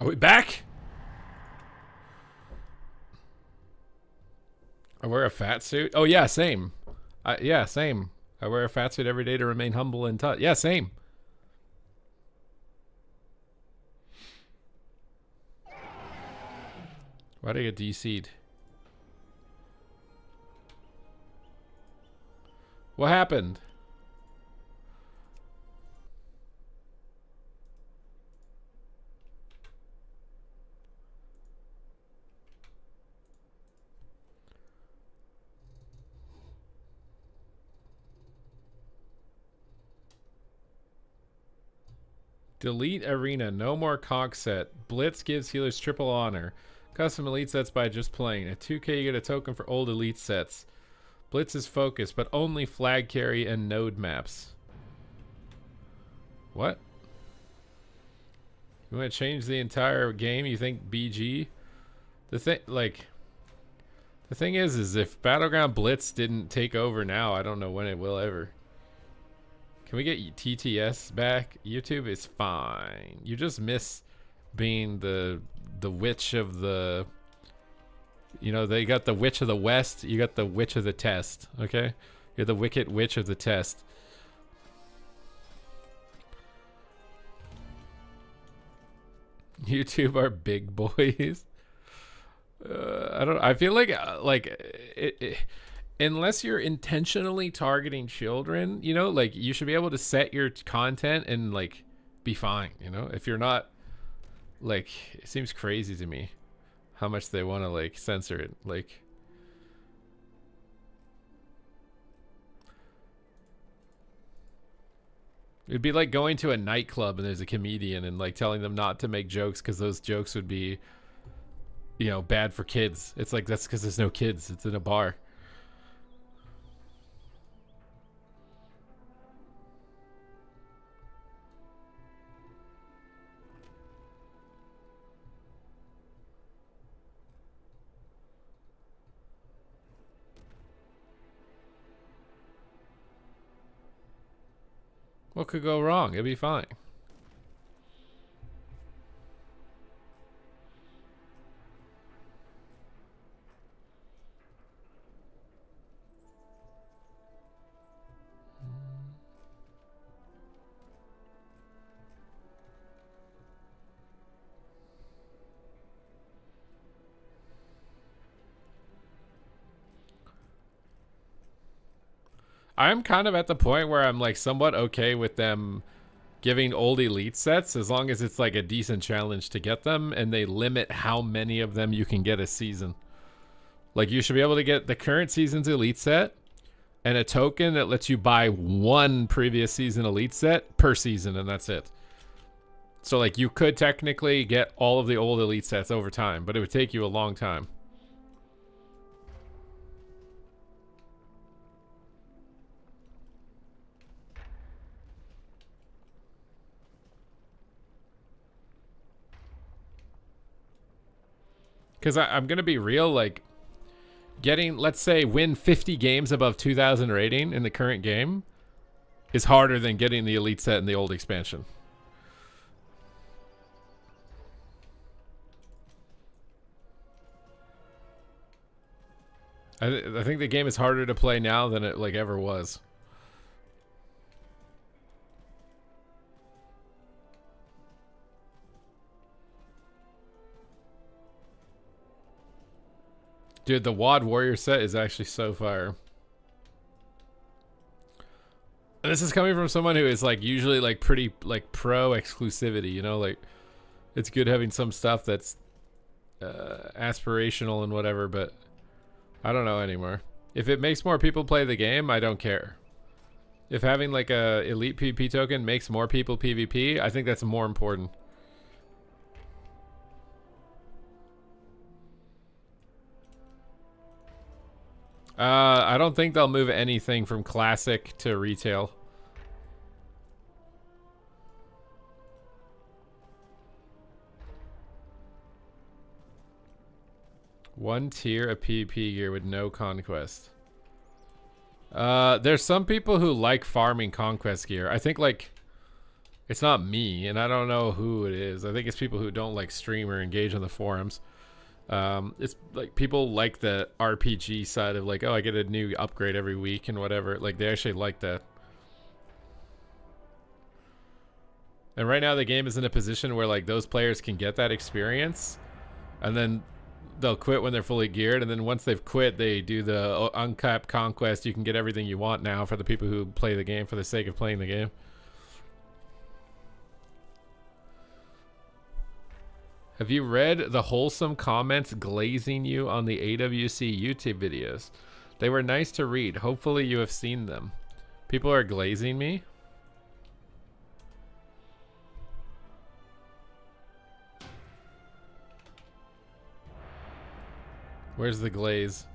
Are we back? I wear a fat suit. Oh yeah, same. Yeah, same. I wear a fat suit every day to remain humble and tough. Yeah, same. Why did I get DC'd? What happened? Delete arena. No more conch set. Blitz gives healers triple honor. Custom elite sets by just playing. At 2K you get a token for old elite sets. Blitz is focused, but only flag carry and node maps. What? You want to change the entire game? You think BG? The thing is if Battleground Blitz didn't take over now, I don't know when it will ever. Can we get TTS back? YouTube is fine. You just miss being the witch of the... You know, they got the witch of the west. You got the witch of the test. Okay? You're the wicked witch of the test. YouTube are big boys. I feel like unless you're intentionally targeting children, you know, like you should be able to set your content and like be fine, you know. If you're not, like, it seems crazy to me how much they want to like censor it. Like, it'd be like going to a nightclub and there's a comedian and like telling them not to make jokes because those jokes would be, you know, bad for kids. It's like, that's because there's no kids. It's in a bar. What could go wrong? It'd be fine. I'm kind of at the point where I'm like somewhat okay with them giving old elite sets as long as it's like a decent challenge to get them and they limit how many of them you can get a season. Like you should be able to get the current season's elite set and a token that lets you buy one previous season elite set per season, and that's it. So like you could technically get all of the old elite sets over time, but it would take you a long time. Because I'm going to be real, like, getting, let's say, win 50 games above 2,000 rating in the current game is harder than getting the elite set in the old expansion. I think the game is harder to play now than it, like, ever was. Dude, the WoD Warrior set is actually so fire. And this is coming from someone who is like usually like pretty like pro exclusivity, you know, like it's good having some stuff that's aspirational and whatever, but I don't know anymore. If it makes more people play the game, I don't care. If having like a elite PvP token makes more people PvP, I think that's more important. I don't think they'll move anything from classic to retail. One tier of PvP gear with no conquest. There's some people who like farming conquest gear. I think like It's not me, and I don't know who it is. I think it's people who don't like stream or engage on the forums. It's like people like the RPG side of like, oh, I get a new upgrade every week and whatever. Like they actually like that. And right now the game is in a position where like those players can get that experience, and then they'll quit when they're fully geared, and then once they've quit, they do the uncapped conquest. You can get everything you want now for the people who play the game for the sake of playing the game. Have you read the wholesome comments glazing you on the AWC YouTube videos? They were nice to read. Hopefully you have seen them. People are glazing me. Where's the glaze?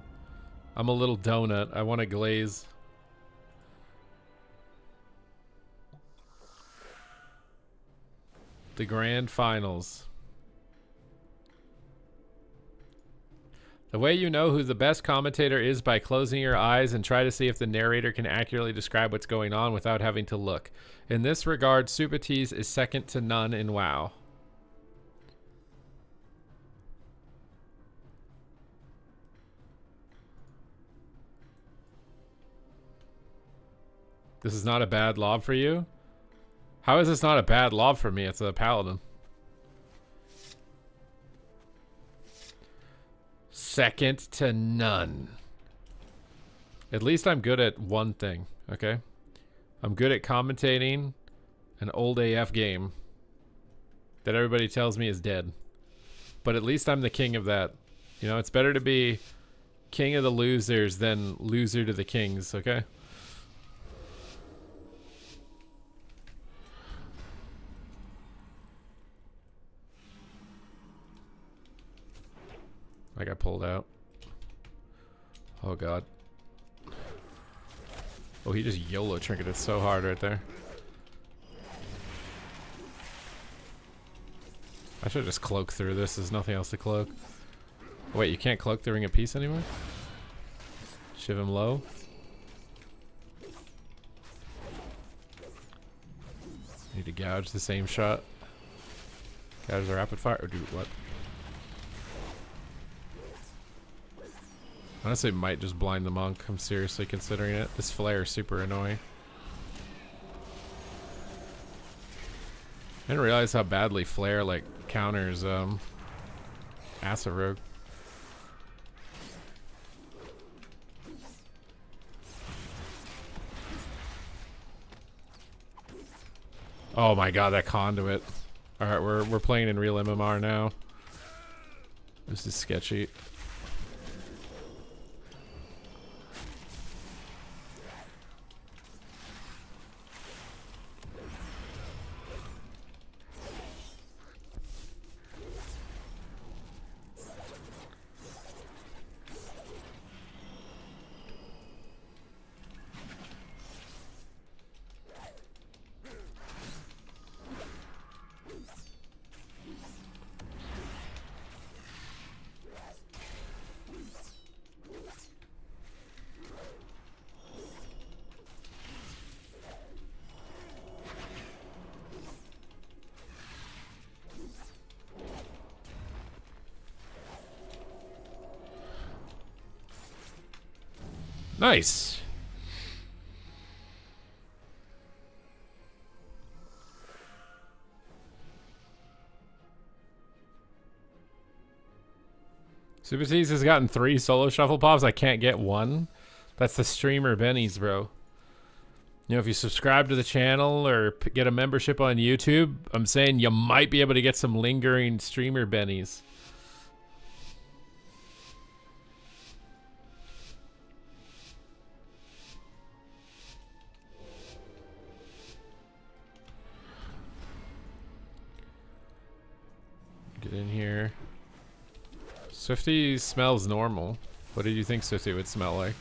I'm a little donut. I want a glaze. The grand finals. The way you know who the best commentator is by closing your eyes and try to see if the narrator can accurately describe what's going on without having to look. In this regard, Supatees is second to none in WoW. This is not a bad lob for you? How is this not a bad lob for me? It's a paladin. Second to none. At least I'm good at one thing, okay? I'm good at commentating an old AF game that everybody tells me is dead. But at least I'm the king of that. You know, it's better to be king of the losers than loser to the kings, okay? I got pulled out. Oh god. Oh, he just YOLO trinketed so hard right there. I should just cloak through this. There's nothing else to cloak. Wait, you can't cloak the Ring of Peace anymore? Shiv him low. Need to gouge the same shot. Gouge the rapid fire, or do what? Honestly, might just blind the monk. I'm seriously considering it. This flare is super annoying. I didn't realize how badly flare like counters Assa rogue. Oh my god, that conduit. Alright, we're playing in real MMR now. This is sketchy. Nice. Supatees has gotten 3 solo shuffle pops. I can't get one. That's the streamer bennies, bro. You know, if you subscribe to the channel or get a membership on YouTube, I'm saying you might be able to get some lingering streamer bennies. Get in here. Swifty smells normal. What did you think Swifty would smell like?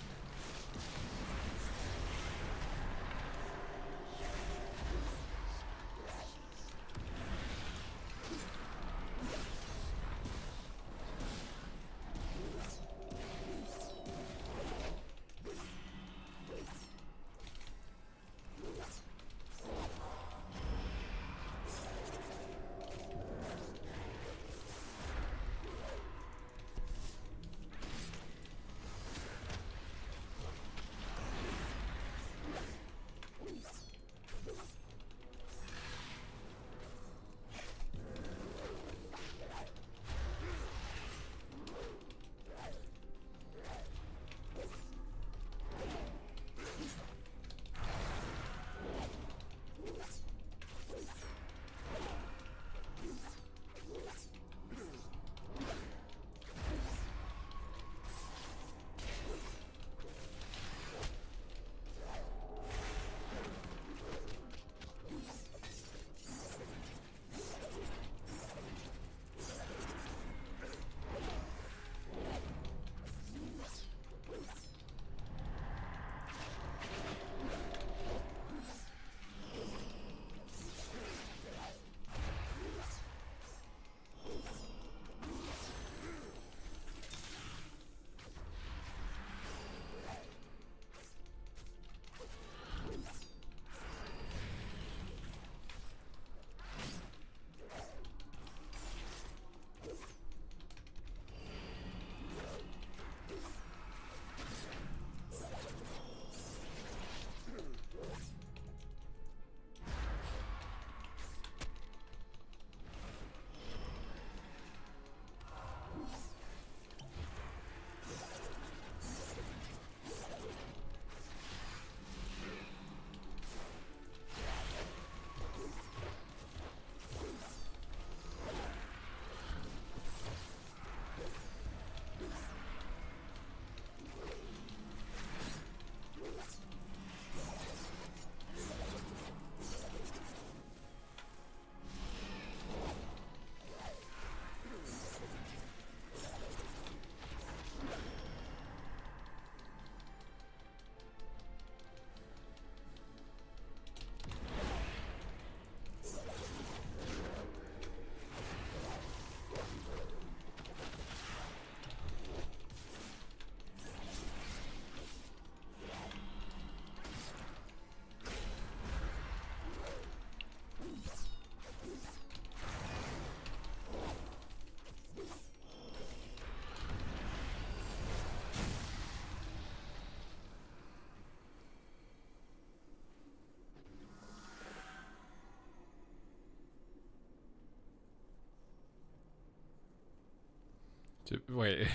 Wait,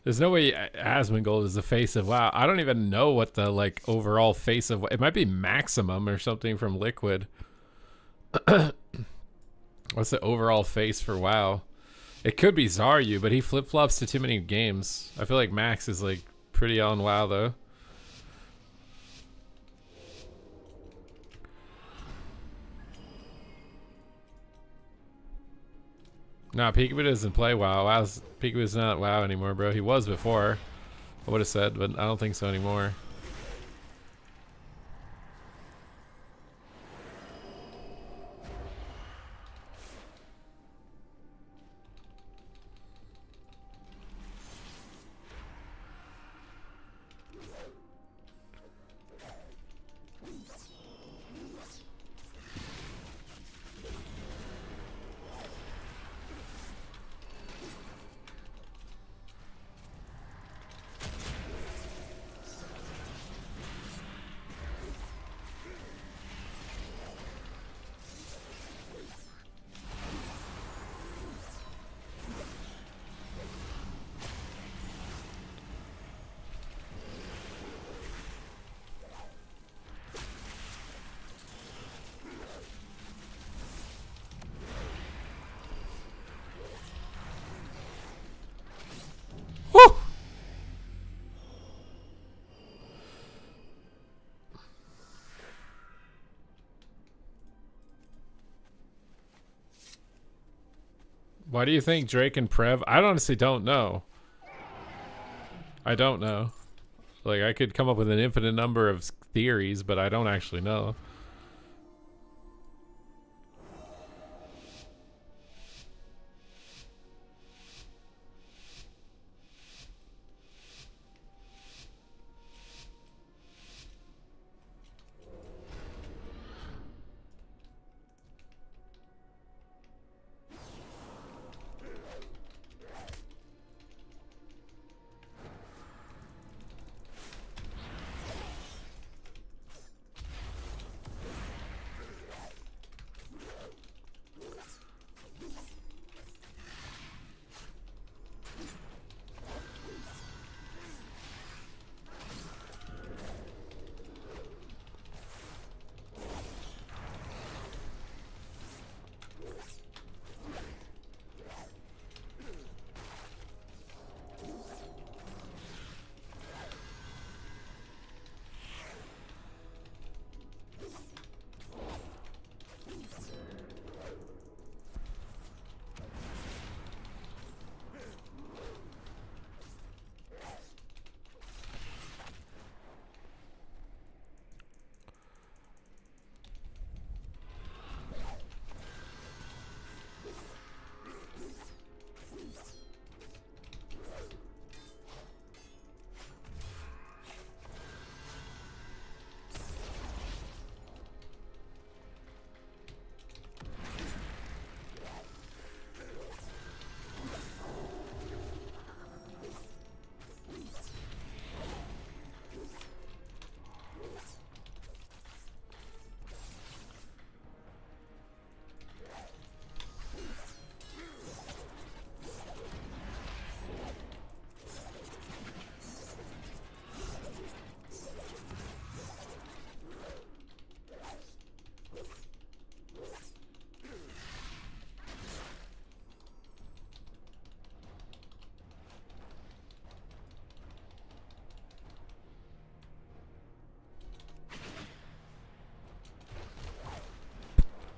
there's no way Asmongold is the face of WoW. I don't even know what the like overall face of it might be Maximum or something from Liquid. What's the overall face for WoW? It could be Zaryu, but he flip-flops to too many games. I feel like Max is like pretty on WoW though. Nah, Peekaboo doesn't play WoW. Peekaboo's not WoW anymore, bro. He was before. I would have said, but I don't think so anymore. Why do you think Drake and Prev? I honestly don't know. I don't know. Like, I could come up with an infinite number of theories, but I don't actually know.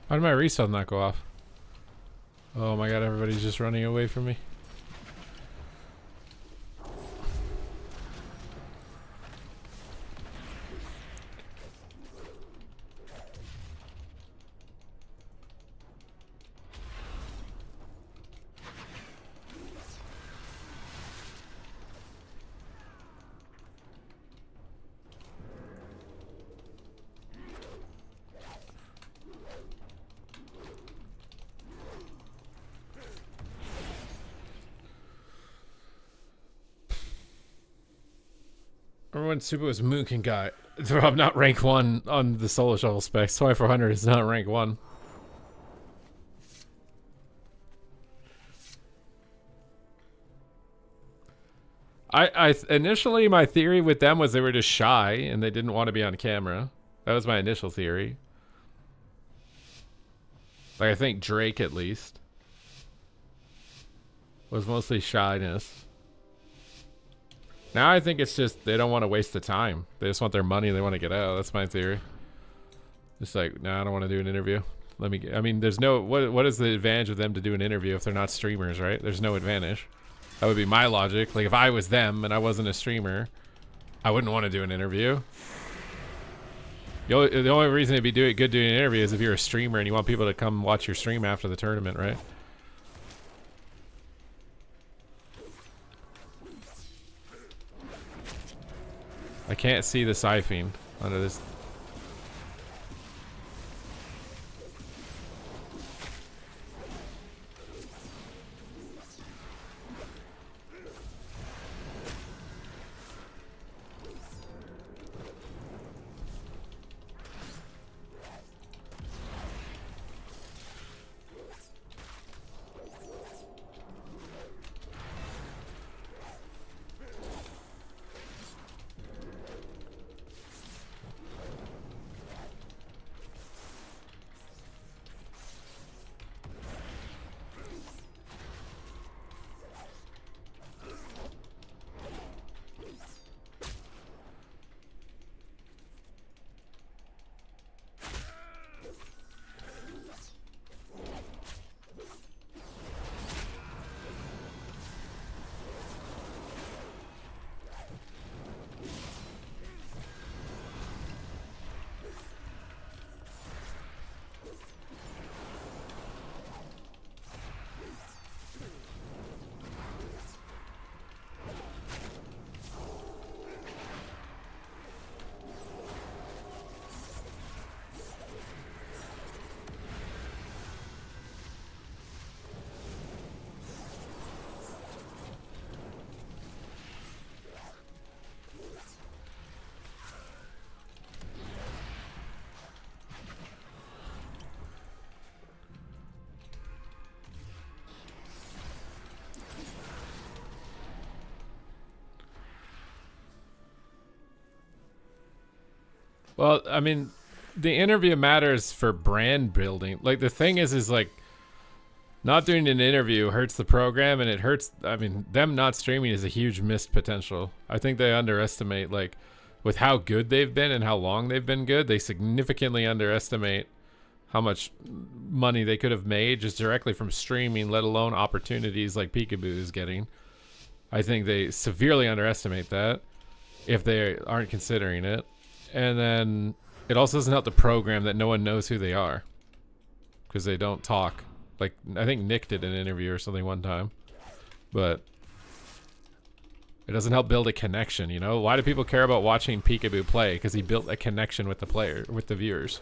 Why did my resell not go off? Oh my god, everybody's just running away from me. Remember when Super was Mook and got I'm not rank 1 on the solo shuffle specs. 2400 is not rank 1. I initially my theory with them was they were just shy and they didn't want to be on camera. That was my initial theory. Like I think Drake at least was mostly shyness. Now I think it's just they don't want to waste the time. They just want their money. They want to get out. That's my theory. It's like, no, I don't want to do an interview. Let me get, I mean, there's no, what is the advantage of them to do an interview if they're not streamers, right? There's no advantage. That would be my logic. Like if I was them and I wasn't a streamer, I wouldn't want to do an interview. The only reason it'd be good doing an interview is if you're a streamer and you want people to come watch your stream after the tournament, right? I can't see the siphing under this. Well, I mean, the interview matters for brand building. Like the thing is like not doing an interview hurts the program and it hurts. I mean, them not streaming is a huge missed potential. I think they underestimate, like with how good they've been and how long they've been good, they significantly underestimate how much money they could have made just directly from streaming, let alone opportunities like Peekaboo is getting. I think they severely underestimate that if they aren't considering it. And then it also doesn't help the program that no one knows who they are because they don't talk. Like I think Nick did an interview or something one time, but it doesn't help build a connection. You know, why do people care about watching Peekaboo play? Because he built a connection with the player, with the viewers.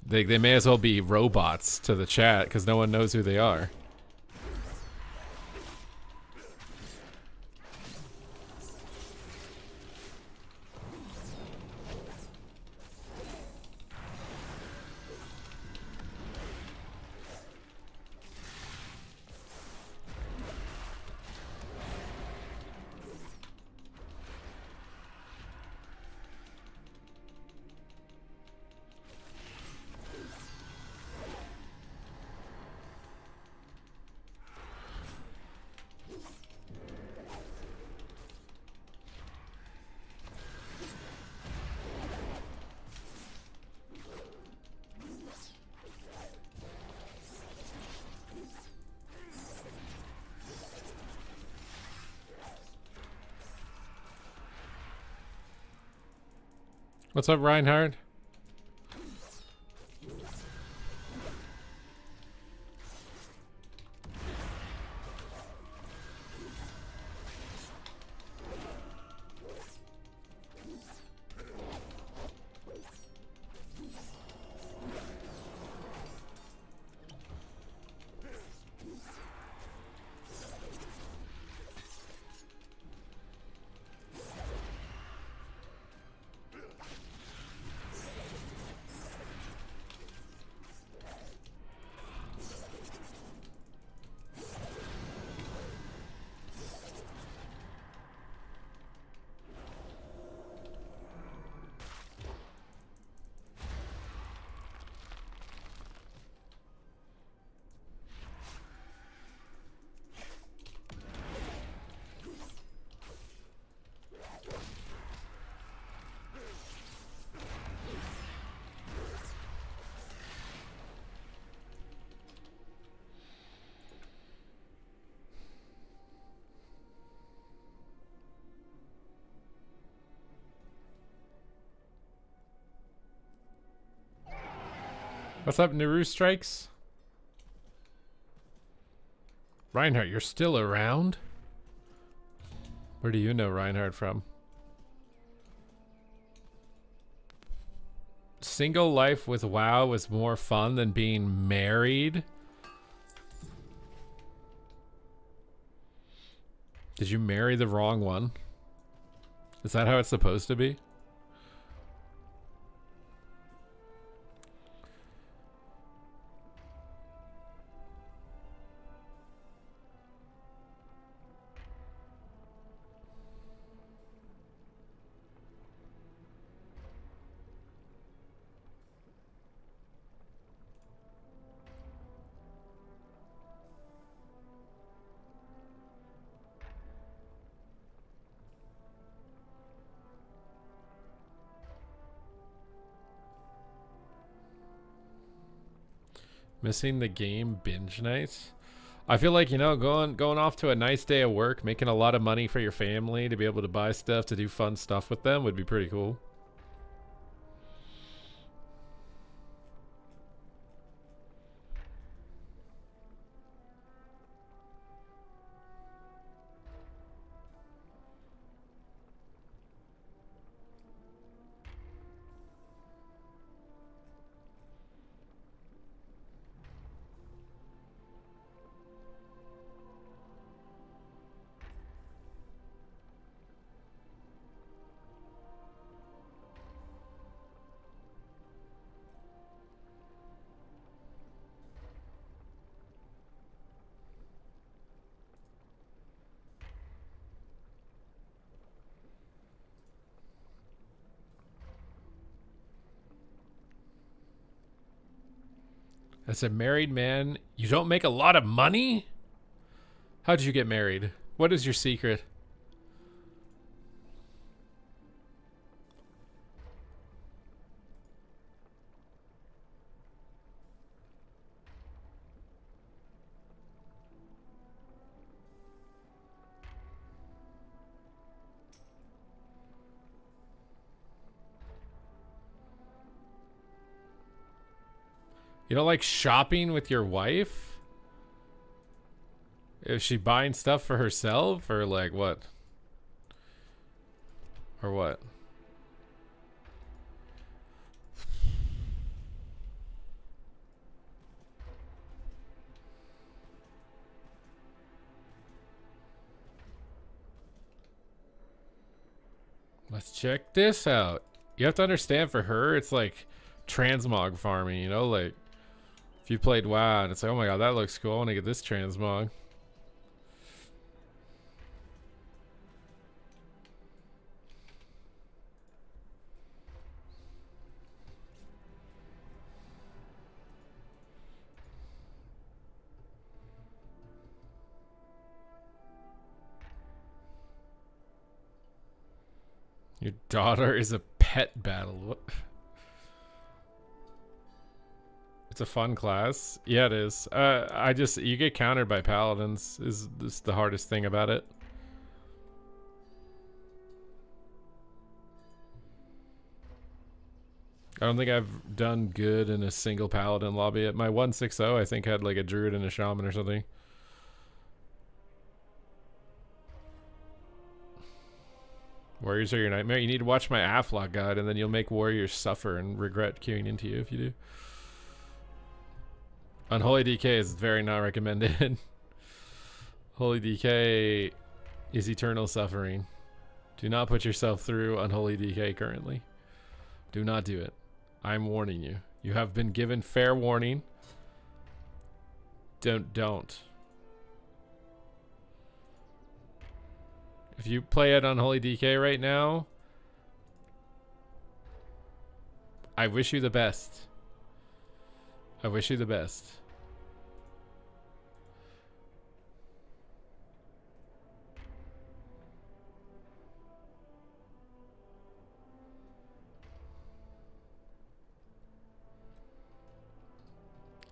They may as well be robots to the chat because no one knows who they are. What's up, Reinhard? What's up, Naru Strikes? Reinhardt, you're still around? Where do you know Reinhardt from? Single life with WoW was more fun than being married. Did you marry the wrong one? Is that how it's supposed to be? Missing the game binge nights. I feel like, you know, going off to a nice day of work, making a lot of money for your family to be able to buy stuff, to do fun stuff with them would be pretty cool. As a married man, you don't make a lot of money? How did you get married? What is your secret? You don't like shopping with your wife? Is she buying stuff for herself or like what? Or what? Let's check this out. You have to understand, for her, it's like transmog farming, you know? Like, if you played WoW and it's like, oh my god, that looks cool, I want to get this transmog. Your daughter is a pet battle. What? It's a fun class. Yeah, it is. You get countered by paladins is the hardest thing about it. I don't think I've done good in a single paladin lobby. At my 160, I think had like a druid and a shaman or something. Warriors are your nightmare. You need to watch my Aflock guide, and then you'll make warriors suffer and regret queuing into you if you do. Unholy DK is very not recommended. Holy DK is eternal suffering. Do not put yourself through Unholy DK currently. Do not do it. I'm warning you. You have been given fair warning. Don't. If you play at Unholy DK right now, I wish you the best. I wish you the best.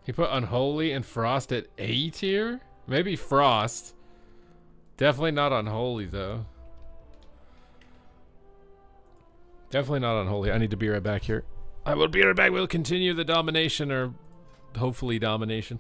He put Unholy and Frost at A tier? Maybe Frost. Definitely not Unholy, though. Definitely not Unholy. I need to be right back here. I will be right back. We'll continue the domination, or hopefully domination.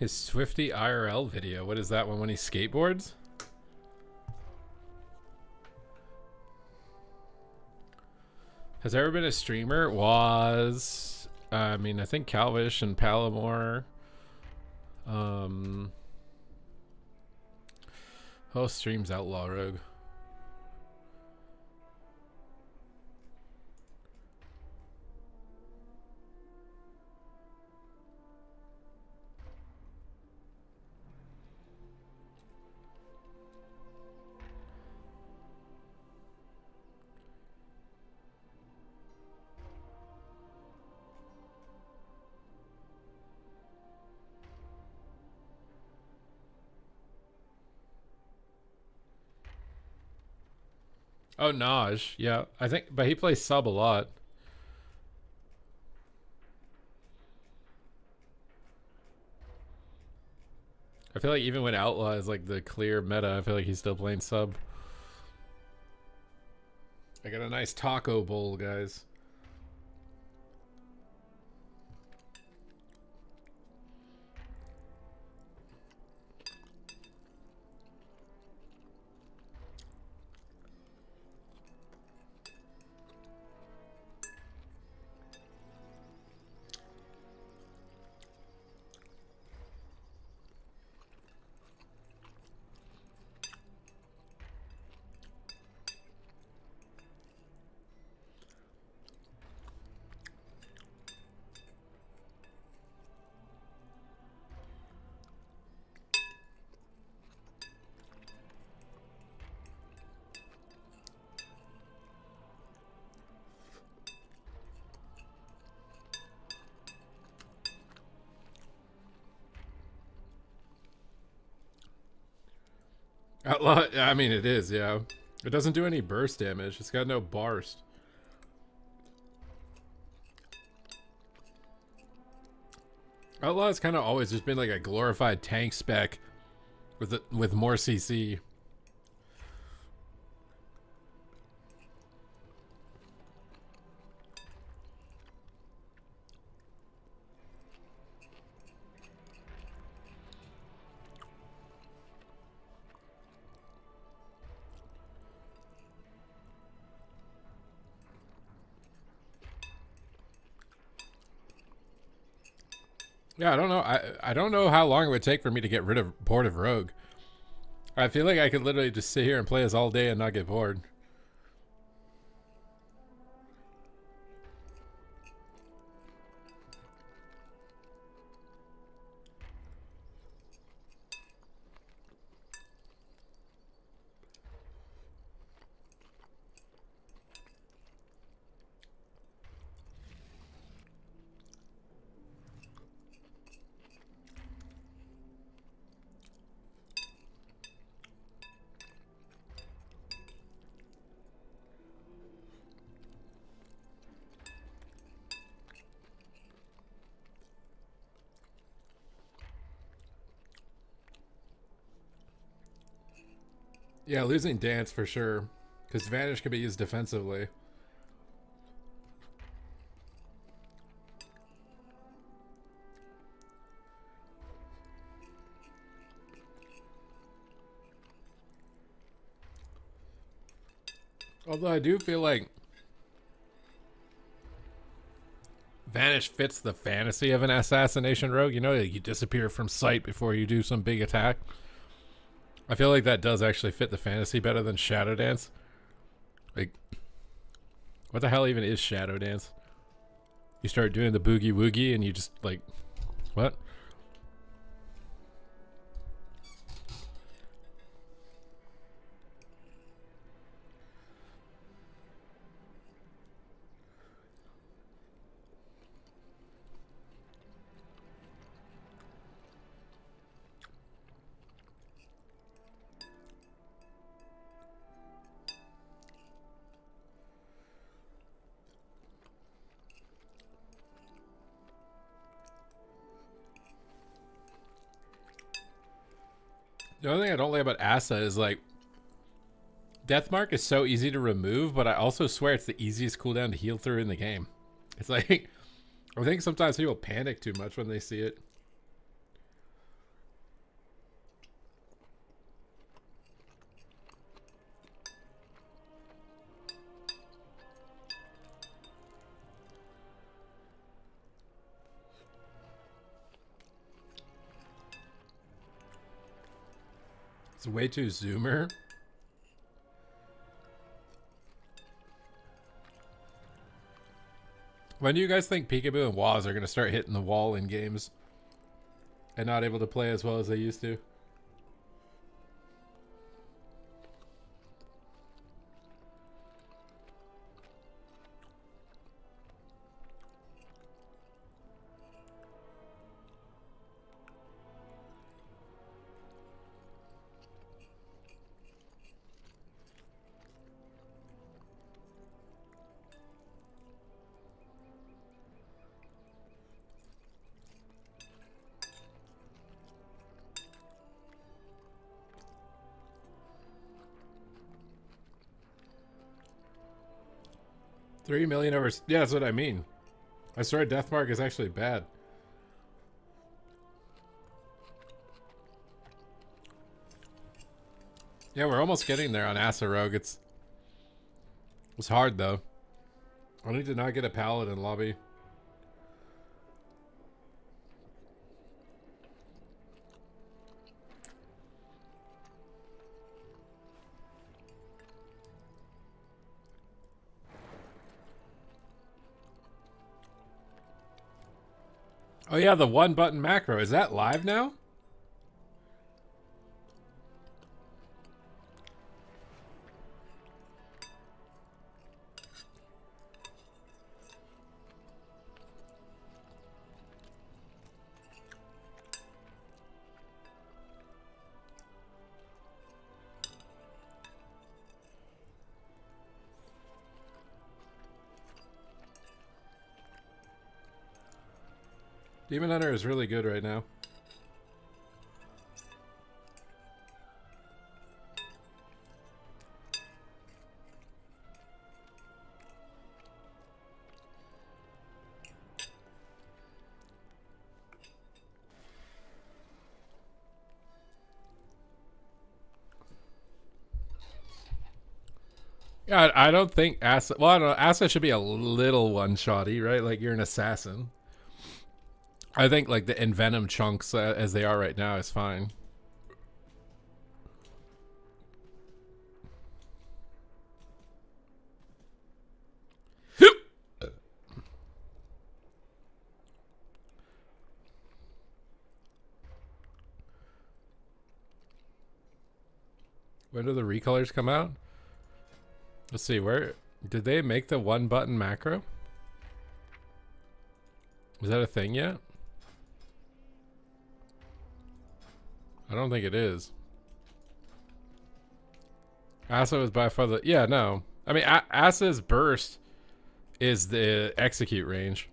His Swifty IRL video. What is that one when he skateboards? Has there ever been a streamer? I mean, I think Calvish and Palomore. Host streams Outlaw Rogue. Oh, Naj. Yeah, I think, but he plays sub a lot. I feel like even when Outlaw is like the clear meta, I feel like he's still playing sub. I got a nice taco bowl, guys. Outlaw, I mean, it is, yeah. It doesn't do any burst damage. It's got no burst. Outlaw has kind of always just been like a glorified tank spec with more CC. Yeah, I don't know. I don't know how long it would take for me to get rid of bored of Rogue. I feel like I could literally just sit here and play as all day and not get bored. Yeah, losing Dance for sure. Because Vanish can be used defensively. Although I do feel like Vanish fits the fantasy of an assassination rogue. You know, you disappear from sight before you do some big attack. I feel like that does actually fit the fantasy better than Shadow Dance. Like, what the hell even is Shadow Dance? You start doing the boogie woogie and you just like, what? The only thing I don't like about Assa is like Deathmark is so easy to remove, but I also swear it's the easiest cooldown to heal through in the game. It's like I think sometimes people panic too much when they see it. It's way too zoomer. When do you guys think Peekaboo and Waz are going to start hitting the wall in games and not able to play as well as they used to? $3 million over. Yeah, that's what I mean. I swear Deathmark is actually bad. Yeah, we're almost getting there on Assa Rogue. It's hard though. I need to not get a paladin lobby. Oh yeah, the one button macro. Is that live now? Demon Hunter is really good right now. Yeah, I don't think Assa. Well, I don't know. Assa should be a little one-shotty, right? Like you're an assassin. I think like the Envenom chunks as they are right now is fine. When do the recolors come out? Let's see, where did they make the one button macro? Is that a thing yet? I don't think it is. Assa was by far the... Yeah, no. I mean, Assa's burst is the execute range.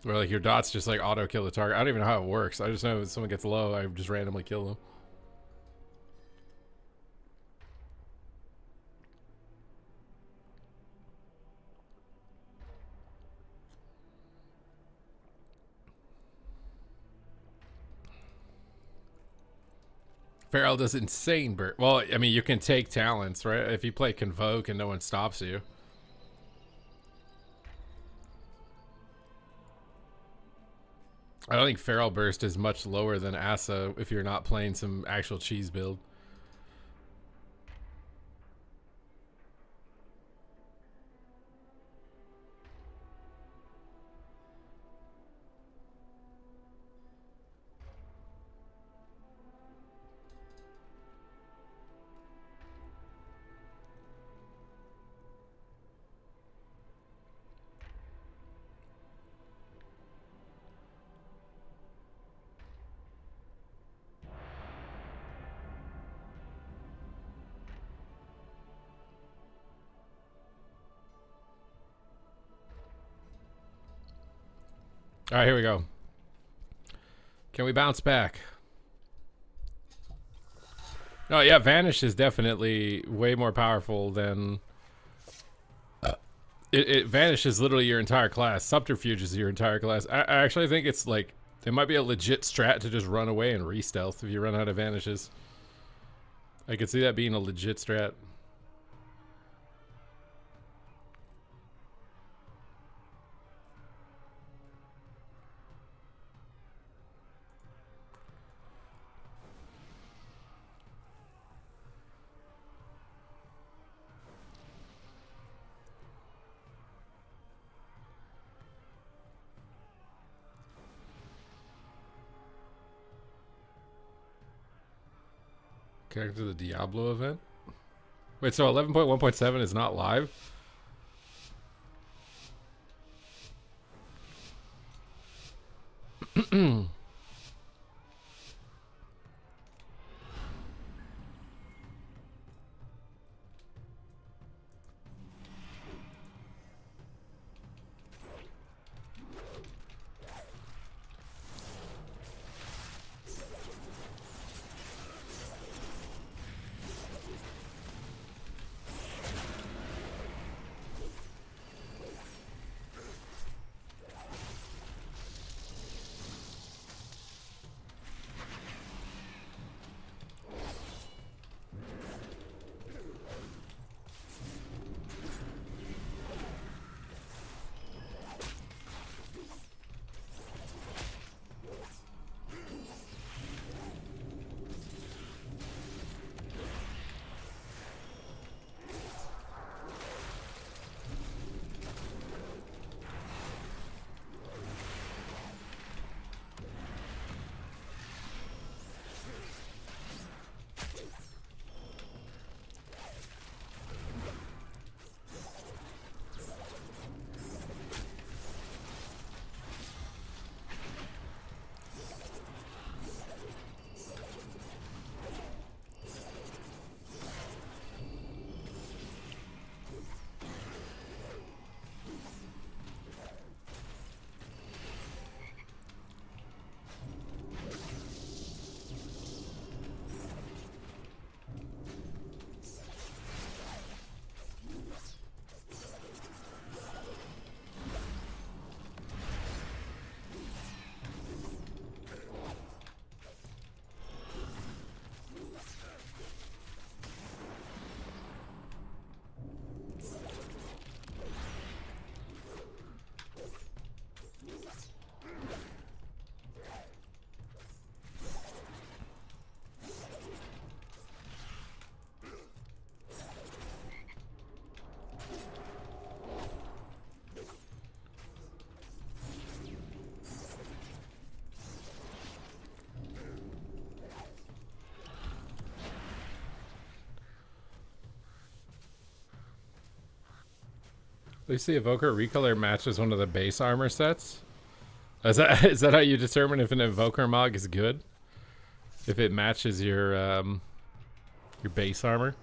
Where like your dots just like auto kill the target. I don't even know how it works. I just know if someone gets low, I just randomly kill them. Feral does insane burst. Well, I mean, you can take talents, right? If you play Convoke and no one stops you. I don't think Feral Burst is much lower than Assa if you're not playing some actual cheese build. All right, here we go. Can we bounce back? Oh yeah, Vanish is definitely way more powerful than... Vanish is literally your entire class. Subterfuge is your entire class. I actually think it's like... It might be a legit strat to just run away and re-stealth if you run out of Vanishes. I could see that being a legit strat. Connected to the Diablo event. Wait, so 11.1.7 is not live? At least the Evoker Recolor matches one of the base armor sets. Is that how you determine if an Evoker Mog is good? If it matches your base armor?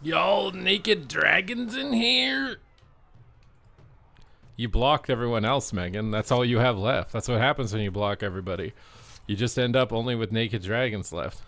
Y'all naked dragons in here? You blocked everyone else, Megan. That's all you have left. That's what happens when you block everybody. You just end up only with naked dragons left.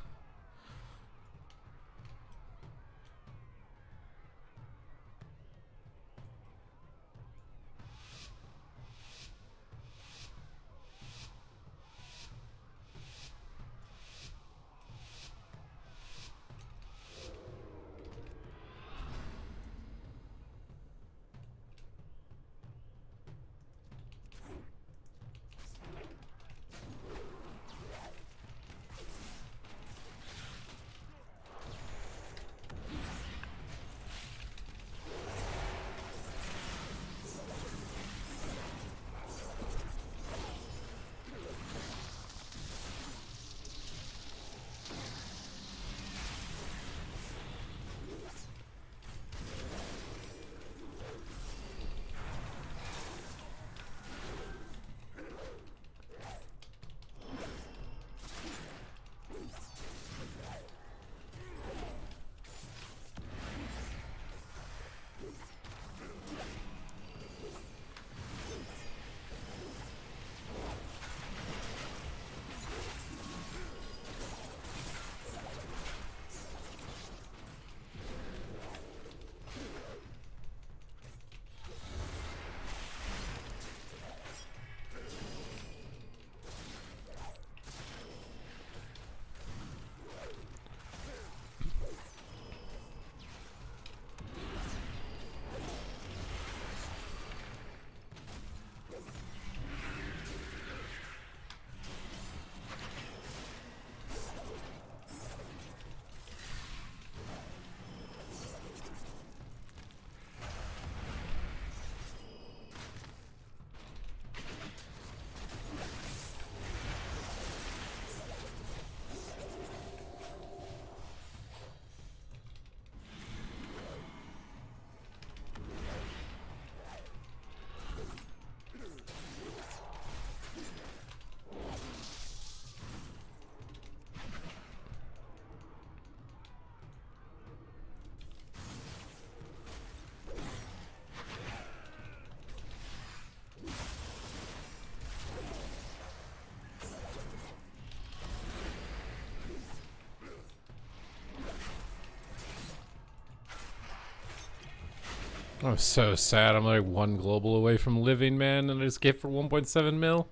I'm so sad. I'm like one global away from living, man, and I just get for 1.7 mil.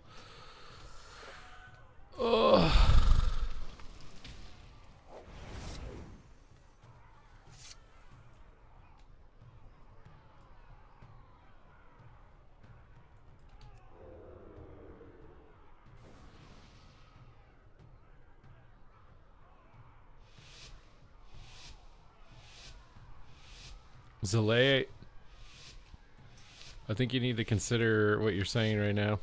Ugh. Zalay, I think you need to consider what you're saying right now.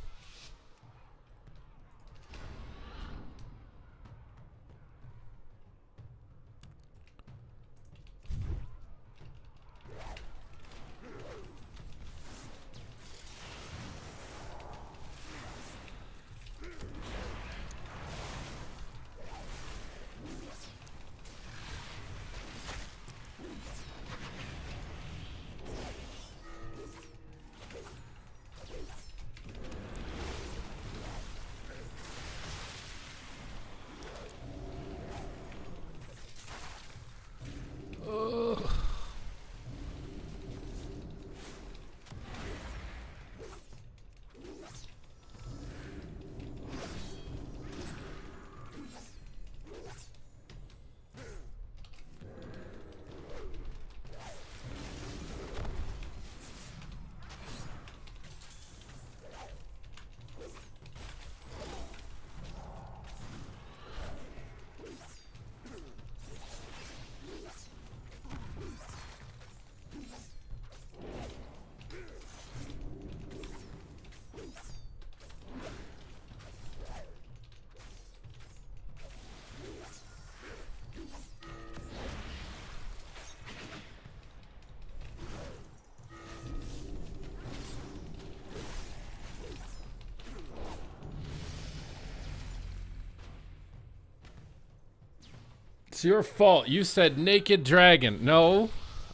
It's your fault. You said naked dragon. No,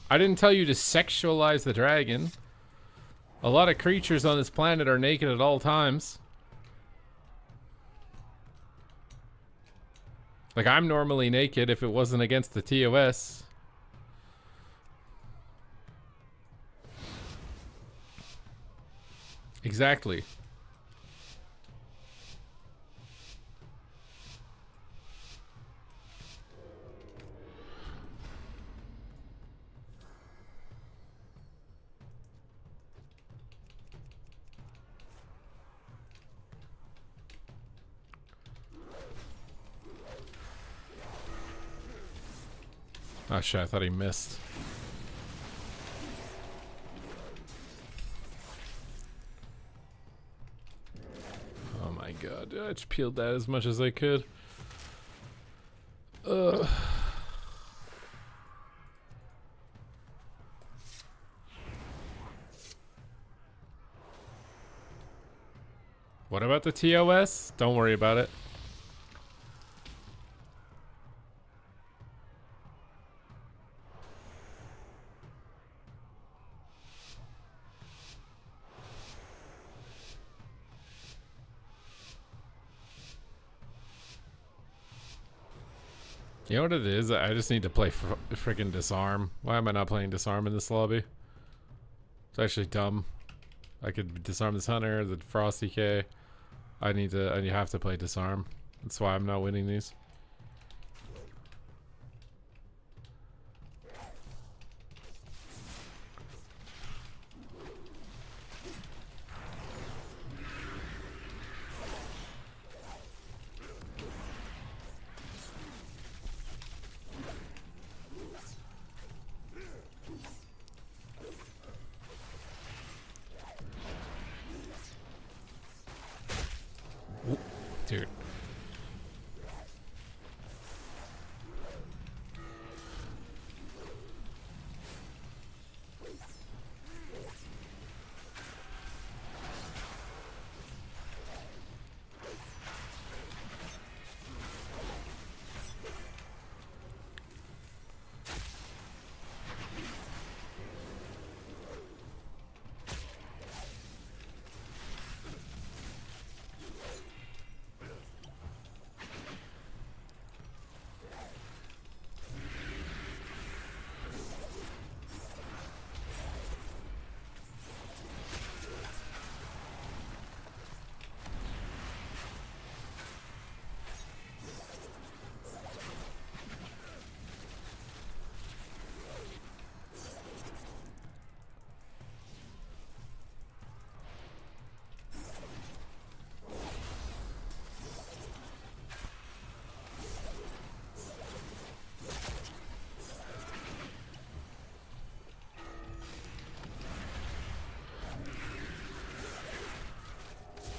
I didn't tell you to sexualize the dragon. A lot of creatures on this planet are naked at all times. Like, I'm normally naked if it wasn't against the TOS. Exactly. Oh shit, I thought he missed. Oh my god, I just peeled that as much as I could. What about the TOS? Don't worry about it. You know what it is? I just need to play freaking disarm. Why am I not playing disarm in this lobby? It's actually dumb. I could disarm this hunter, the Frosty K. I have to play disarm. That's why I'm not winning these. Dude.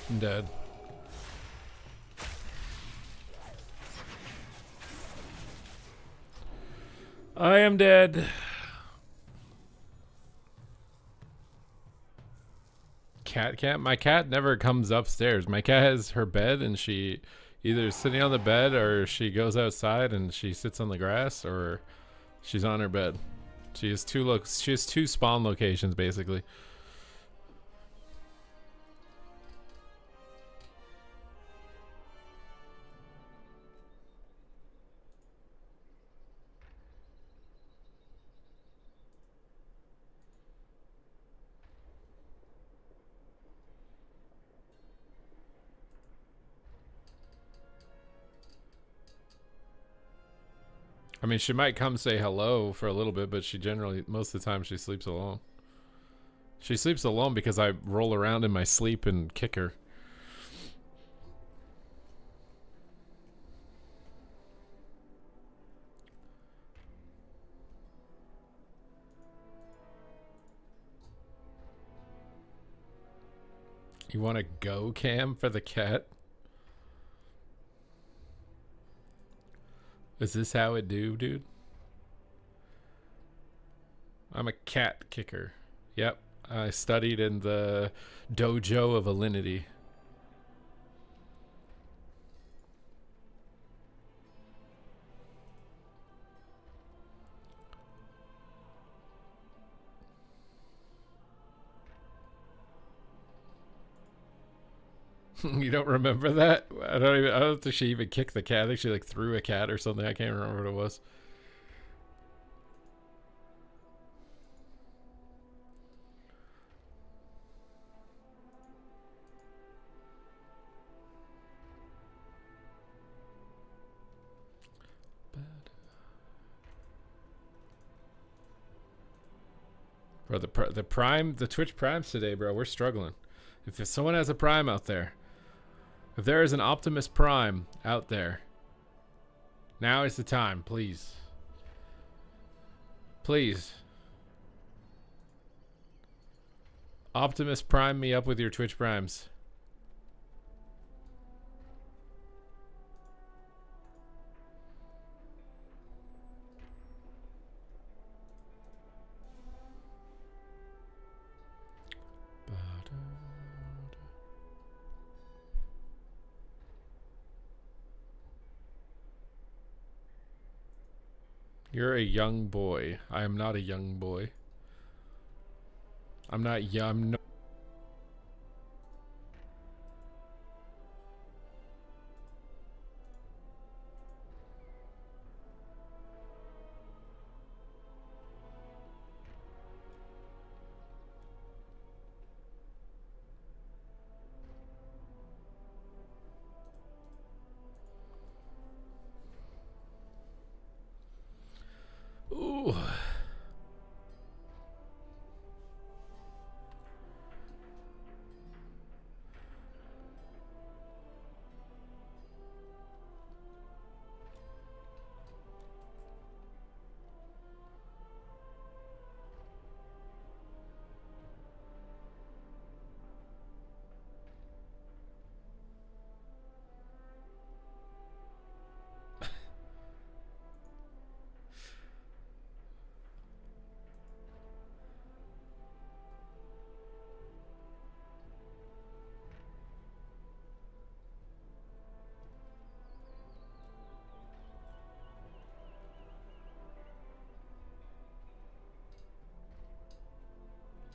I'm dead. I am dead. Cat. My cat never comes upstairs. My cat has her bed, and she either is sitting on the bed, or she goes outside and she sits on the grass, or she's on her bed. She has two spawn locations basically. I mean, she might come say hello for a little bit, but she generally, most of the time, she sleeps alone. She sleeps alone because I roll around in my sleep and kick her. You want to go cam for the cat? Is this how it do, dude? I'm a cat kicker. Yep. I studied in the dojo of Alinity. You don't remember that? I don't think she even kicked the cat. I think she like threw a cat or something. I can't remember what it was. Bro, the Twitch Primes today, bro, we're struggling. If someone has a Prime out there, if there is an Optimus Prime out there, now is the time, please. Please. Optimus Prime me up with your Twitch Primes. You're a young boy. I am not a young boy. I'm not young. Ooh.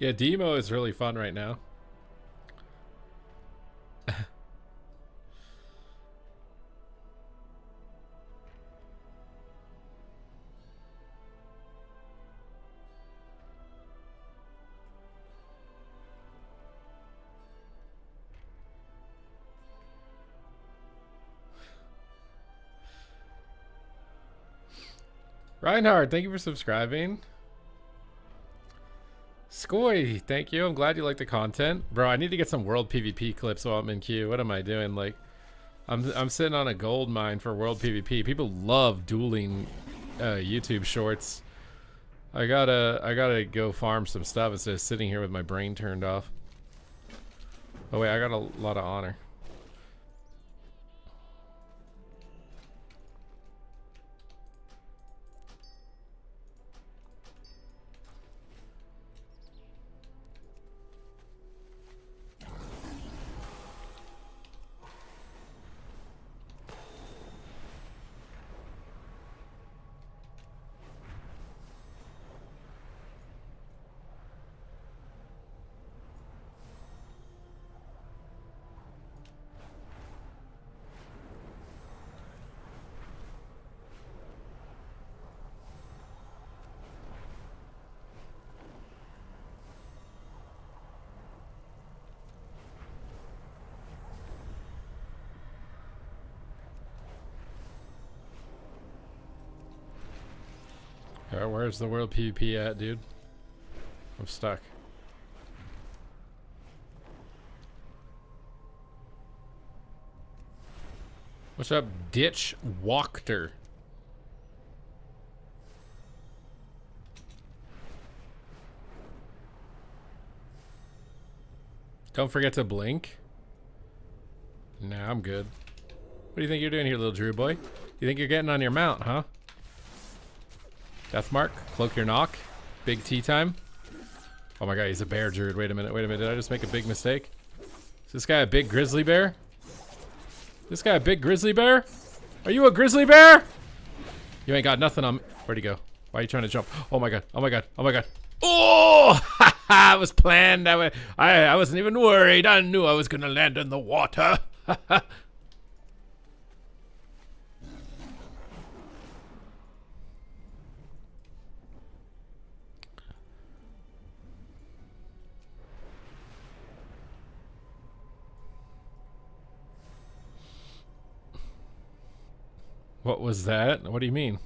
Yeah, demo is really fun right now. Reinhard, thank you for subscribing. Skoy, thank you. I'm glad you like the content. Bro, I need to get some world PvP clips while I'm in queue. What am I doing? Like, I'm sitting on a gold mine for world PvP. People love dueling YouTube shorts. I gotta go farm some stuff instead of sitting here with my brain turned off. Oh wait, I got a lot of honor. Where's the world PvP at, dude? I'm stuck. What's up, Ditch Walker? Don't forget to blink. Nah, I'm good. What do you think you're doing here, little Drew boy? You think you're getting on your mount, huh? Deathmark, cloak your knock, big tea time. Oh my god, he's a bear, Druid. Wait a minute, did I just make a big mistake? Is this guy a big grizzly bear? This guy a big grizzly bear? Are you a grizzly bear? You ain't got nothing on me. Where'd he go? Why are you trying to jump? Oh my god, oh my god, oh my god. Oh! It was planned. I wasn't even worried. I knew I was gonna land in the water. What was that? What do you mean?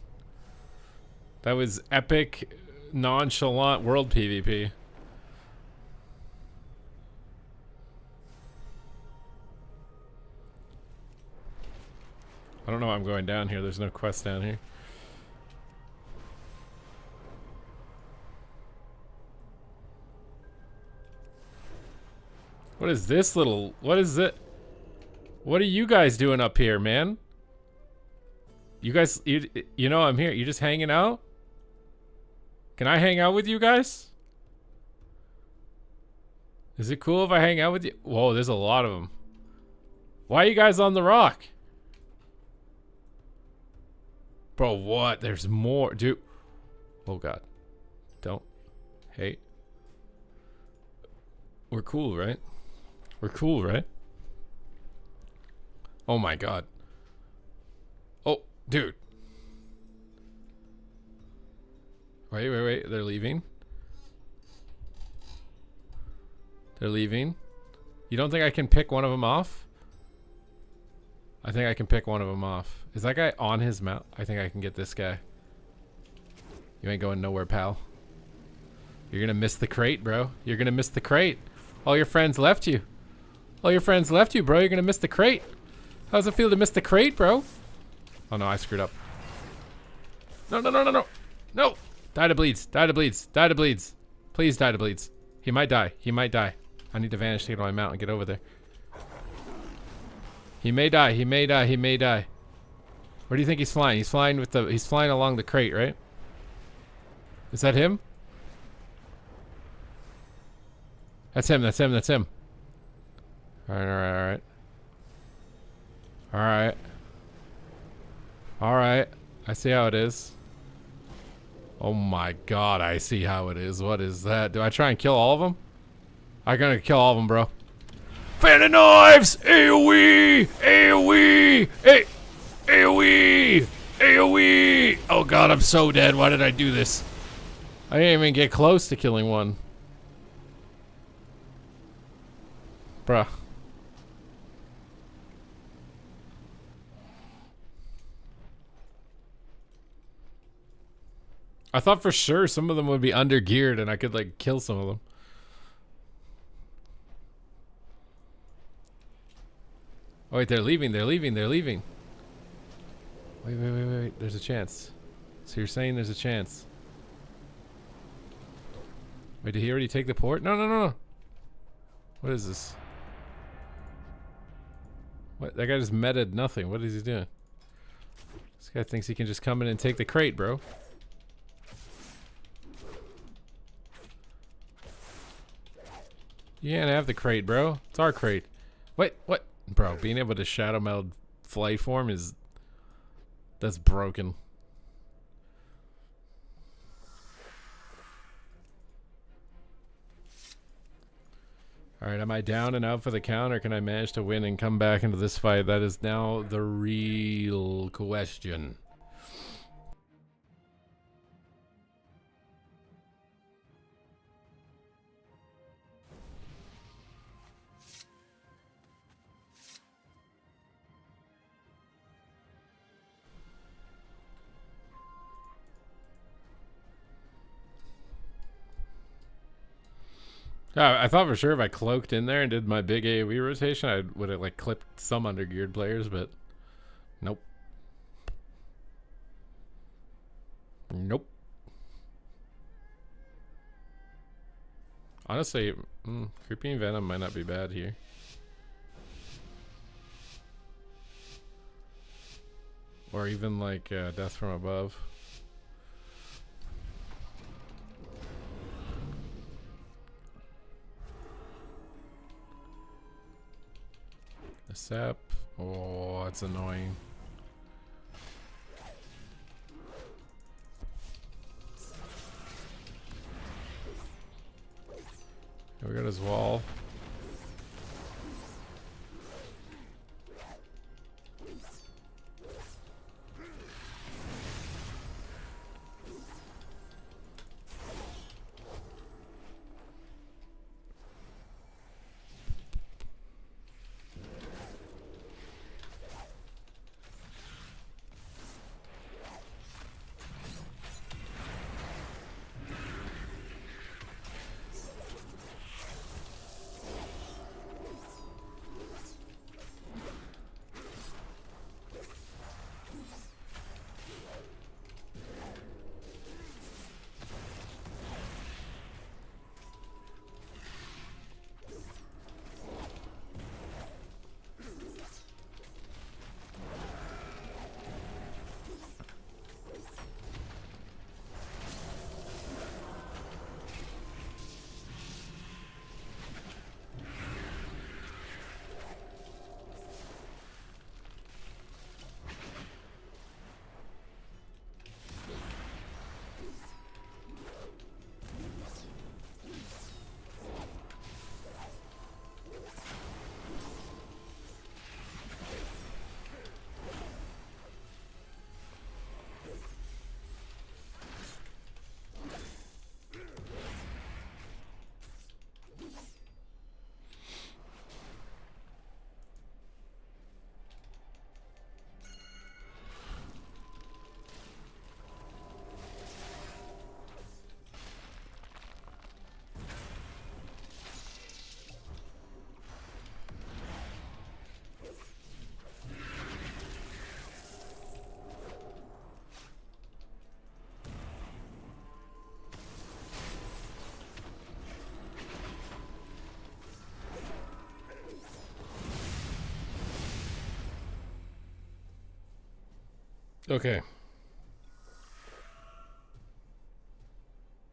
That was epic, nonchalant world PvP. I don't know why I'm going down here. There's no quest down here. What is this little... What is it? What are you guys doing up here, man? You guys, you know I'm here. You just hanging out? Can I hang out with you guys? Is it cool if I hang out with you? Whoa, there's a lot of them. Why are you guys on the rock? Bro, what? There's more. Dude. Oh, God. Don't. Hey. We're cool, right? We're cool, right? Oh, my God. Oh, dude. Wait. They're leaving. They're leaving. You don't think I can pick one of them off? I think I can pick one of them off. Is that guy on his mount? I think I can get this guy. You ain't going nowhere, pal. You're gonna miss the crate, bro. You're gonna miss the crate. All your friends left you. All your friends left you, bro. You're gonna miss the crate. How does it feel to miss the crate, bro? Oh no, I screwed up. No. No! Die to bleeds. Die to bleeds. Die to bleeds. Please die to bleeds. He might die. He might die. I need to vanish to get on my mount and get over there. He may die. He may die. He may die. Where do you think he's flying? He's flying with the... He's flying along the crate, right? Is that him? That's him. That's him. That's him. Alright. Alright. I see how it is. Oh my god, I see how it is. What is that? Do I try and kill all of them? I'm gonna kill all of them, bro. Fan of knives! AoE! AoE! AoE! AoE! Oh god, I'm so dead. Why did I do this? I didn't even get close to killing one. Bruh. I thought for sure some of them would be under geared and I could like kill some of them. Oh wait, they're leaving. Wait. There's a chance. So you're saying there's a chance. Wait, did he already take the port? No. What is this? What? That guy just meted nothing. What is he doing? This guy thinks he can just come in and take the crate, bro. You can't have the crate, bro. It's our crate. Wait, what? Bro, being able to shadow meld flight form is... That's broken. Alright, am I down and out for the count, or can I manage to win and come back into this fight? That is now the real question. I thought for sure if I cloaked in there and did my big AoE rotation, I would have like clipped some undergeared players, but nope. Nope. Honestly, Creeping Venom might not be bad here. Or even like Death from Above. The sap. Oh, that's annoying. We got his wall. Okay.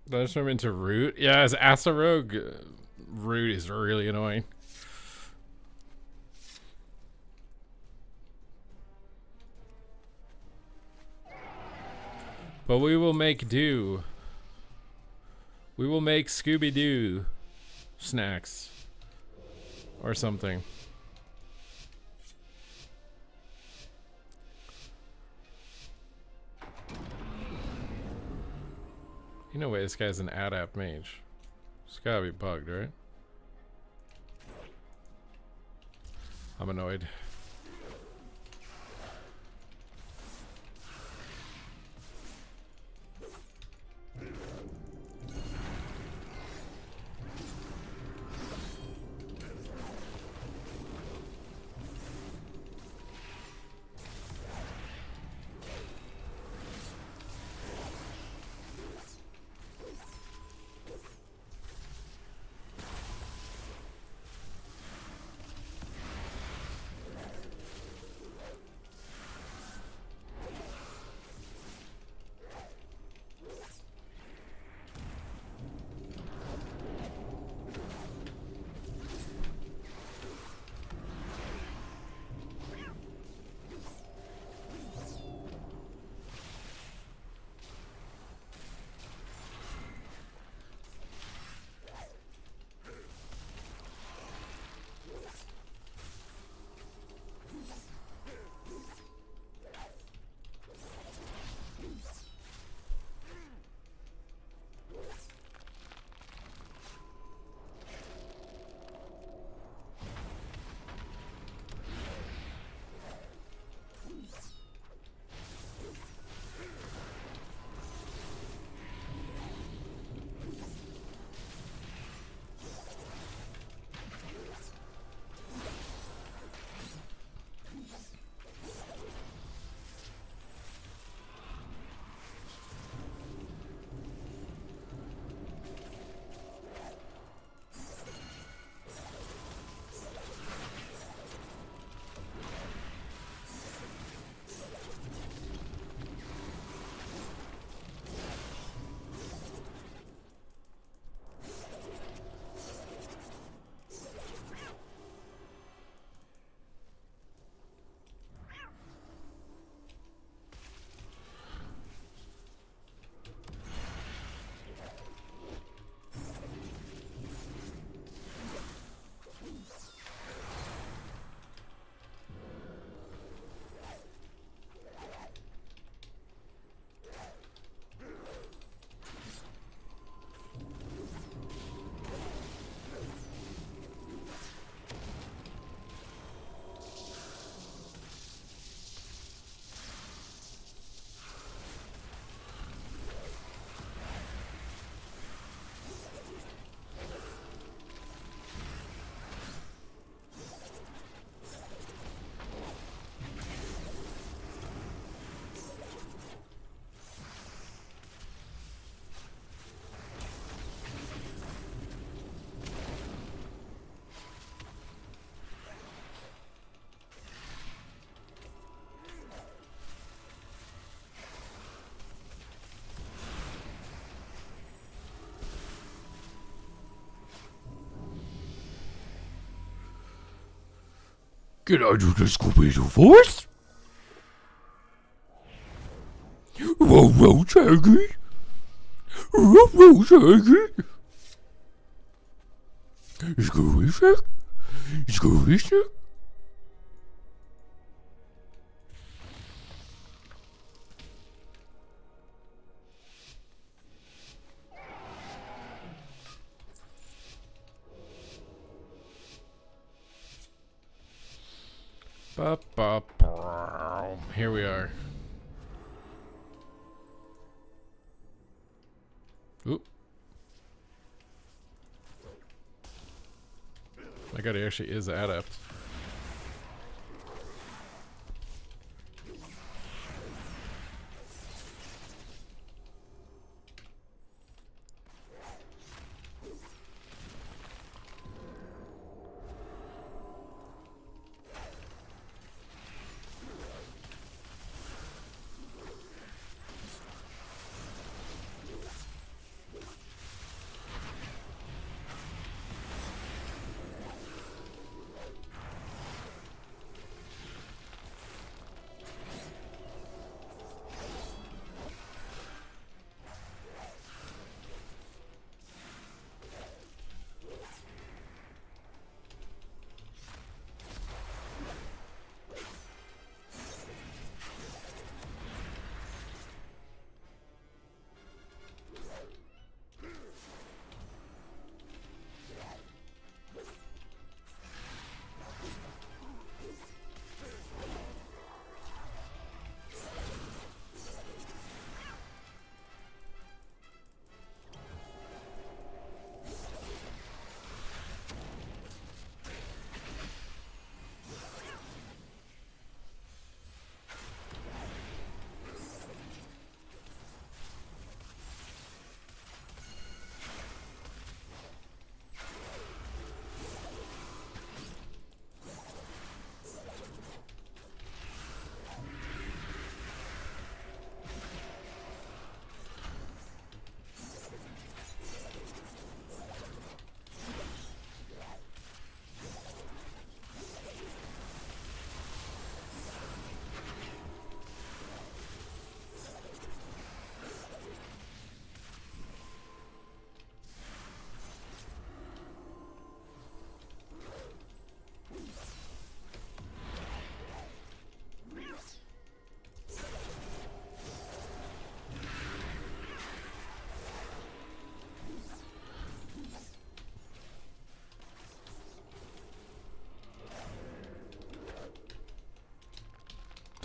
Did I just turn him into Root? Yeah, as Assa Rogue, Root is really annoying. But we will make do. We will make Scooby-Doo snacks. Or something. You know, wait, this guy's an adept mage. It's gotta be bugged, right? I'm annoyed. Can I do the Scooby-Doo voice? Whoa, whoa, Shaggy. Whoa, whoa, Shaggy. Scooby-Shack. Scooby-Shack. Here we are. Oop. My god, he actually is adept.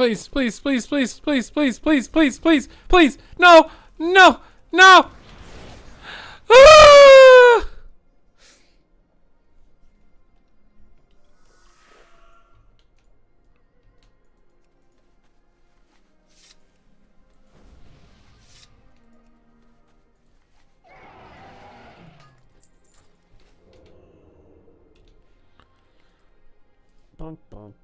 Please, please, please, please, please, please, please, please, please, please. No, no, no. Ah! Bum, bum.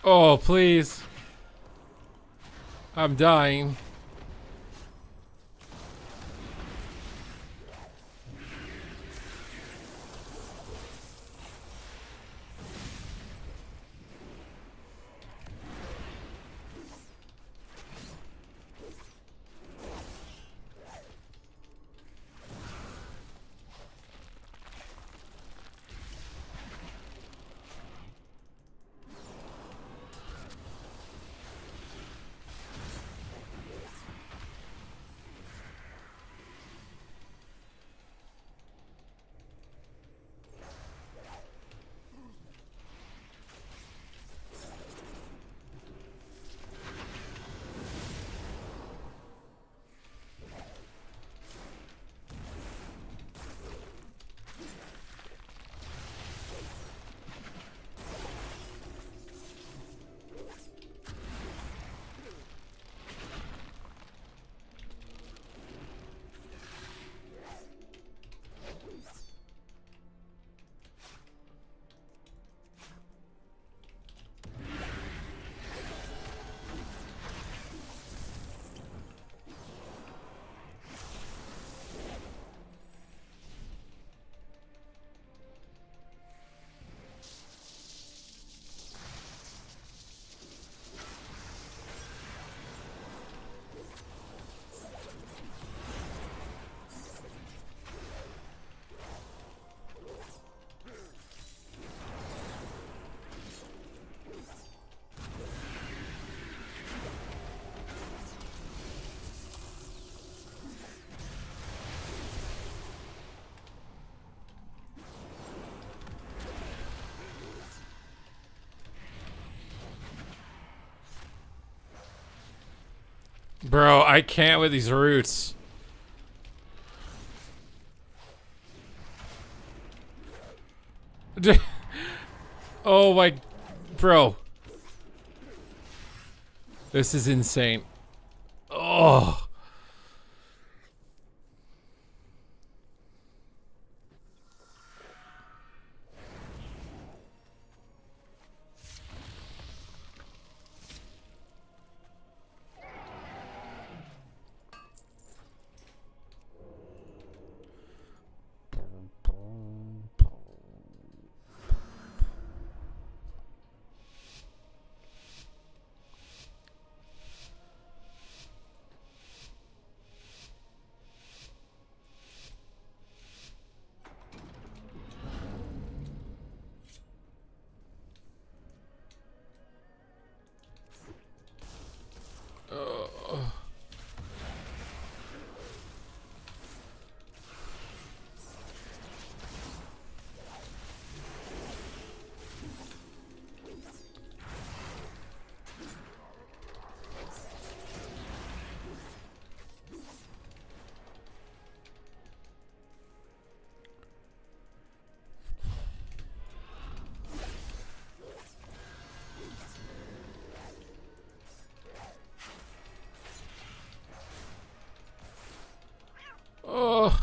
Oh, please. I'm dying. Bro, I can't with these roots. Oh my... Bro. This is insane. Oh. Oh,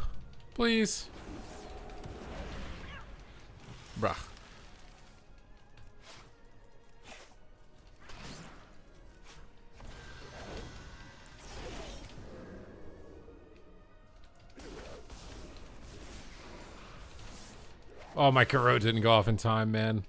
please. Bruh. Oh, my Kuro didn't go off in time, man.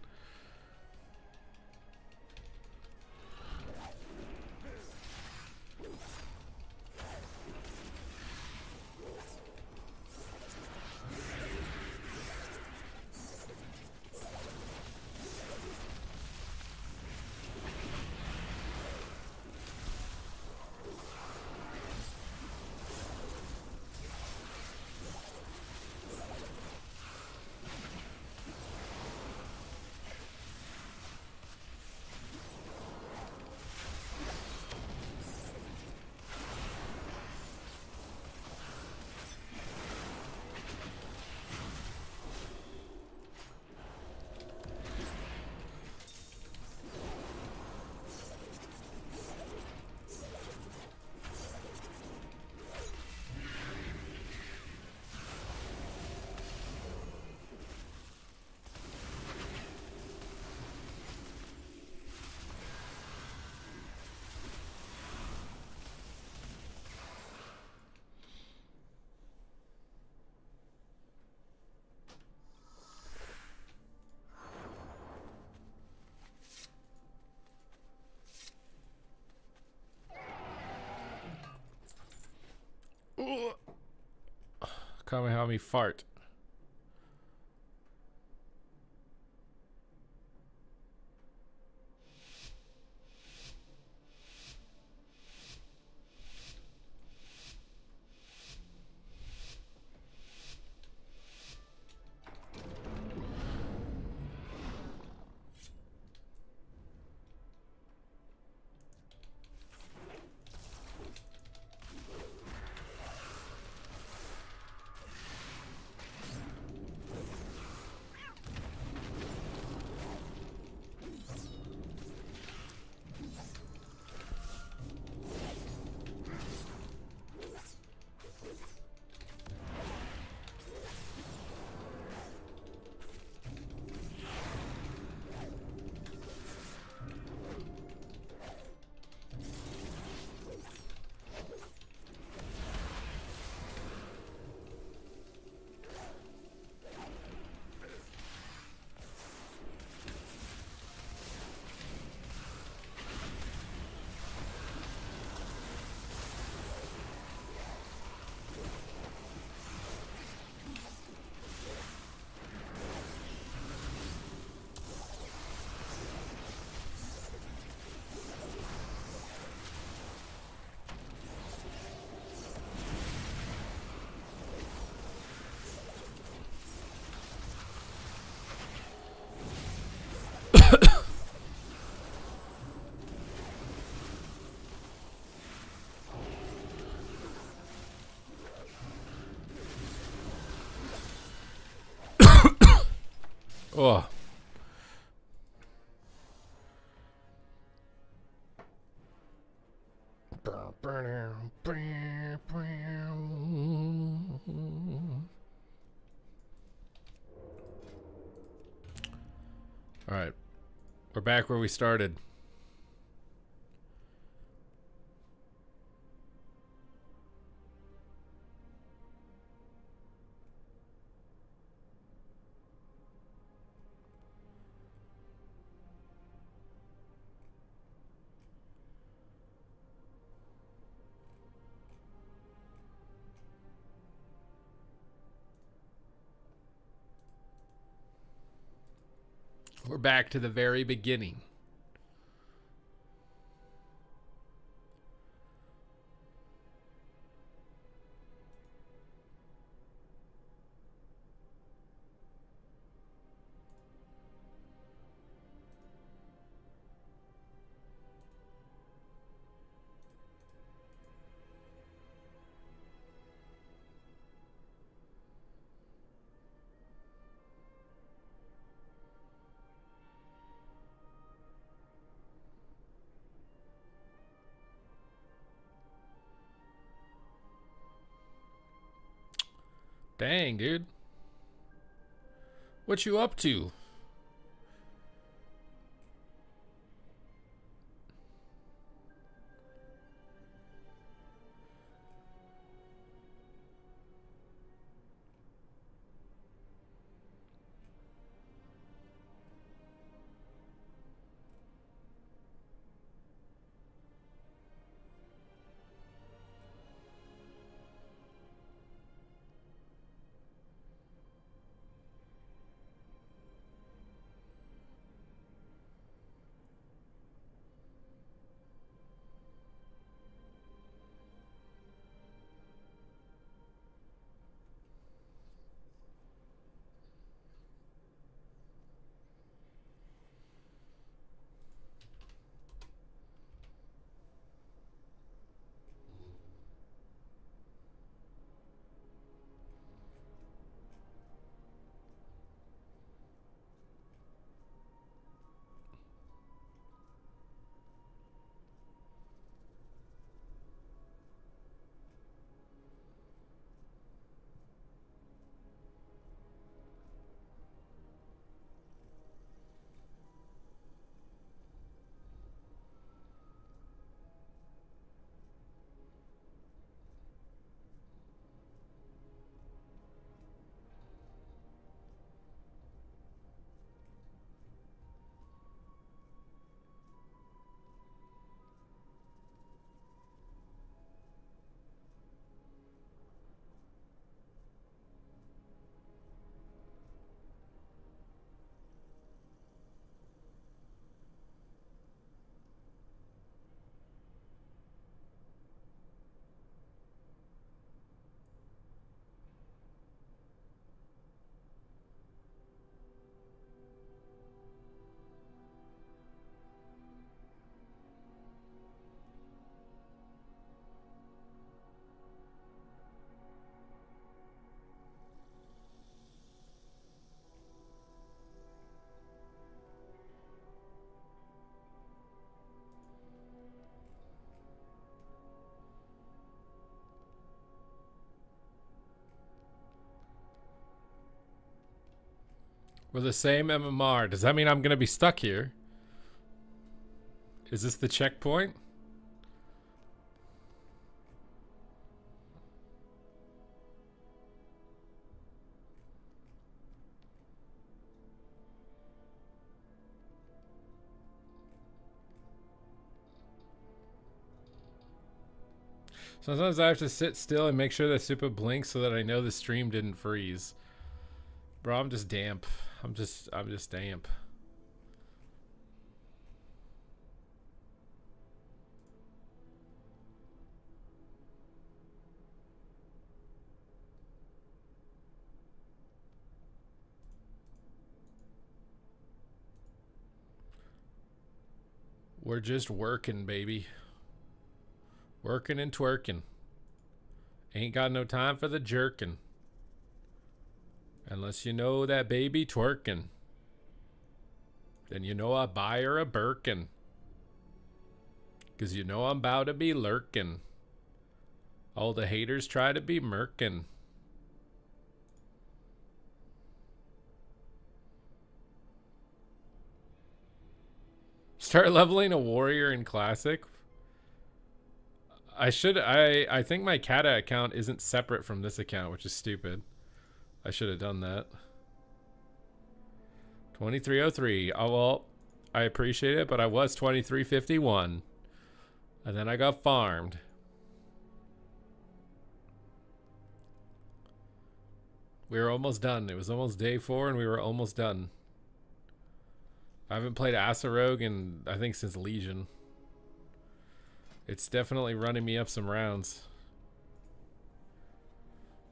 Kamehame fart. Oh. All right. We're back where we started. We're back to the very beginning. Dang, dude. What you up to? We're the same MMR. Does that mean I'm gonna be stuck here? Is this the checkpoint? Sometimes I have to sit still and make sure that super blinks so that I know the stream didn't freeze. Bro, I'm just damp. I'm just damp. We're just working, baby. Working and twerking. Ain't got no time for the jerking. Unless you know that baby twerking. Then you know I buy her a Birkin. 'Cause you know I'm about to be lurking. All the haters try to be murkin'. Start leveling a warrior in Classic. I think my Kata account isn't separate from this account, which is stupid. I should have done that. 2303. Oh, well, I appreciate it, but I was 2351. And then I got farmed. We were almost done. It was almost day 4 and we were almost done. I haven't played Assa Rogue in, I think, since Legion. It's definitely running me up some rounds.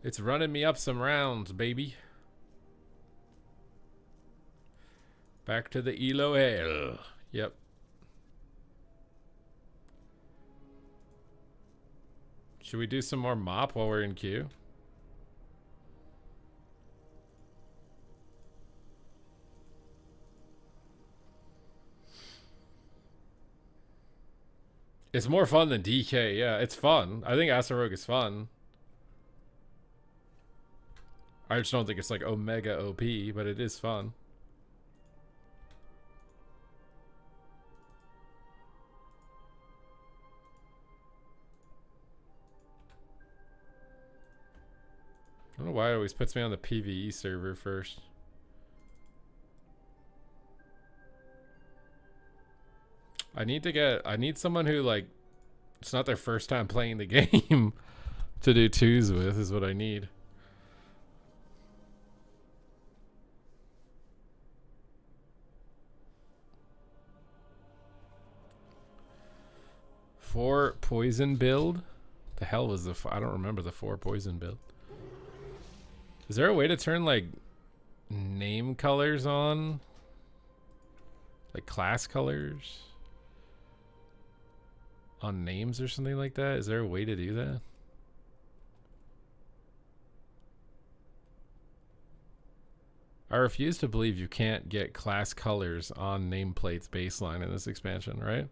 It's running me up some rounds, baby. Back to the Elo Hell. Yep. Should we do some more mop while we're in queue? It's more fun than DK, yeah, it's fun. I think Assa Rogue is fun. I just don't think it's like Omega OP, but it is fun. I don't know why it always puts me on the PvE server first. I need someone who, like, it's not their first time playing the game to do twos with is what I need. Four poison build? The hell was the I don't remember the 4 poison build. Is there a way to turn, like, name colors on? Like class colors? On names or something like that? Is there a way to do that? I refuse to believe you can't get class colors on nameplates baseline in this expansion, right?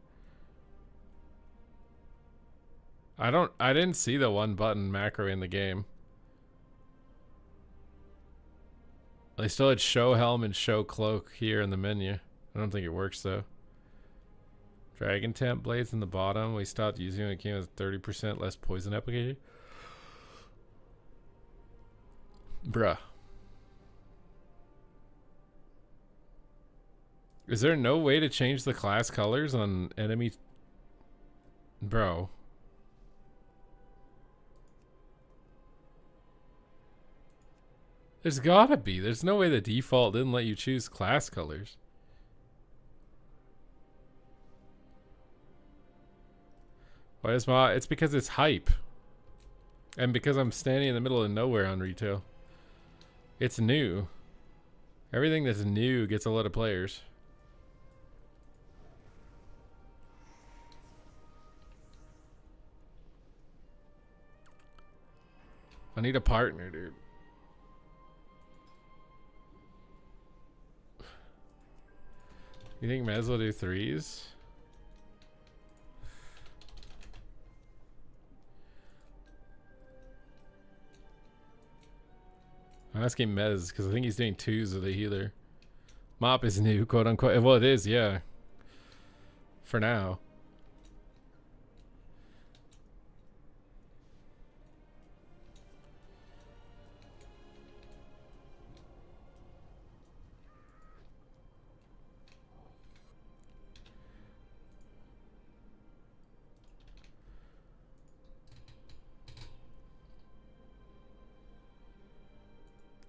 I didn't see the 1 button macro in the game. They still had show helm and show cloak here in the menu. I don't think it works though. Dragon Temp blades in the bottom. We stopped using when it came with 30% less poison application. Bruh. Is there no way to change the class colors on enemy? Bro. There's gotta be. There's no way the default didn't let you choose class colors. Why is my? It's because it's hype. And because I'm standing in the middle of nowhere on retail. It's new. Everything that's new gets a lot of players. I need a partner, dude. You think Mez will do 3s? I'm asking Mez because I think he's doing 2s with a healer. Mop is new, quote unquote. Well, it is, yeah. For now.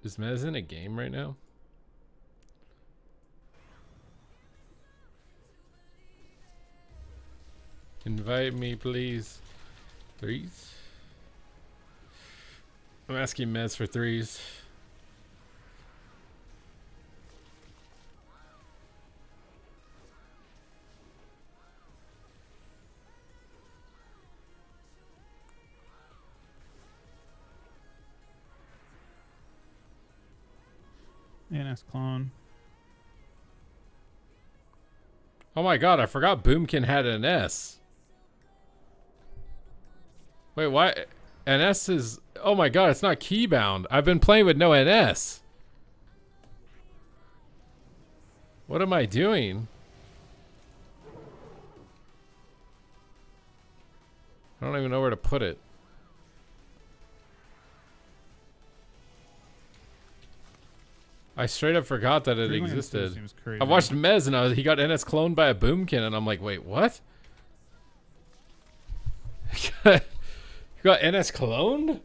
Is Mez in a game right now? Invite me, please. Threes? I'm asking Mez for threes. NS clone. Oh my god, I forgot Boomkin had an S. Wait, why? NS is... Oh my god, it's not keybound. I've been playing with no NS. What am I doing? I don't even know where to put it. I straight up forgot that it existed. I watched Mez and he got NS cloned by a Boomkin and I'm like, wait, what? You got NS cloned?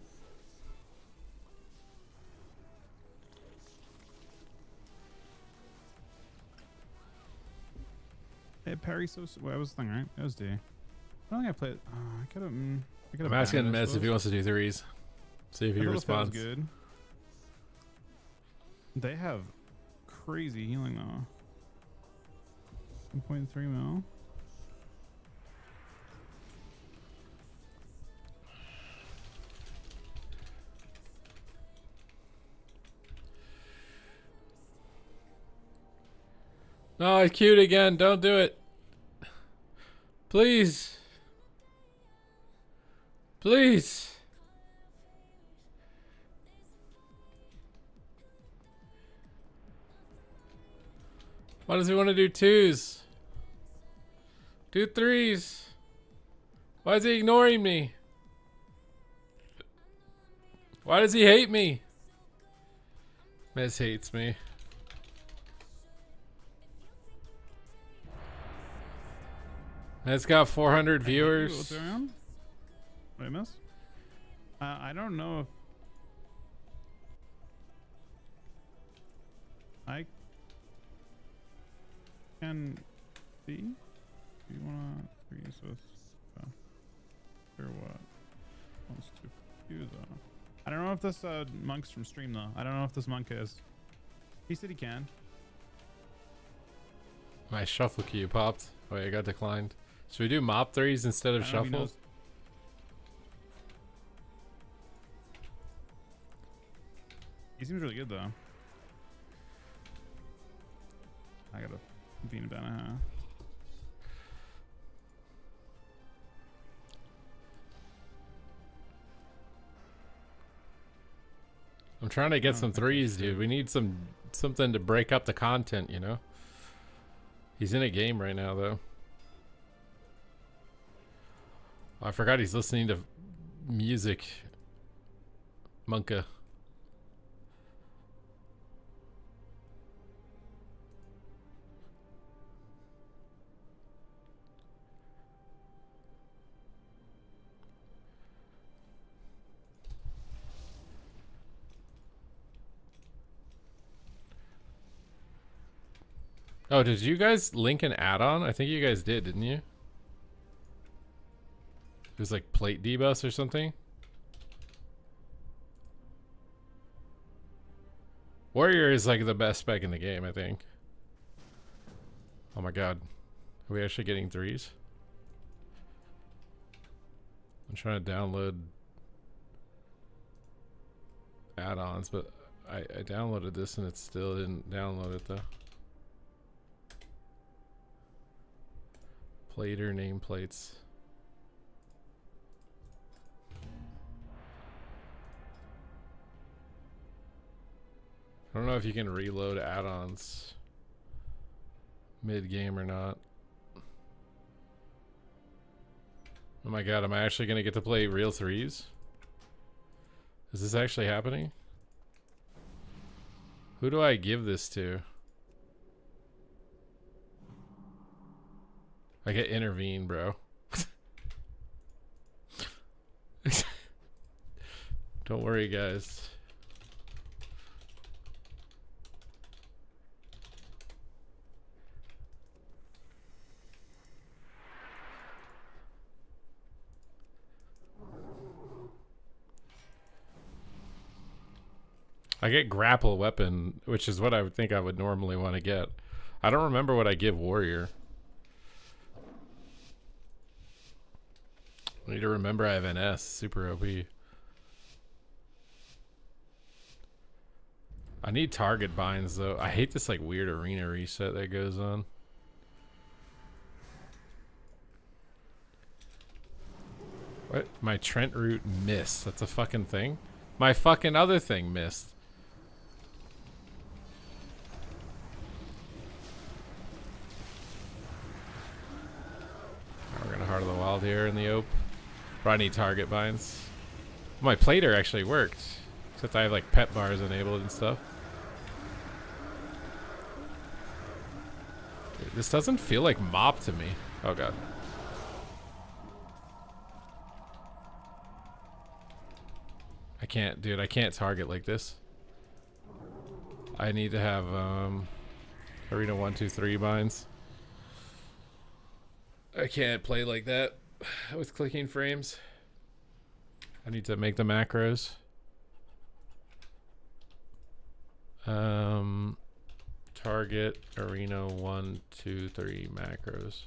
Hey, Perry, so well, that was the thing, right? That was D. I don't think I played. I could have. I'm asking Mez if he wants to do threes. See if he responds. Good. They have crazy healing though. 1.3 mil. No, I queued again. Don't do it. Please. Please. Why does he want to do twos? Do threes. Why is he ignoring me? Why does he hate me? Mez hates me. Mez got 400 viewers. What's going on? What did I miss? I don't know if I can see. Do you wanna freeze with or what? Wants to fuse on. I don't know if this monk's from stream though. I don't know if this monk is. He said he can. My shuffle key popped. Wait, I got declined. Should we do mop threes instead of shuffle? He seems really good though. I gotta beat him down. I'm trying to get some threes, dude. We need something to break up the content, you know? He's in a game right now, though. Oh, I forgot he's listening to music. Monka. Oh, did you guys link an add-on? I think you guys did, didn't you? It was like plate debus or something. Warrior is like the best spec in the game, I think. Oh my god. Are we actually getting threes? I'm trying to download add-ons, but I downloaded this and it still didn't download it though. Plater nameplates. I don't know if you can reload add-ons. Mid game or not. Oh my god, am I actually gonna get to play real threes? Is this actually happening? Who do I give this to? I get intervene, bro. Don't worry, guys. I get grapple weapon, which is what I would think I would normally want to get. I don't remember what I give warrior. I need to remember I have NS, super OP. I need target binds though. I hate this like weird arena reset that goes on. What? My Trent route missed. That's a fucking thing? My fucking other thing missed. We're gonna Heart of the Wild here in the ope. But I need target binds. My plater actually worked. Except I have like pet bars enabled and stuff. This doesn't feel like mop to me. Oh god. I can't, dude, I can't target like this. I need to have Arena 1, 2, 3 binds. I can't play like that with clicking frames. I need to make the macros. Target Arena 1, 2, 3 macros.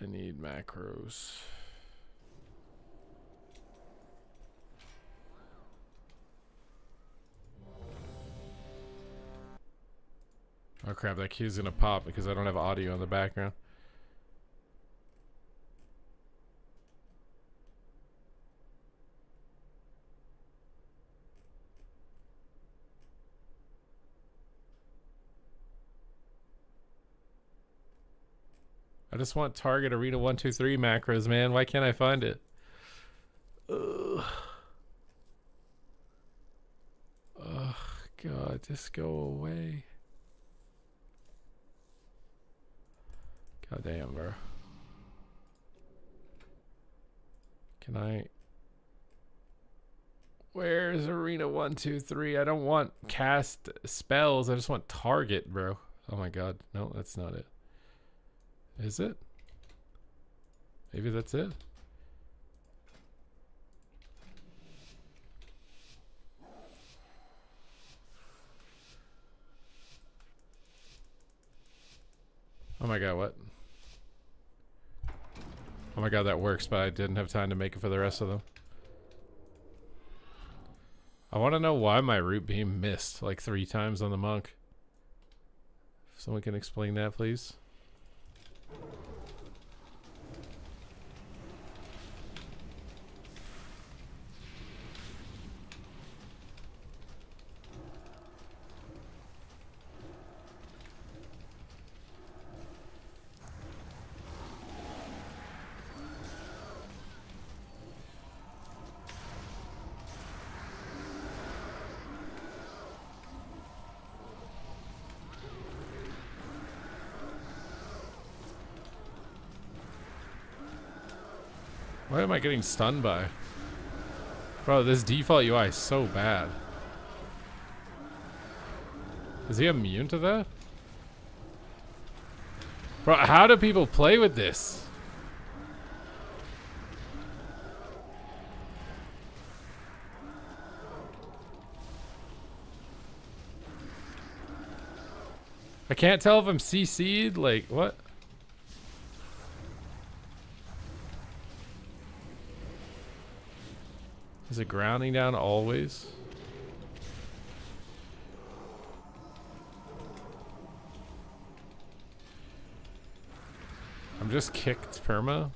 I need macros. Oh crap, that key's gonna pop because I don't have audio in the background. I just want target Arena 1, 2, 3 macros, man. Why can't I find it? Ugh. Oh god, just go away. God damn, bro. Can I... Where's Arena 1, 2, 3? I don't want cast spells. I just want target, bro. Oh my god. No, that's not it. Is it? Maybe that's it? Oh my god, what? Oh my god, that works, but I didn't have time to make it for the rest of them. I want to know why my root beam missed like 3 times on the monk. If someone can explain that, please. What am I getting stunned by? Bro, this default UI is so bad. Is he immune to that? Bro, how do people play with this? I can't tell if I'm CC'd, like, what? Is it grounding down always? I'm just kicked perma.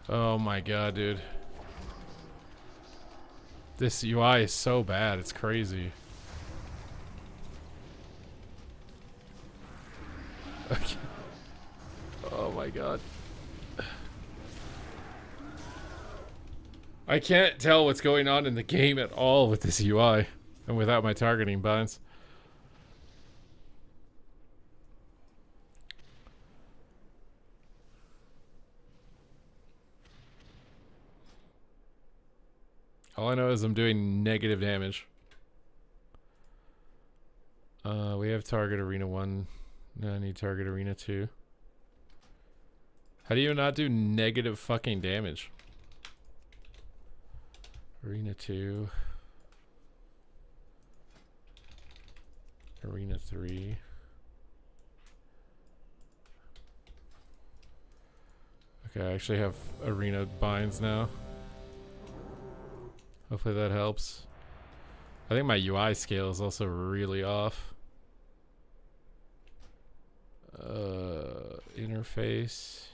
Oh my god, dude. This UI is so bad, it's crazy. Okay. Oh my god. I can't tell what's going on in the game at all with this UI and without my targeting binds. All I know is I'm doing negative damage. We have target arena 1. No, I need target arena 2. How do you not do negative fucking damage? Arena 2. Arena 3. Okay, I actually have arena binds now. Hopefully that helps. I think my UI scale is also really off. Interface.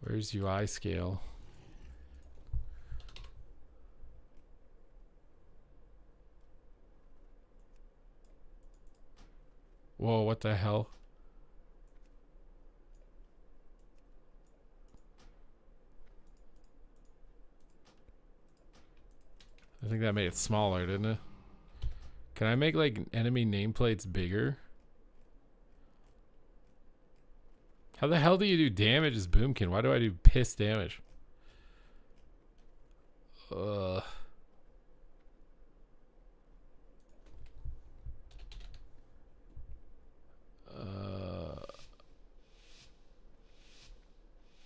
Where's UI scale? Whoa, what the hell? I think that made it smaller, didn't it? Can I make like enemy nameplates bigger? How the hell do you do damage as Boomkin? Why do I do piss damage? Ugh.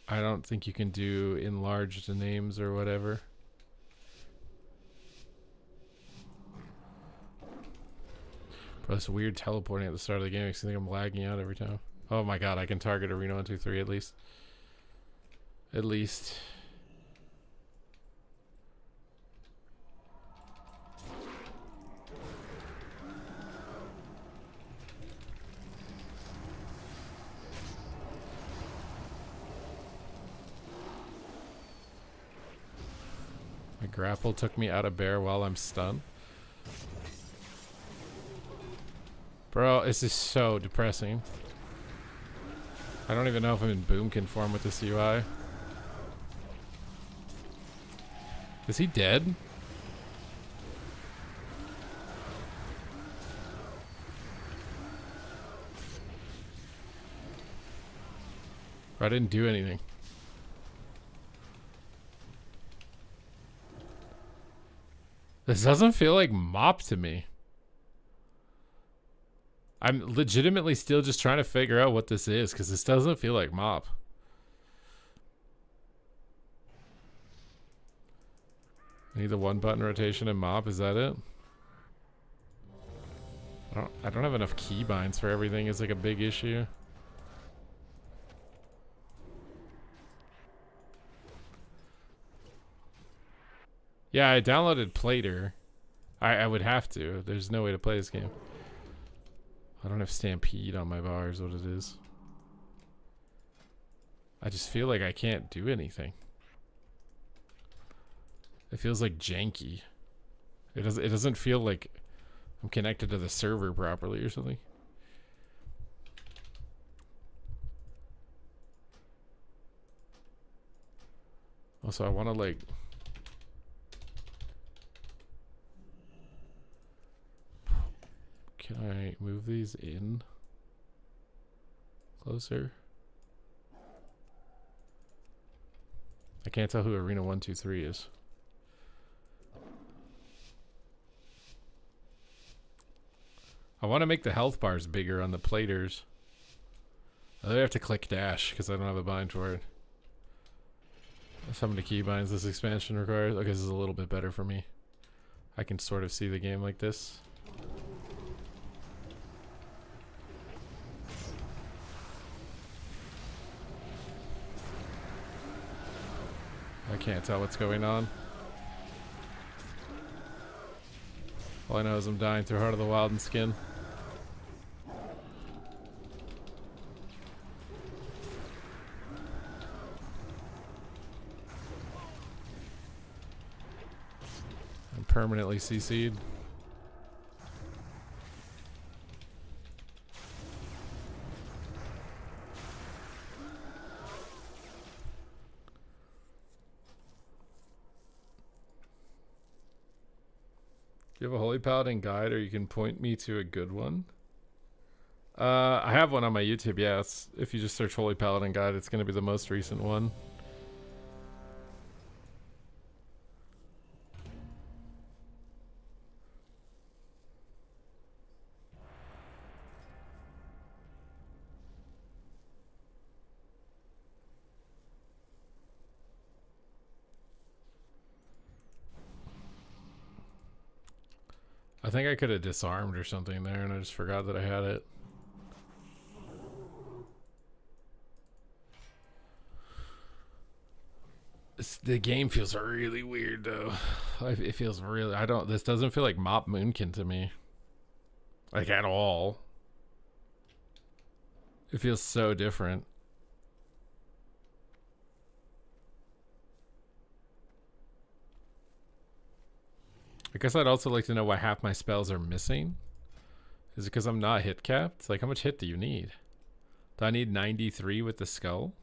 I don't think you can do enlarged names or whatever. Bro, this weird teleporting at the start of the game makes me think I'm lagging out every time. Oh my god, I can target arena 1, 2, 3 at least. At least. My grapple took me out of bear while I'm stunned. Bro, this is so depressing. I don't even know if I'm in Boomkin form with this UI. Is he dead? Bro, I didn't do anything. This doesn't feel like mop to me. I'm legitimately still just trying to figure out what this is because this doesn't feel like mop. I need the 1-button rotation and mop. Is that it? I don't have enough keybinds for everything. It's like a big issue. Yeah, I downloaded Plater. I would have to. There's no way to play this game. I don't have Stampede on my bar is what it is. I just feel like I can't do anything. It feels like janky. It doesn't feel like I'm connected to the server properly or something. Also, I want to like... Can I move these in closer? I can't tell who Arena 1, 2, 3 is. I want to make the health bars bigger on the platers. I have to click dash because I don't have a bind for it. That's how many keybinds this expansion requires. Okay, this is a little bit better for me. I can sort of see the game like this. I can't tell what's going on. All I know is I'm dying through Heart of the Wild and Skin. permanently CC'd. Do you have a Holy Paladin guide, or you can point me to a good one? I have one on my YouTube, yes. If you just search Holy Paladin guide, it's going to be the most recent one. I think I could have disarmed or something there, and I just forgot that I had it. The game feels really weird, though. It feels really... This doesn't feel like Mop Moonkin to me. Like, at all. It feels so different. I guess I'd also like to know why half my spells are missing. Is it because I'm not hit capped? Like, how much hit do you need? Do I need 93 with the skull?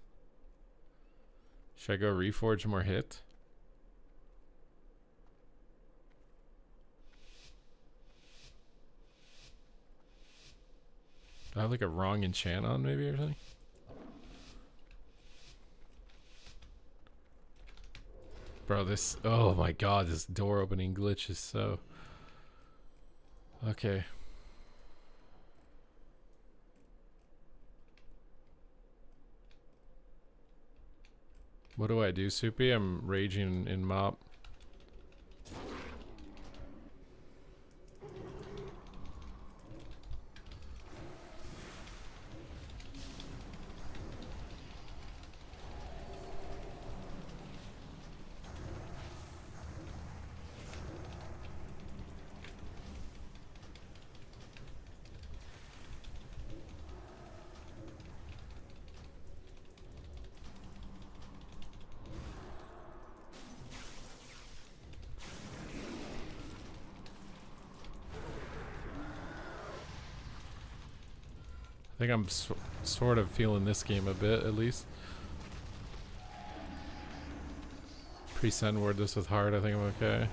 Should I go reforge more hit? Do I have like a wrong enchant on maybe or something? Bro, this... Oh my god, this door opening glitch is so... Okay. What do I do, Soupy? I'm raging in Mop. I think I'm sort of feeling this game a bit, at least. Pre-send word this with hard, I think I'm okay.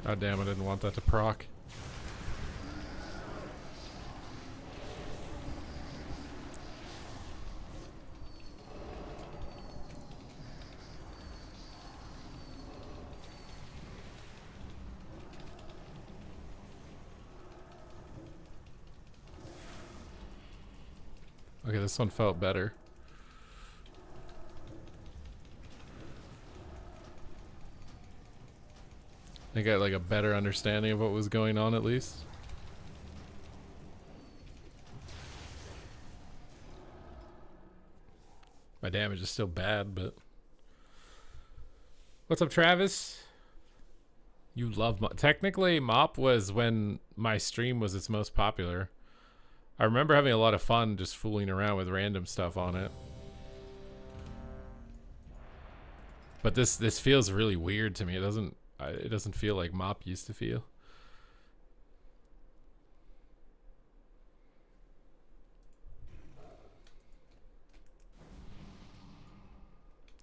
God damn, I didn't want that to proc. Okay, this one felt better. I got like a better understanding of what was going on at least. My damage is still bad, but... What's up, Travis? You love Mop. Technically, Mop was when my stream was its most popular. I remember having a lot of fun just fooling around with random stuff on it. But this feels really weird to me. It doesn't feel like Mop used to feel.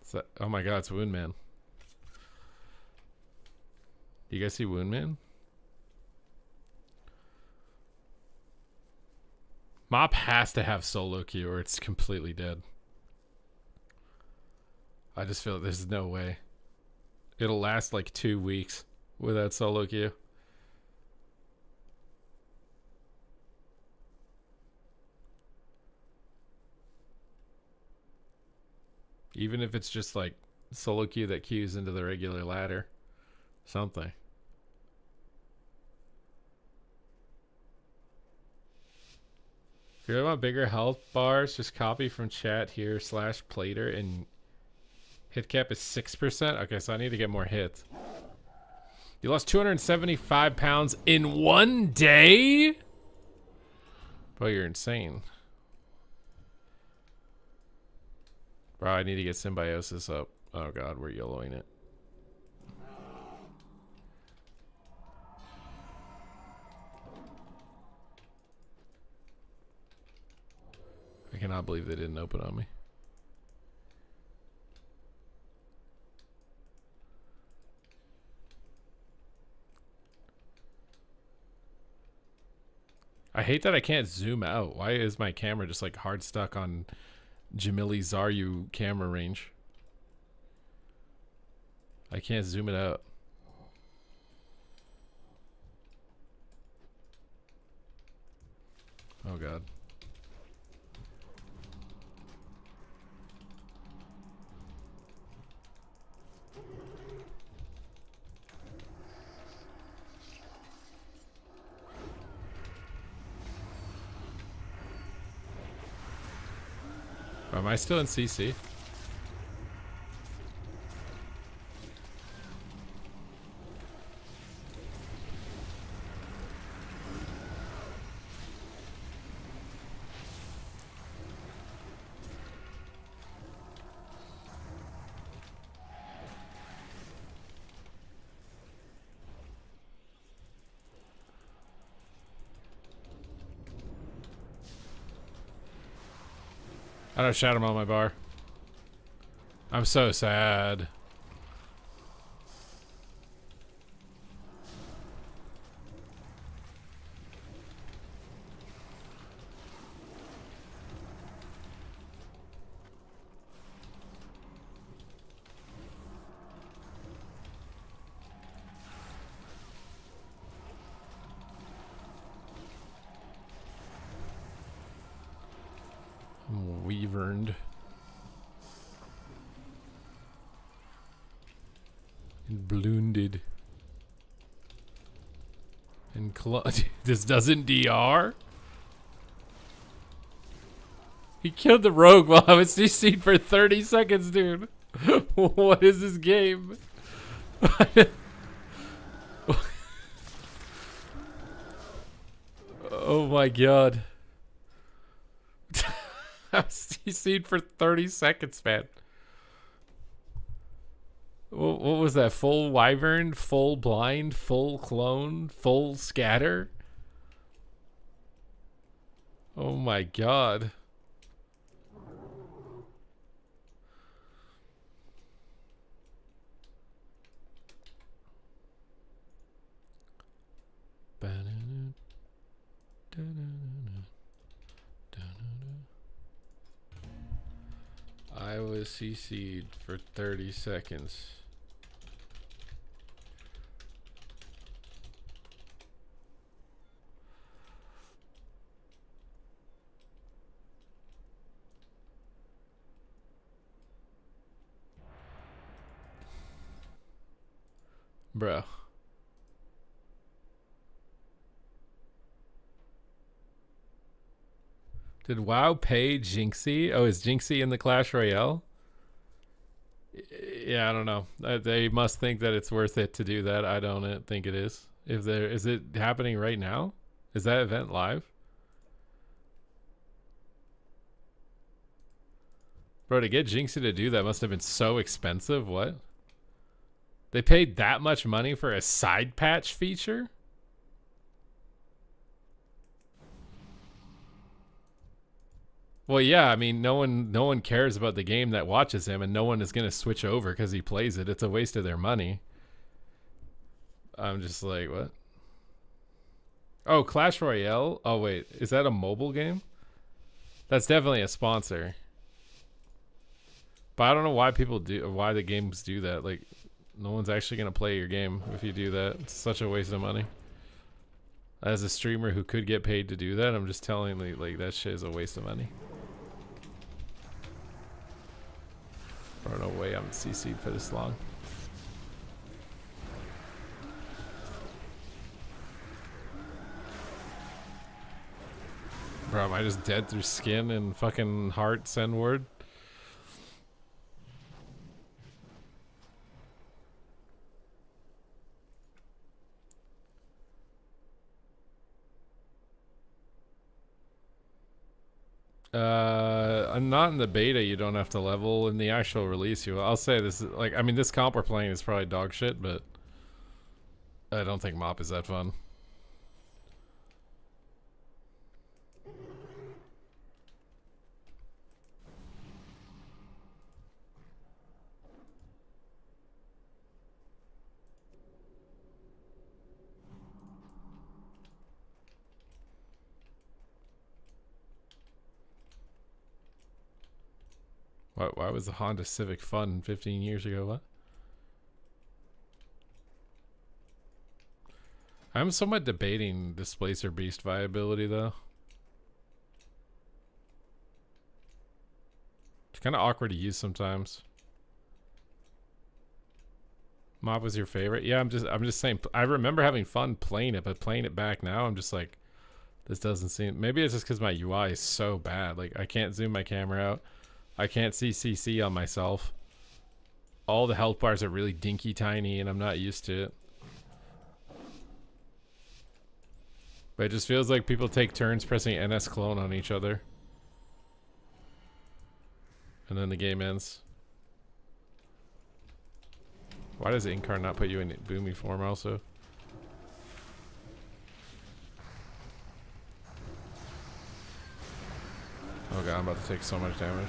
So, oh my god, it's Wound Man. You guys see Wound Man? Mop has to have solo queue or it's completely dead. I just feel like there's no way. It'll last like 2 weeks without solo queue. Even if it's just like solo queue that queues into the regular ladder. Something. If you want bigger health bars, just copy from chat here /plater and hit cap is 6%. Okay, so I need to get more hits. You lost 275 pounds in 1 day? Bro, you're insane. Bro, I need to get symbiosis up. Oh god, we're yellowing it. I cannot believe they didn't open on me. I hate that I can't zoom out. Why is my camera just like hard stuck on Jamili Zaryu camera range? I can't zoom it out. Oh god. Am I still in CC? I don't shout him on my bar. I'm so sad. I'm weaverned. And bloonded. And this doesn't DR? He killed the rogue while I was CC'd for 30 seconds, dude. What is this game? Oh my god. I was CC'd for 30 seconds, man. What was that? Full wyvern, full blind, full clone, full scatter? Oh my god. I was CC'd for 30 seconds. Bro. Did WoW pay Jinxie? Oh, is Jinxie in the Clash Royale? Yeah, I don't know. They must think that it's worth it to do that. I don't think it is. If there is it happening right now? Is that event live? Bro, to get Jinxie to do that must have been so expensive. What? They paid that much money for a side patch feature? Well, yeah, I mean, no one cares about the game that watches him, and no one is gonna switch over because he plays it. It's a waste of their money. I'm just like, what? Oh, Clash Royale? Oh, wait, is that a mobile game? That's definitely a sponsor. But I don't know why people do, why the games do that. Like, no one's actually gonna play your game if you do that. It's such a waste of money. As a streamer who could get paid to do that, I'm just telling you, like that shit is a waste of money. Bro, no way I'm CC'd for this long. Bro, am I just dead through skin and fucking heart send word? I'm not in the beta. You don't have to level. In the actual release, you will. I'll say this is like, I mean, this comp we're playing is probably dog shit, but I don't think MOP is that fun. Why was the Honda Civic fun 15 years ago? What? I'm somewhat debating Displacer Beast viability though. It's kind of awkward to use sometimes. Mob was your favorite? Yeah, I'm just saying. I remember having fun playing it, but playing it back now, I'm just like, this doesn't seem. Maybe it's just because my UI is so bad. Like I can't zoom my camera out. I can't see CC on myself. All the health bars are really dinky tiny and I'm not used to it. But it just feels like people take turns pressing NS clone on each other. And then the game ends. Why does Incar not put you in boomy form also? Oh god, I'm about to take so much damage.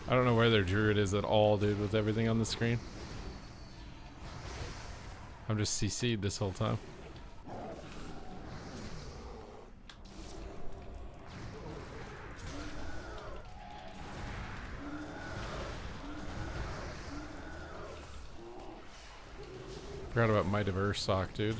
I don't know where their druid is at all, dude, with everything on the screen. I'm just CC'd this whole time. Forgot about my diverse sock, dude.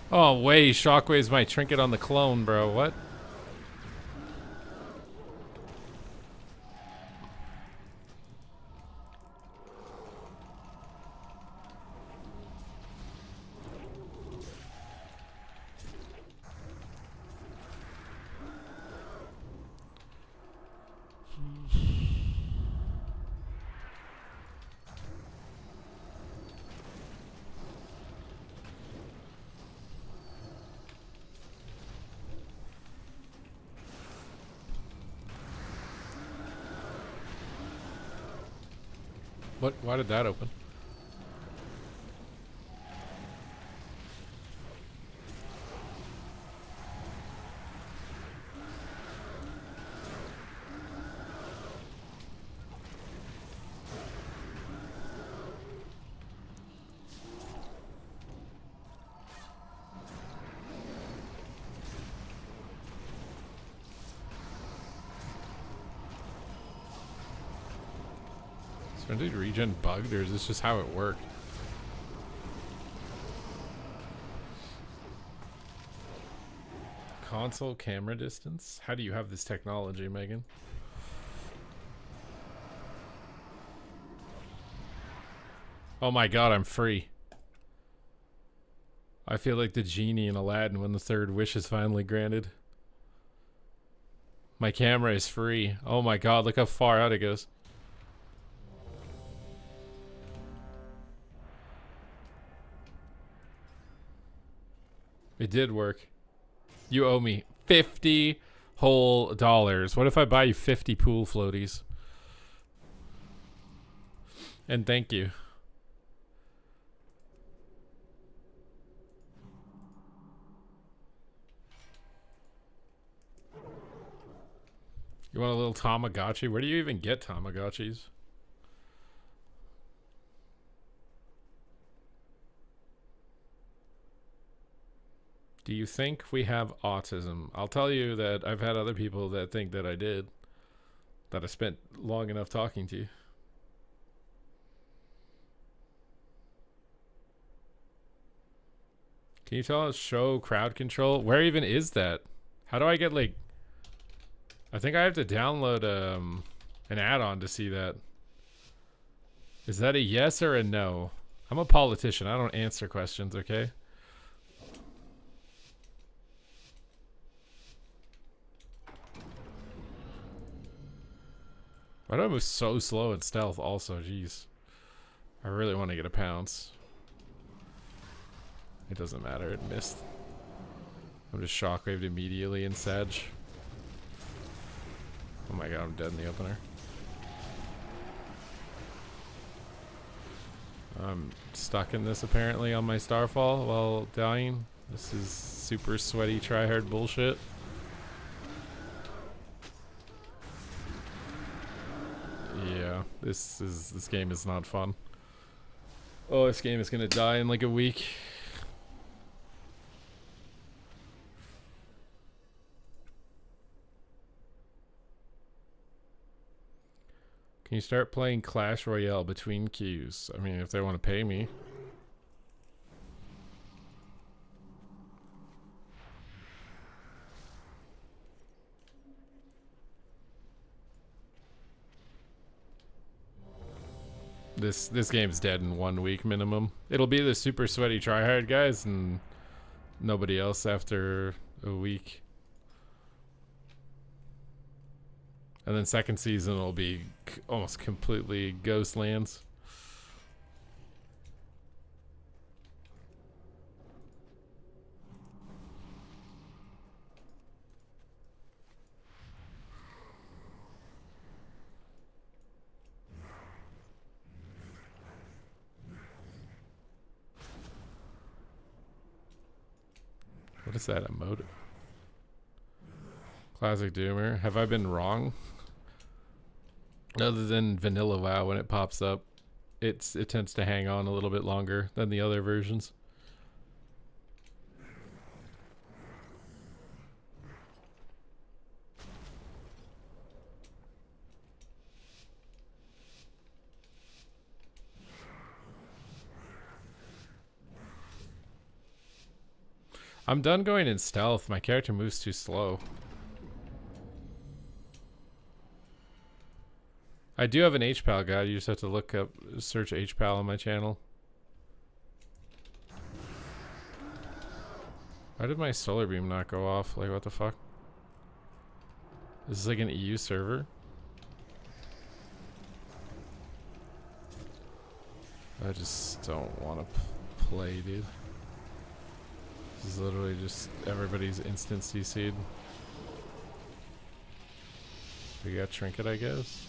Oh, way. Shockwave's my trinket on the clone, bro. What? What? Why did that open? Is my regen bugged, or is this just how it worked? Console camera distance? How do you have this technology, Megan? Oh my god, I'm free. I feel like the genie in Aladdin when the third wish is finally granted. My camera is free. Oh my god, look how far out it goes. It did work. You owe me 50 whole dollars. What if I buy you 50 pool floaties? And thank you. You want a little Tamagotchi? Where do you even get Tamagotchis? Do you think we have autism? I'll tell you that I've had other people that think that I did. That I spent long enough talking to you. Can you tell us show crowd control? Where even is that? How do I get like... I think I have to download an add-on to see that. Is that a yes or a no? I'm a politician. I don't answer questions, okay? Why do I move so slow in stealth also? Jeez. I really want to get a pounce. It doesn't matter. It missed. I'm just shockwaved immediately in Sag. Oh my god, I'm dead in the opener. I'm stuck in this apparently on my starfall while dying. This is super sweaty tryhard bullshit. Yeah, this game is not fun. Oh, this game is gonna die in like a week. Can you start playing Clash Royale between queues? I mean, if they want to pay me. This game's dead in 1 week minimum. It'll be the super sweaty tryhard guys and nobody else after a week. And then second season will be almost completely Ghostlands. What is that emote? Classic Doomer. Have I been wrong? Other than vanilla WoW, when it pops up, it tends to hang on a little bit longer than the other versions. I'm done going in stealth. My character moves too slow. I do have an HPAL guide. You just have to look up, search HPAL on my channel. Why did my solar beam not go off? Like, what the fuck? This is like an EU server. I just don't want to play, dude. This is literally just everybody's instant CC'd. We got Trinket, I guess.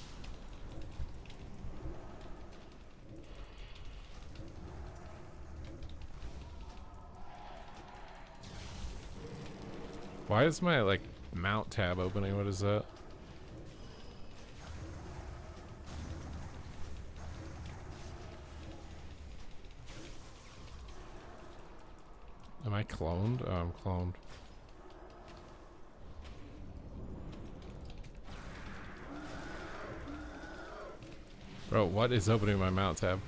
Why is my, like, mount tab opening? What is that? Am I cloned? Oh, I'm cloned. Bro, what is opening my mount tab?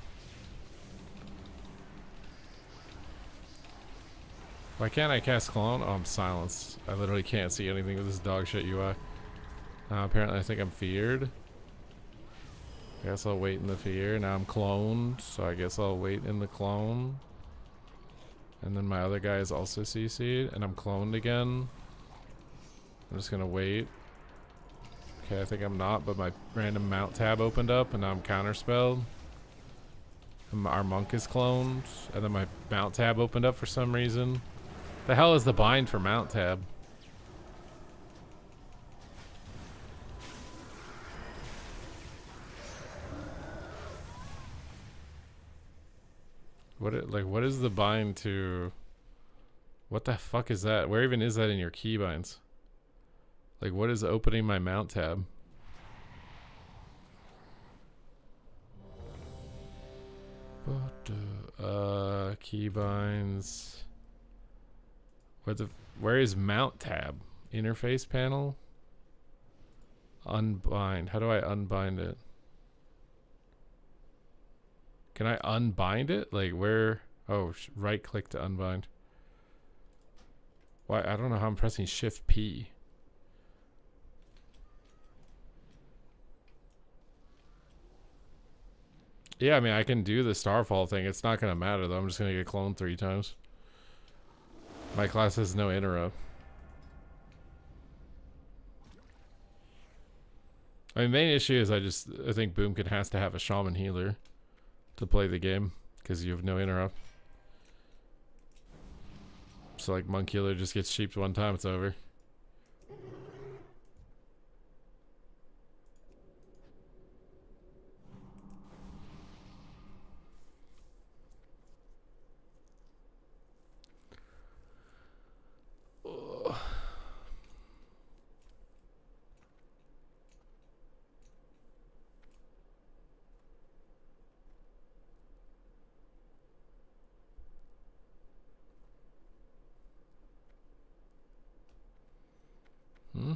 Why can't I cast clone? Oh, I'm silenced. I literally can't see anything with this dog shit UI. Apparently I think I'm feared. I guess I'll wait in the fear. Now I'm cloned, so I guess I'll wait in the clone. And then my other guy is also CC'd, and I'm cloned again. I'm just gonna wait. Okay, I think I'm not, but my random mount tab opened up and now I'm counterspelled. And our monk is cloned, and then my mount tab opened up for some reason. The hell is the bind for mount tab? What is the bind to? What the fuck is that? Where even is that in your keybinds? Like, what is opening my mount tab? Keybinds. Where is mount tab? Interface panel? Unbind. How do I unbind it? Can I unbind it? Like where? Oh, right click to unbind. Why? I don't know how I'm pressing Shift P. Yeah, I mean, I can do the Starfall thing. It's not going to matter, though. I'm just going to get cloned 3 times. My class has no interrupt. I mean, main issue is I think Boomkin has to have a Shaman Healer to play the game, because you have no interrupt. So, like, Monk Healer just gets sheeped 1 time, it's over. Hmm?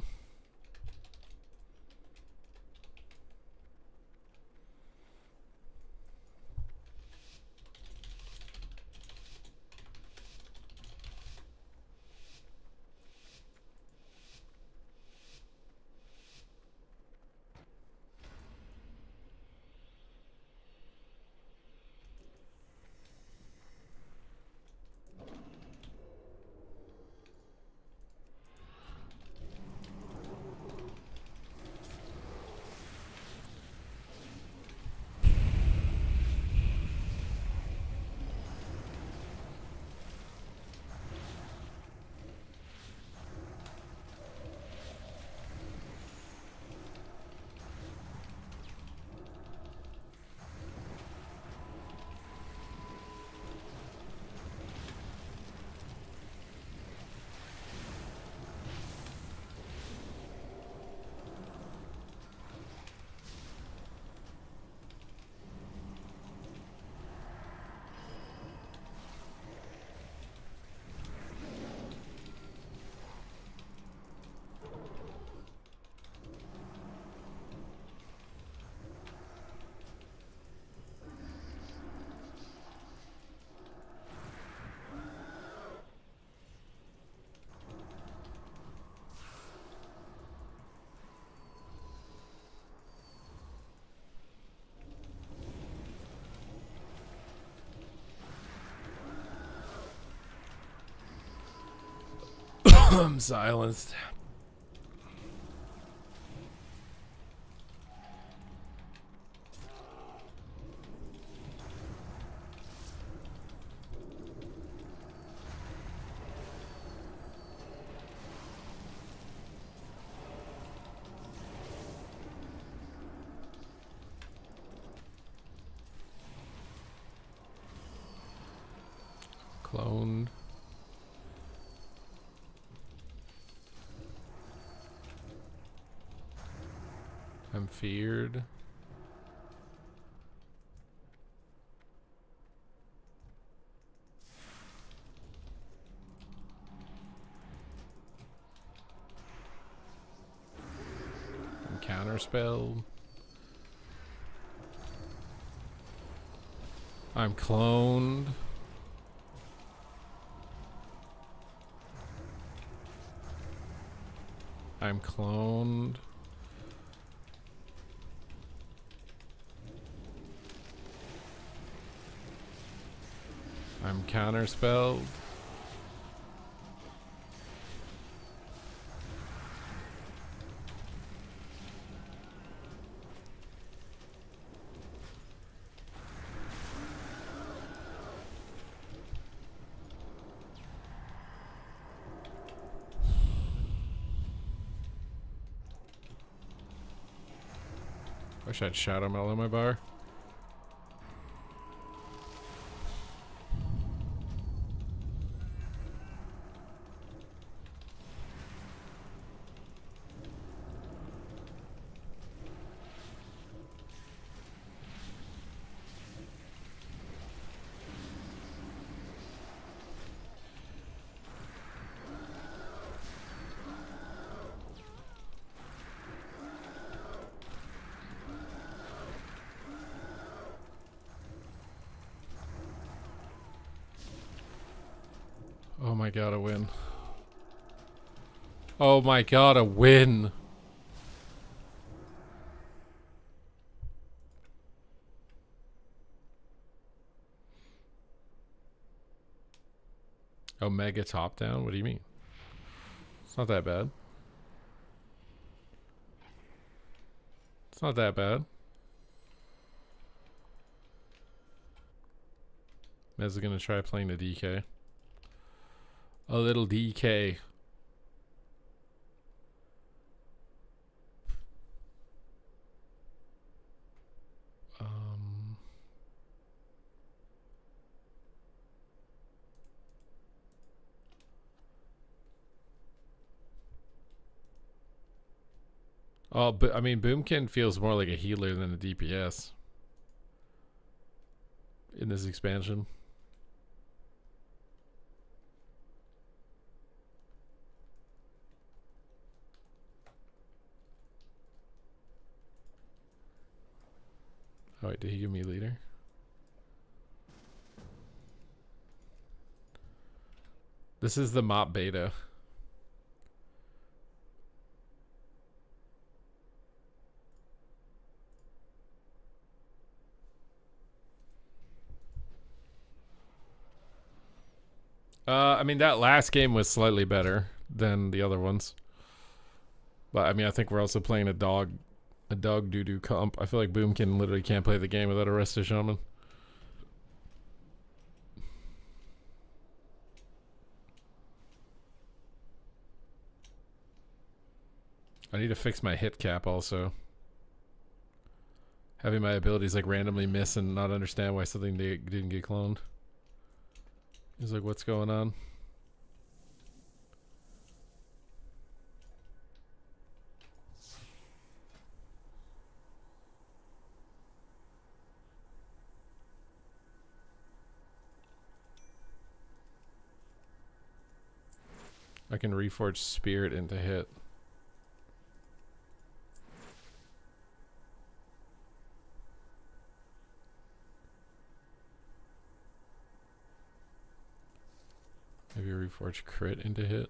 I'm silenced. Cloned. I'm feared. I'm counterspelled. I'm cloned. I'm cloned. I'm counterspelled. Wish I had Shadow Mel in my bar. Oh my god, a win. Oh my god, a win. Omega top down? What do you mean? It's not that bad. It's not that bad. Mez is gonna try playing the DK. A little DK. Oh, but I mean, Boomkin feels more like a healer than a DPS in this expansion. Oh wait, did he give me leader? This is the mop beta. I mean, that last game was slightly better than the other ones. But I mean, I think we're also playing a dog doo-doo comp. I feel like Boomkin literally can't play the game without a rested shaman. I need to fix my hit cap also. Having my abilities like randomly miss and not understand why something didn't get cloned. He's like, what's going on? I can reforge spirit into hit. Maybe reforge crit into hit.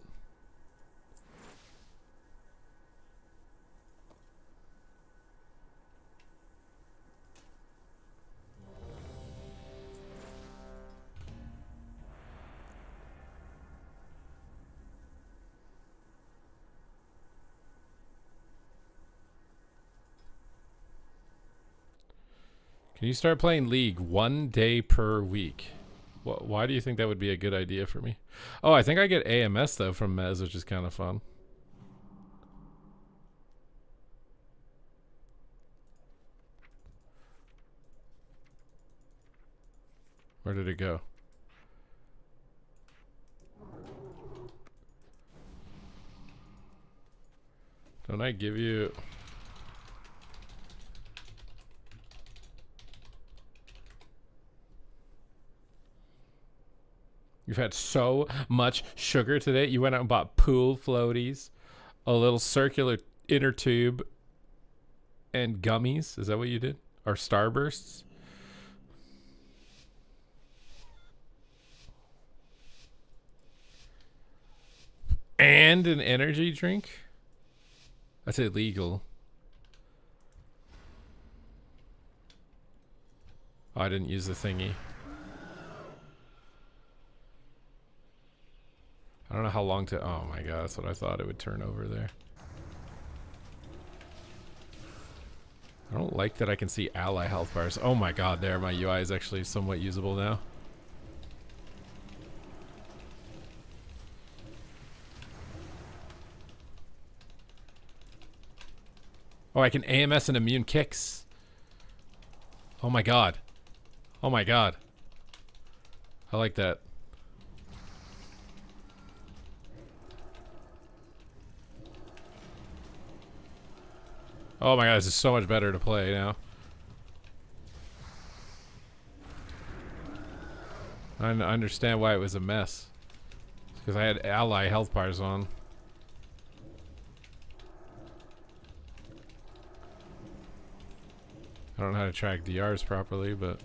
Can you start playing League 1 day per week? Why do you think that would be a good idea for me? Oh, I think I get AMS though from Mez, which is kind of fun. Where did it go? Don't I give you... You've had so much sugar today. You went out and bought pool floaties, a little circular inner tube, and gummies. Is that what you did? Or Starbursts? And an energy drink? That's illegal. Oh, I didn't use the thingy. I don't know how long to... Oh my god, that's what I thought it would turn over there. I don't like that I can see ally health bars. Oh my god, there, my UI is actually somewhat usable now. Oh, I can AMS and immune kicks. Oh my god. Oh my god. I like that. Oh my god, this is so much better to play now. I understand why it was a mess. Because I had ally health bars on. I don't know how to track DRs properly, but...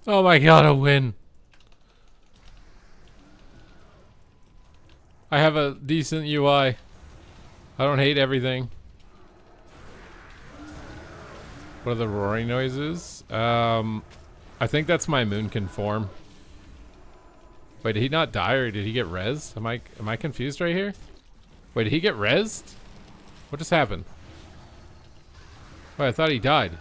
Oh my god, a win. I have a decent UI. I don't hate everything. What are the roaring noises? I think that's my moon conform. Wait, did he not die or did he get rezzed? Am I confused right here? Wait, did he get rezzed? What just happened? Wait, I thought he died.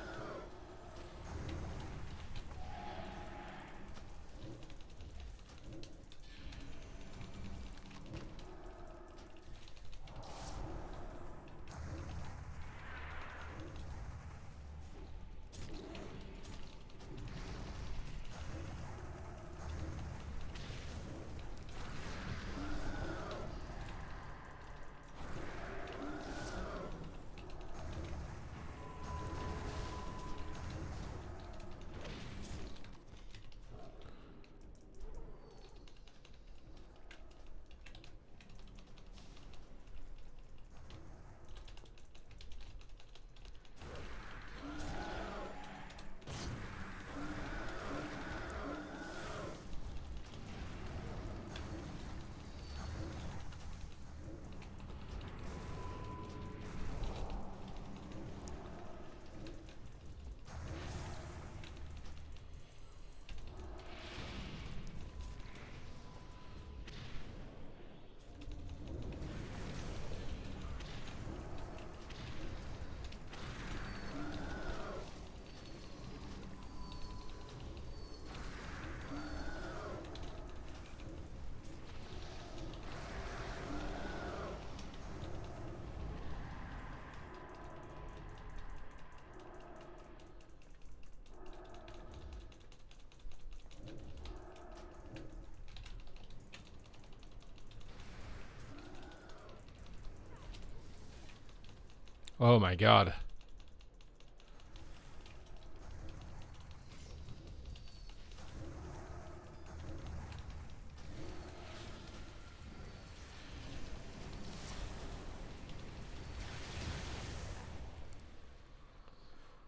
Oh my god.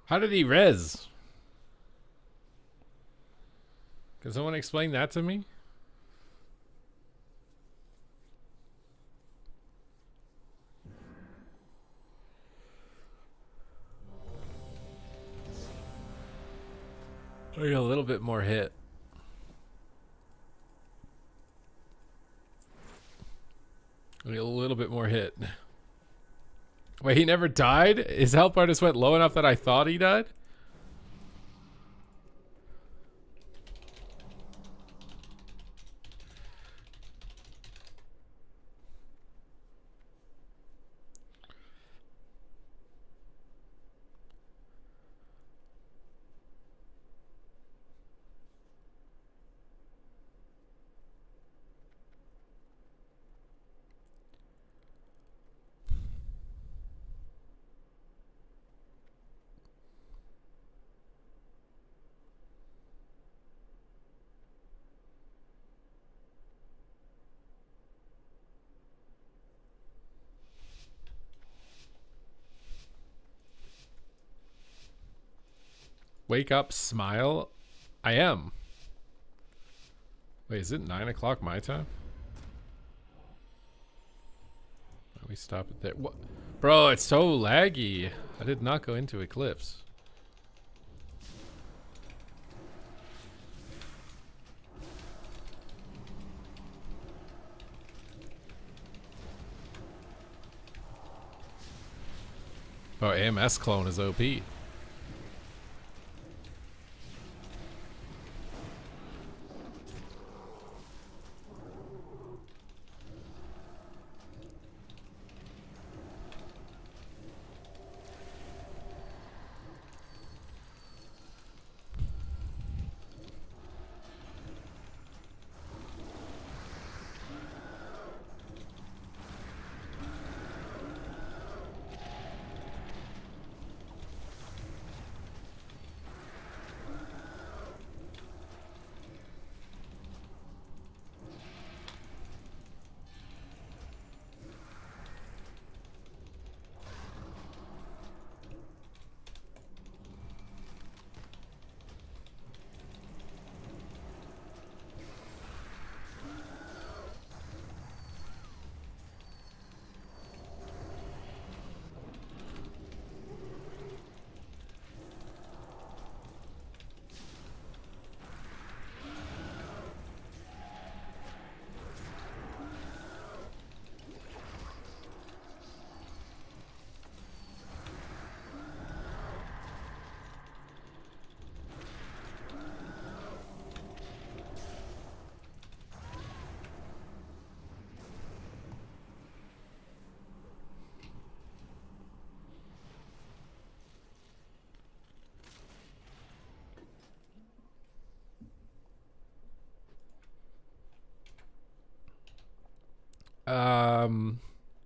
How did he res? Can someone explain that to me? I need a little bit more hit. I need a little bit more hit. Wait, he never died? His health bar just went low enough that I thought he died? Wake up, smile. I am. Wait, is it 9 o'clock my time? We stop it there. What? Bro, it's so laggy. I did not go into Eclipse. Oh, AMS clone is OP.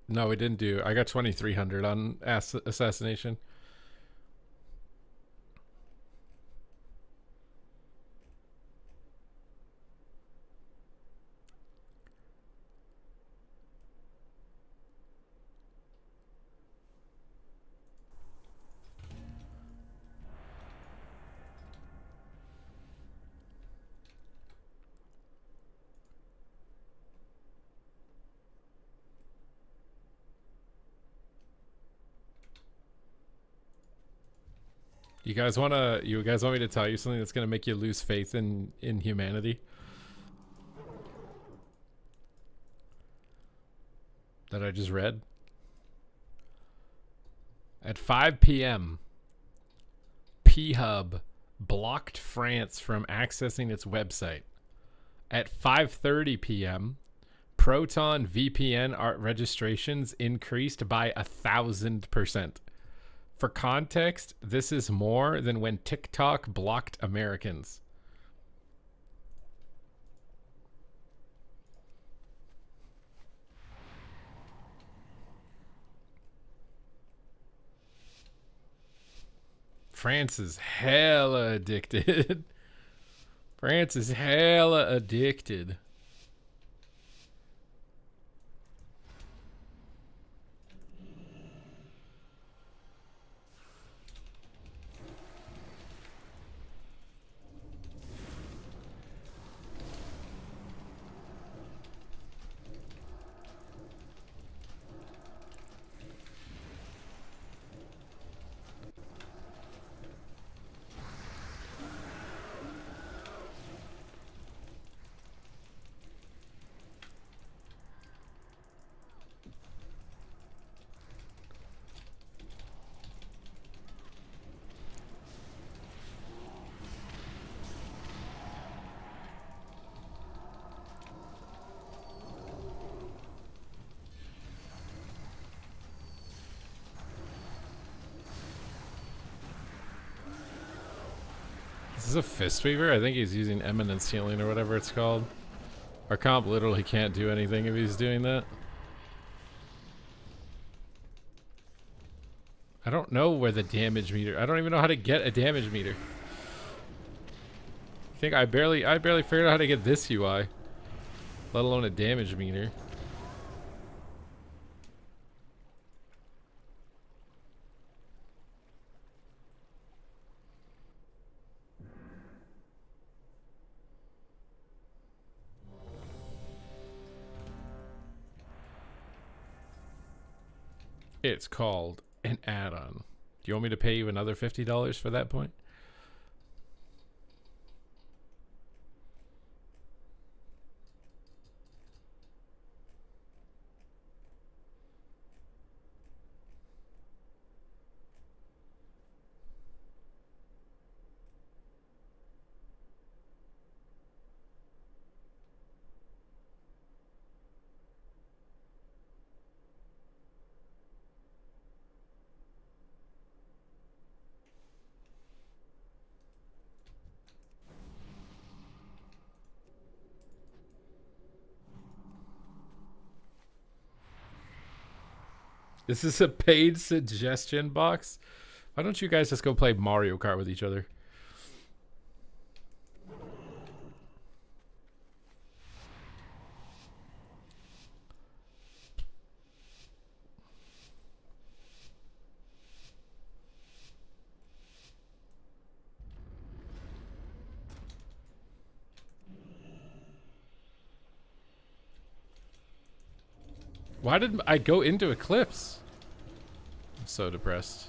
No, we didn't do. I got 2,300 on assassination. You guys want me to tell you something that's gonna make you lose faith in humanity? That I just read. At 5 p.m., P-Hub blocked France from accessing its website. At 5:30 p.m., Proton VPN registrations increased by 1,000%. For context, this is more than when TikTok blocked Americans. France is hella addicted. France is hella addicted. Is this a fist weaver? I think he's using eminence healing or whatever it's called. Our comp literally can't do anything if he's doing that. I don't know where the damage meter. I don't even know how to get a damage meter. I think I barely figured out how to get this UI, let alone a damage meter. It's called an add-on. Do you want me to pay you another $50 for that point? This is a paid suggestion box. Why don't you guys just go play Mario Kart with each other? Why did I go into Eclipse? I'm so depressed.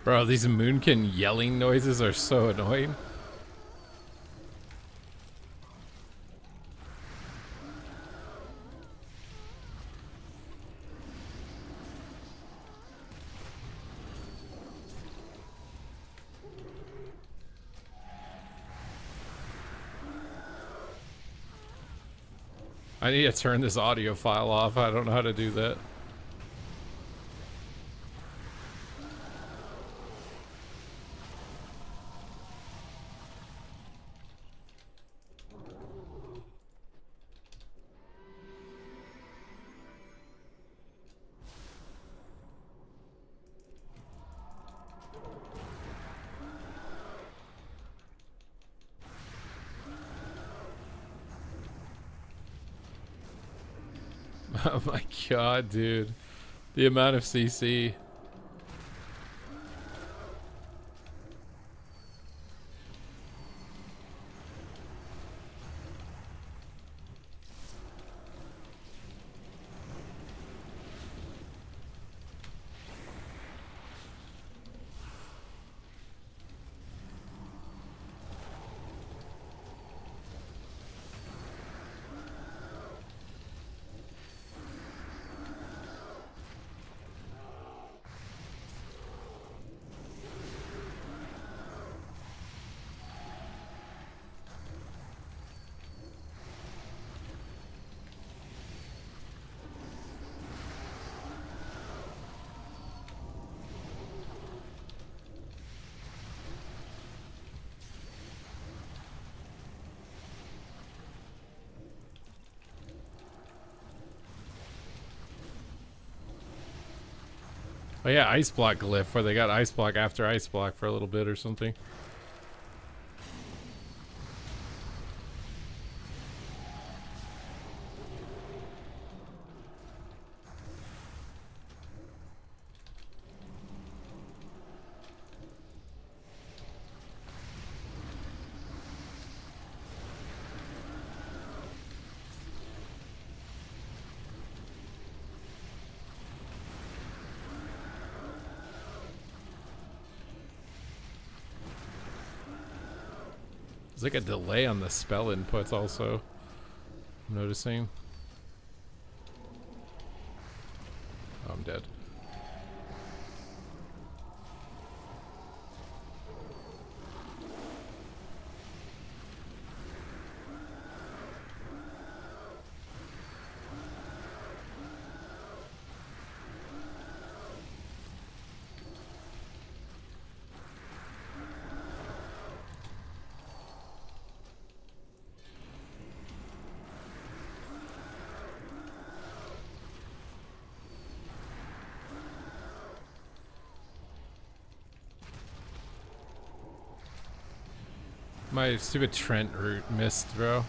Bro, these Moonkin yelling noises are so annoying. I need to turn this audio file off. I don't know how to do that. Oh my god, dude. The amount of CC. Oh yeah, ice block glyph where they got ice block after ice block for a little bit or something. There's like a delay on the spell inputs also. I'm noticing. Oh, I'm dead. My stupid Trent route missed, bro.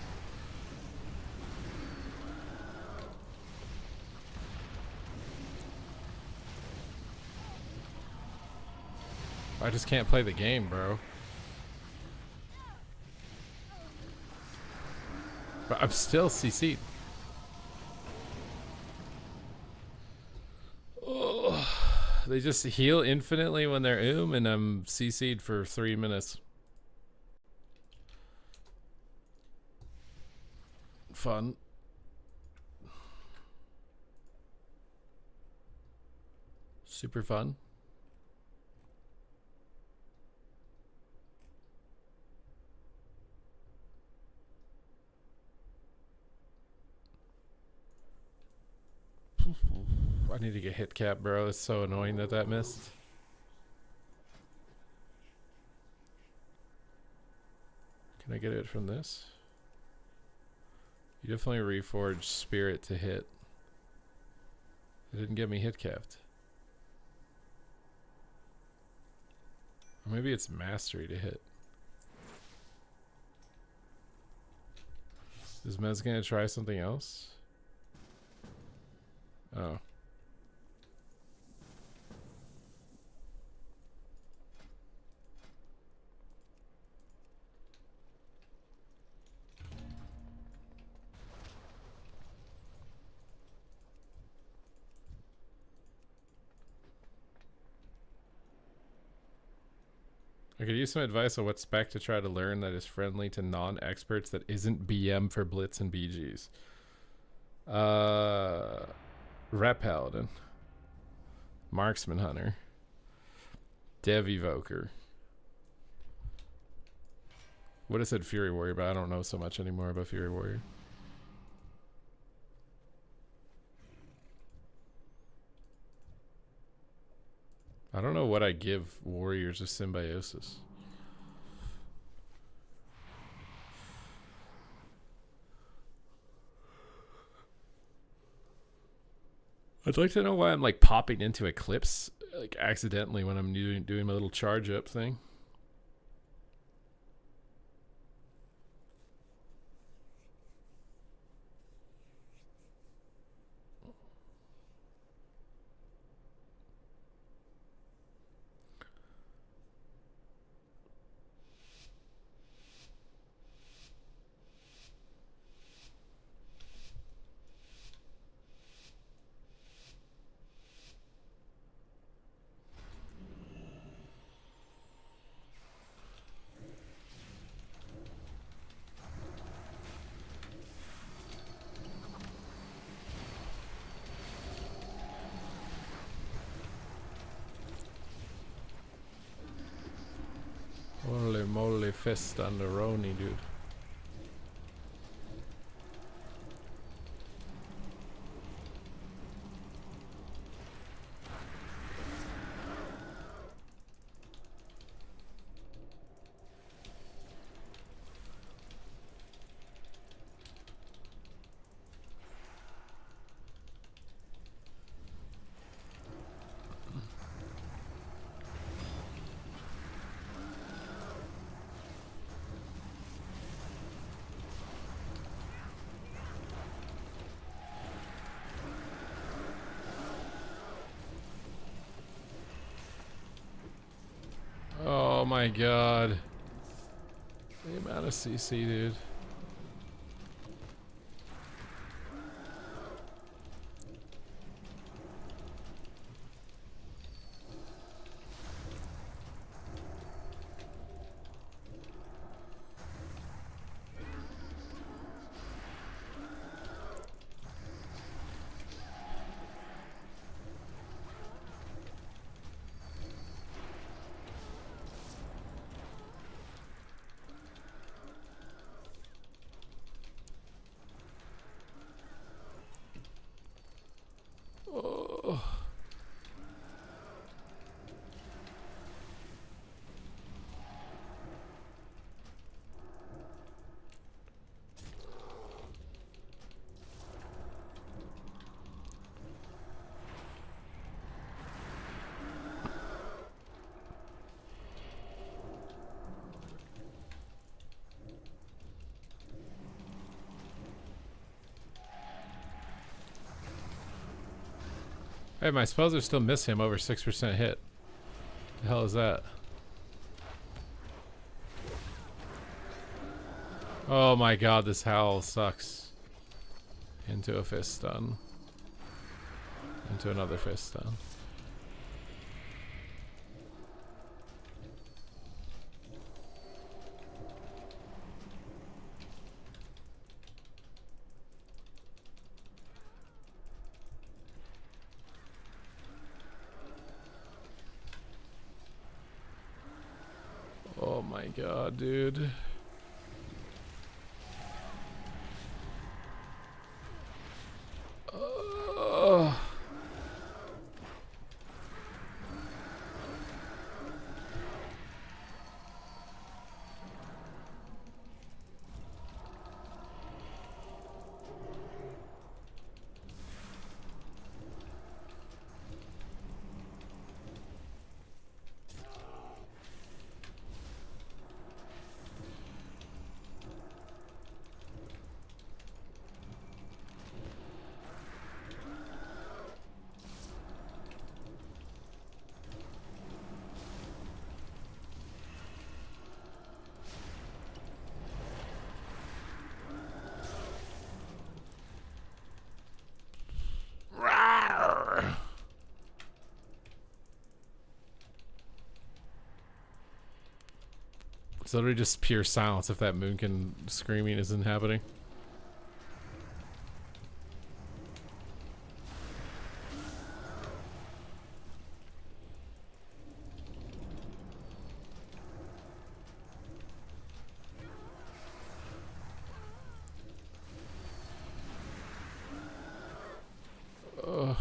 I just can't play the game, bro. But I'm still CC'd. Oh, they just heal infinitely when they're and I'm CC'd for 3 minutes. Fun. Super fun. I need to get hit cap, bro. It's so annoying that that missed. Can I get it from this? You definitely reforged spirit to hit. It didn't get me hit capped. Or maybe it's mastery to hit. Is Mez gonna try something else? Oh. I could use some advice on what spec to try to learn that is friendly to non-experts that isn't BM for Blitz and BGs. Rep Paladin. Marksman Hunter. Dev Evoker. Would have said Fury Warrior, but I don't know so much anymore about Fury Warrior. I don't know what I give warriors of symbiosis. I'd like to know why I'm like popping into Eclipse like accidentally when I'm doing my little charge up thing. Holy moly, fist on the Roni, dude. my god. The amount of CC, dude. Oh. Hey, my spells are still miss him over 6% hit. The hell is that? Oh my god, this howl sucks. Into a fist stun. Into another fist stun. Oh my god, dude. It's literally just pure silence if that Moonkin screaming isn't happening. Ugh.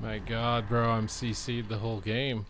My god, bro, I'm CC'd the whole game.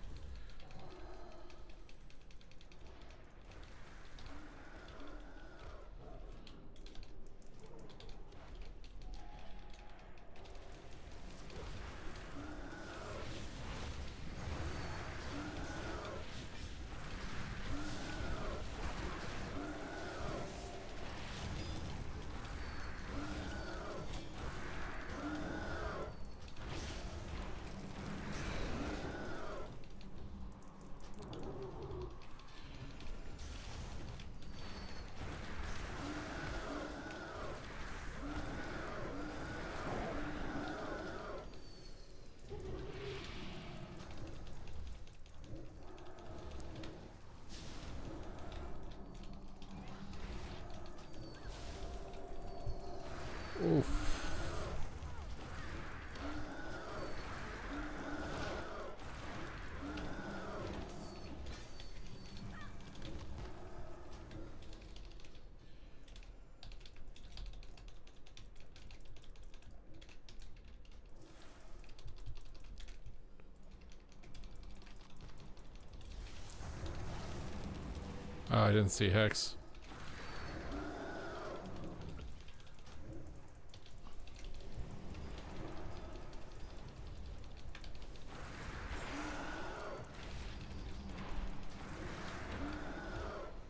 Oh, I didn't see Hex.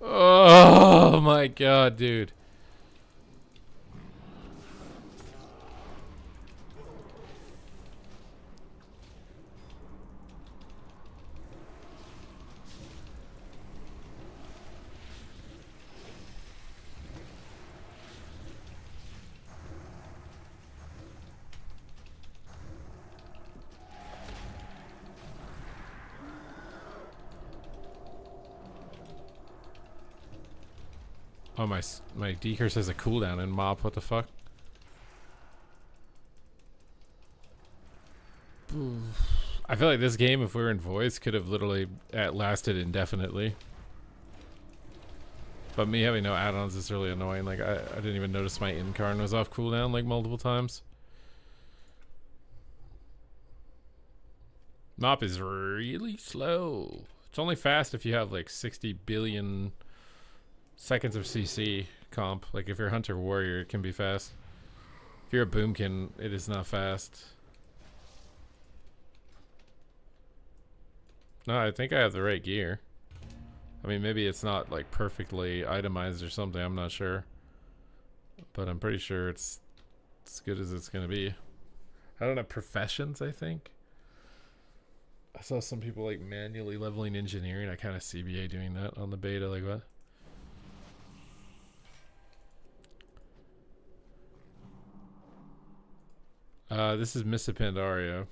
Oh my god, dude. Oh, my decurse has a cooldown in Mop. What the fuck? I feel like this game, if we were in voice, could have literally lasted indefinitely. But me having no add-ons is really annoying. Like, I didn't even notice my incarn was off cooldown like multiple times. Mop is really slow. It's only fast if you have like 60 billion seconds of CC comp. Like if you're Hunter Warrior, it can be fast. If you're a Boomkin, it is not fast. No, I think I have the right gear. I mean, maybe it's not like perfectly itemized or something, I'm not sure. But I'm pretty sure it's as good as it's gonna be. I don't have professions, I think. I saw some people like manually leveling engineering. I kind of CBA doing that on the beta, like what? This is Miss Pandaria.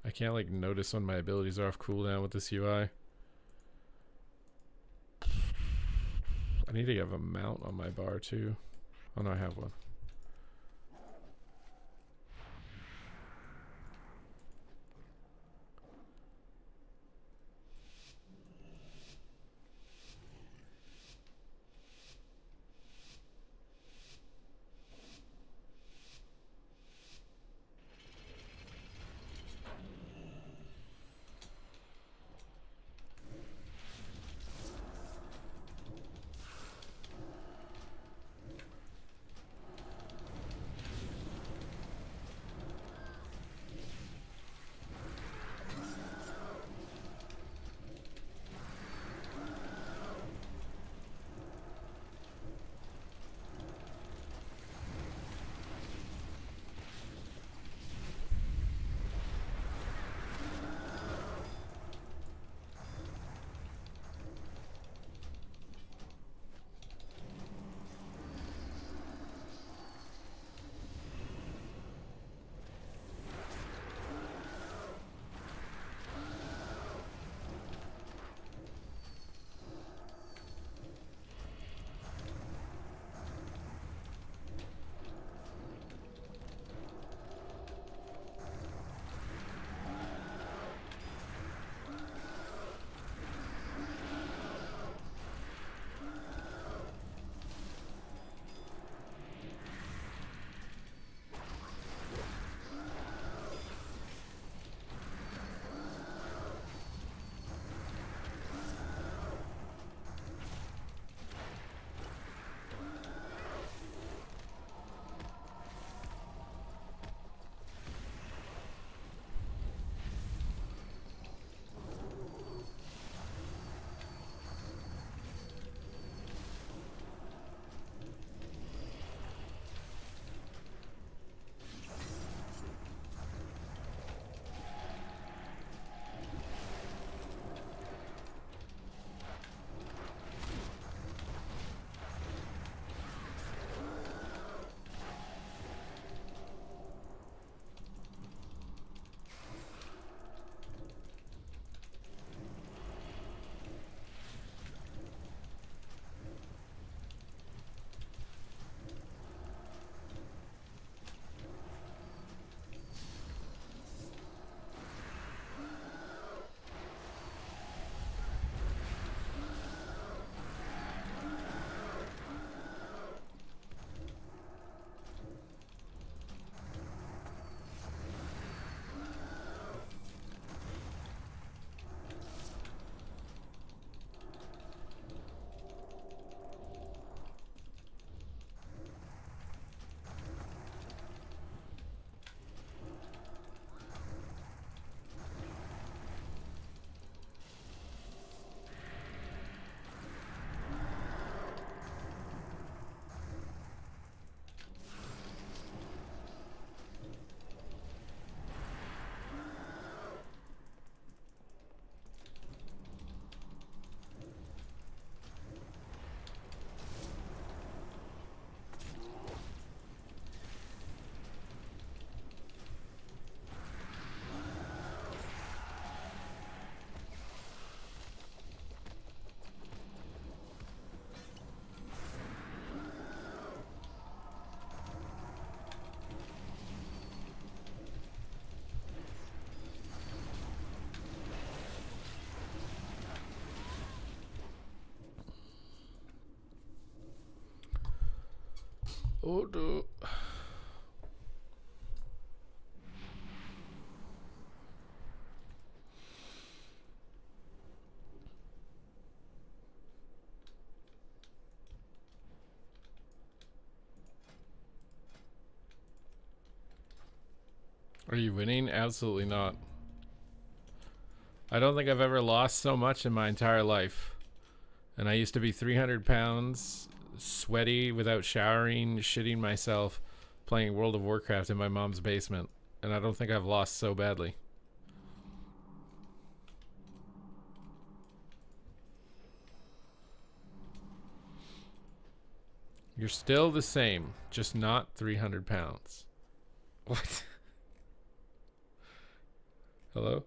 I can't like notice when my abilities are off cooldown with this UI. I need to have a mount on my bar too. Oh no, I have one. Oh, no. Are you winning? Absolutely not. I don't think I've ever lost so much in my entire life. And I used to be 300 pounds, sweaty, without showering, shitting myself, playing World of Warcraft in my mom's basement. And I don't think I've lost so badly. You're still the same, just not 300 pounds. What? Hello?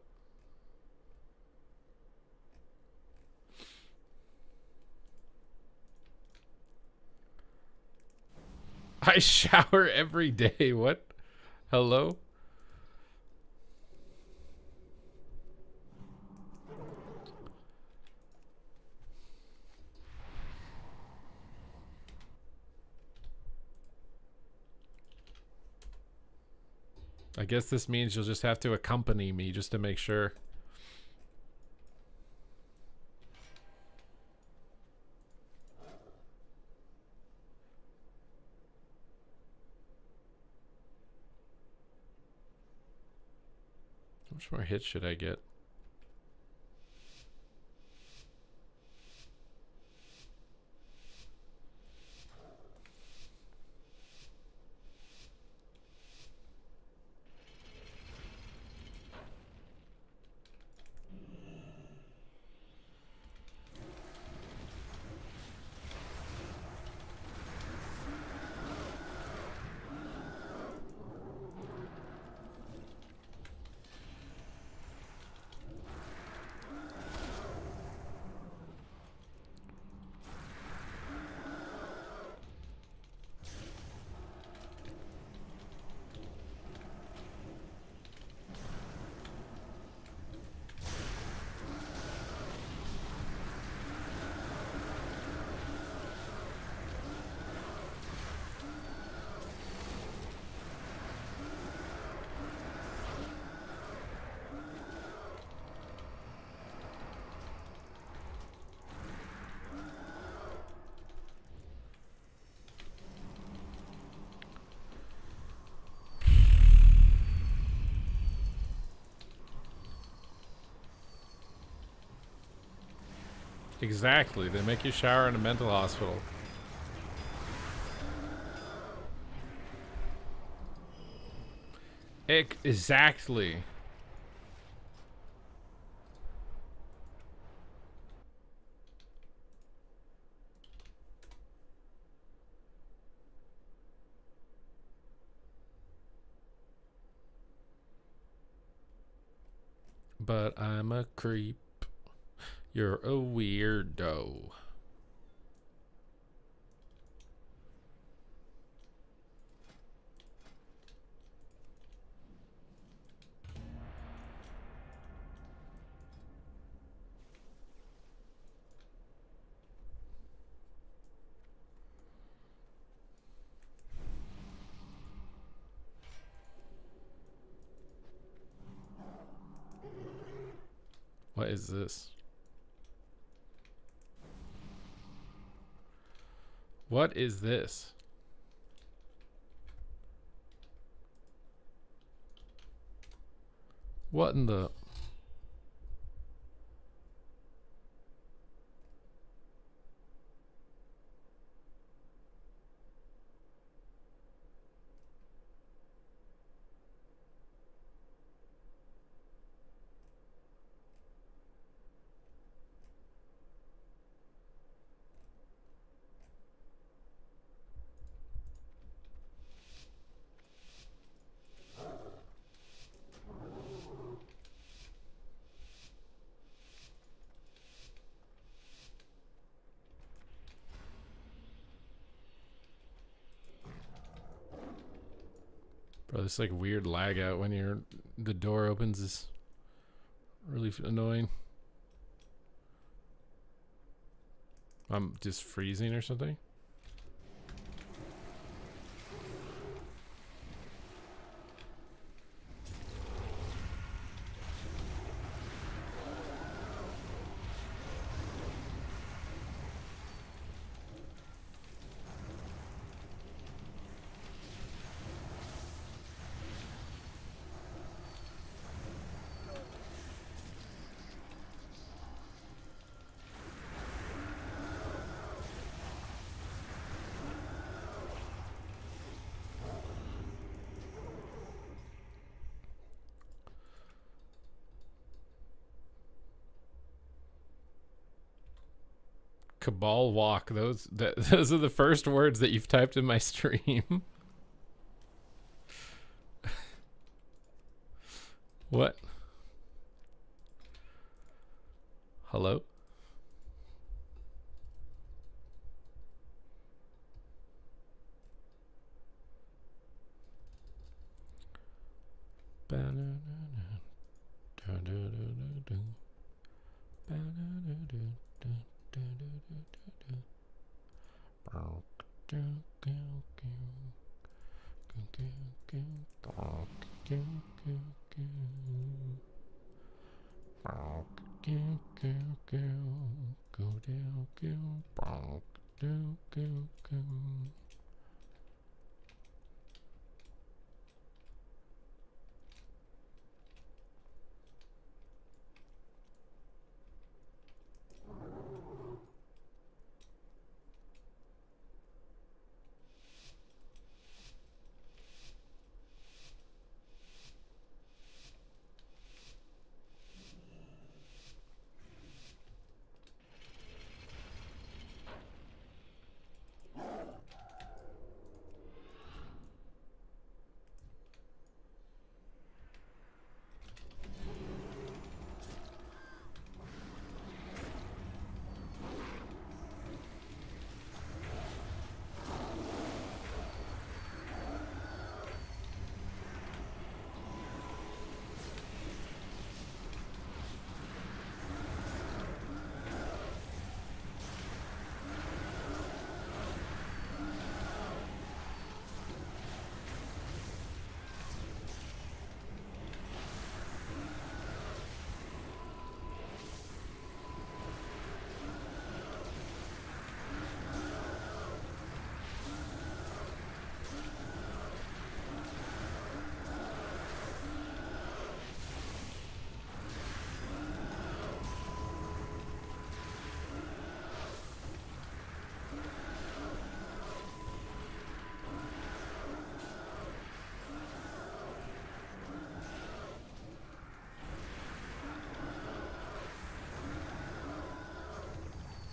I shower every day. What? Hello? I guess this means you'll just have to accompany me just to make sure. How much more hits should I get? Exactly. They make you shower in a mental hospital. Exactly. But I'm a creep. You're a weirdo. What is this? What is this? What in the... Bro, this like weird lag out when the door opens is really annoying. I'm just freezing or something. Cabal walk. Those are the first words that you've typed in my stream. What? Hello?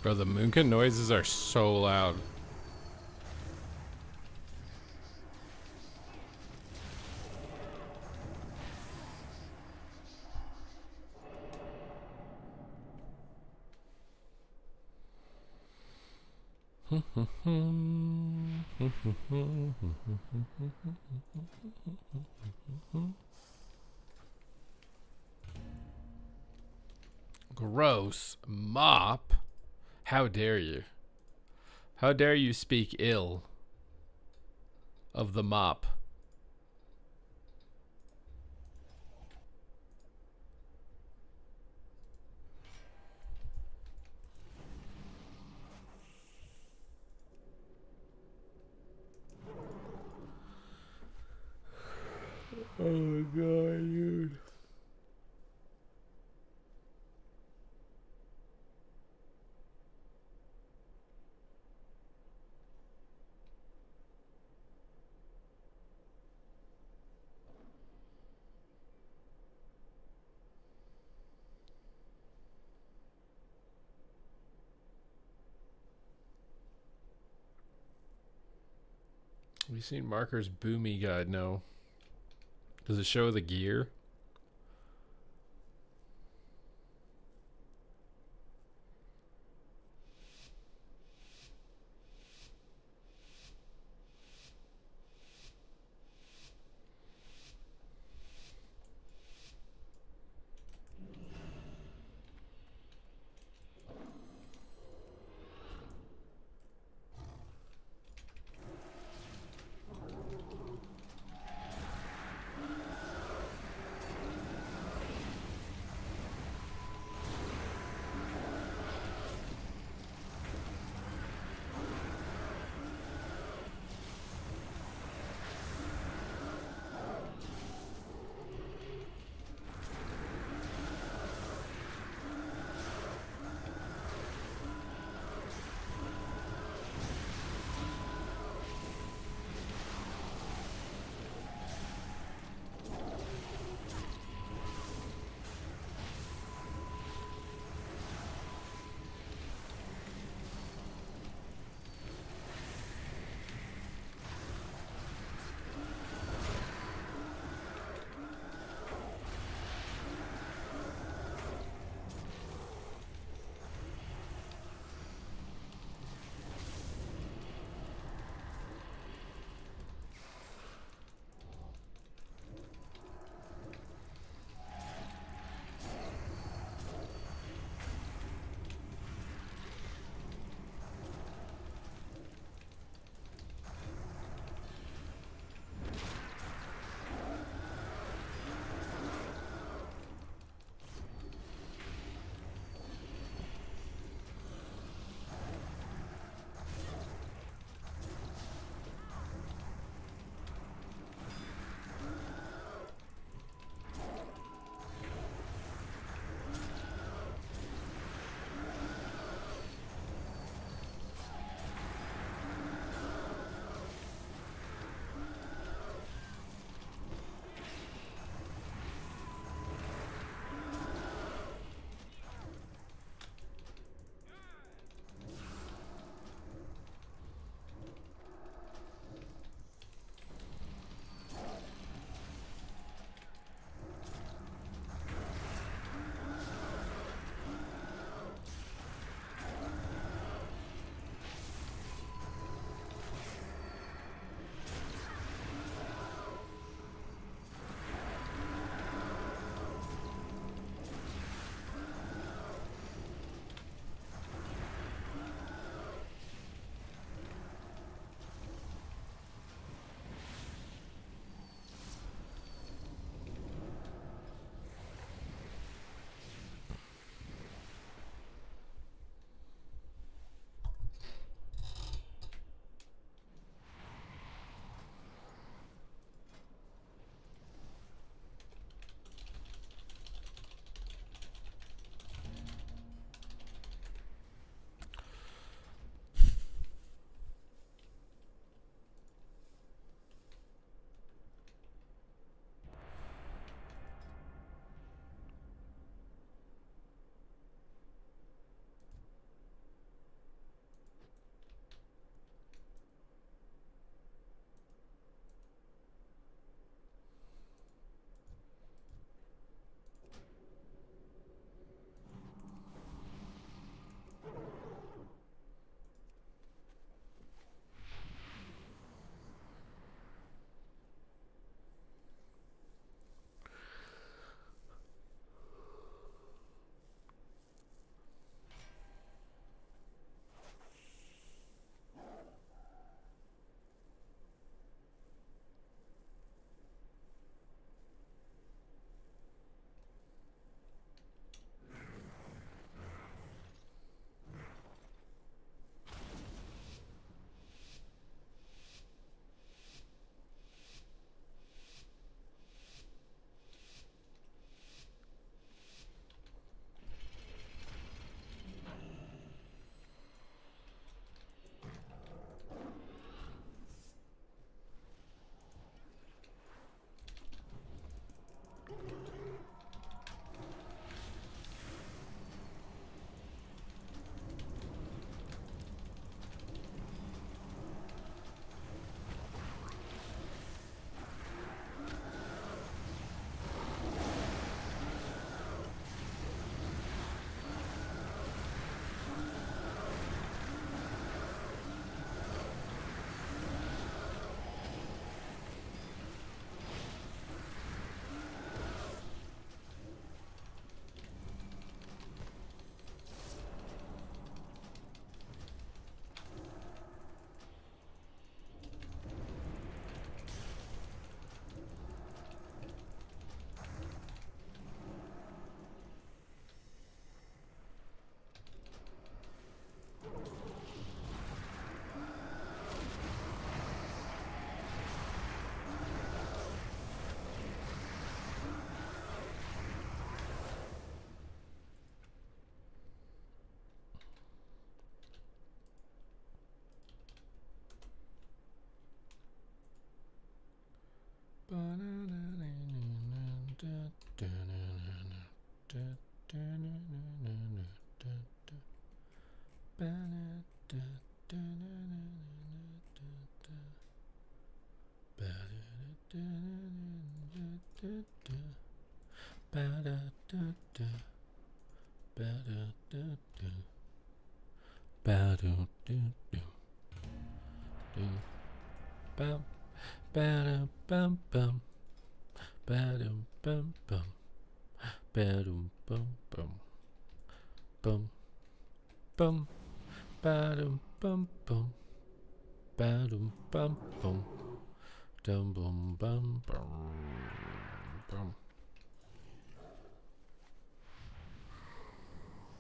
Bro, the Moonkin noises are so loud. Gross. Mop? How dare you? How dare you speak ill of the mop? Oh my god, dude. Have you seen Marker's Boomy Guide? No. Does it show the gear?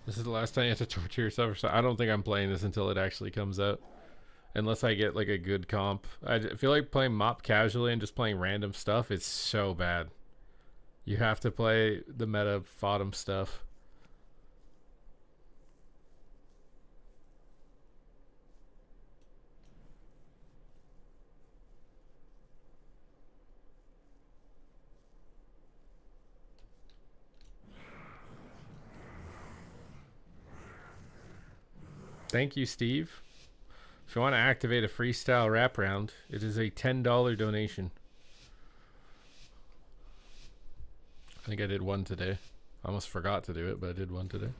This is the last time you have to torture yourself. So I don't think I'm playing this until it actually comes out. Unless I get like a good comp. I feel like playing mop casually and just playing random stuff is so bad. You have to play the meta fodum stuff. Thank you, Steve. If you want to activate a freestyle rap round, it is a $10 donation. I think I did one today. I almost forgot to do it, but I did one today.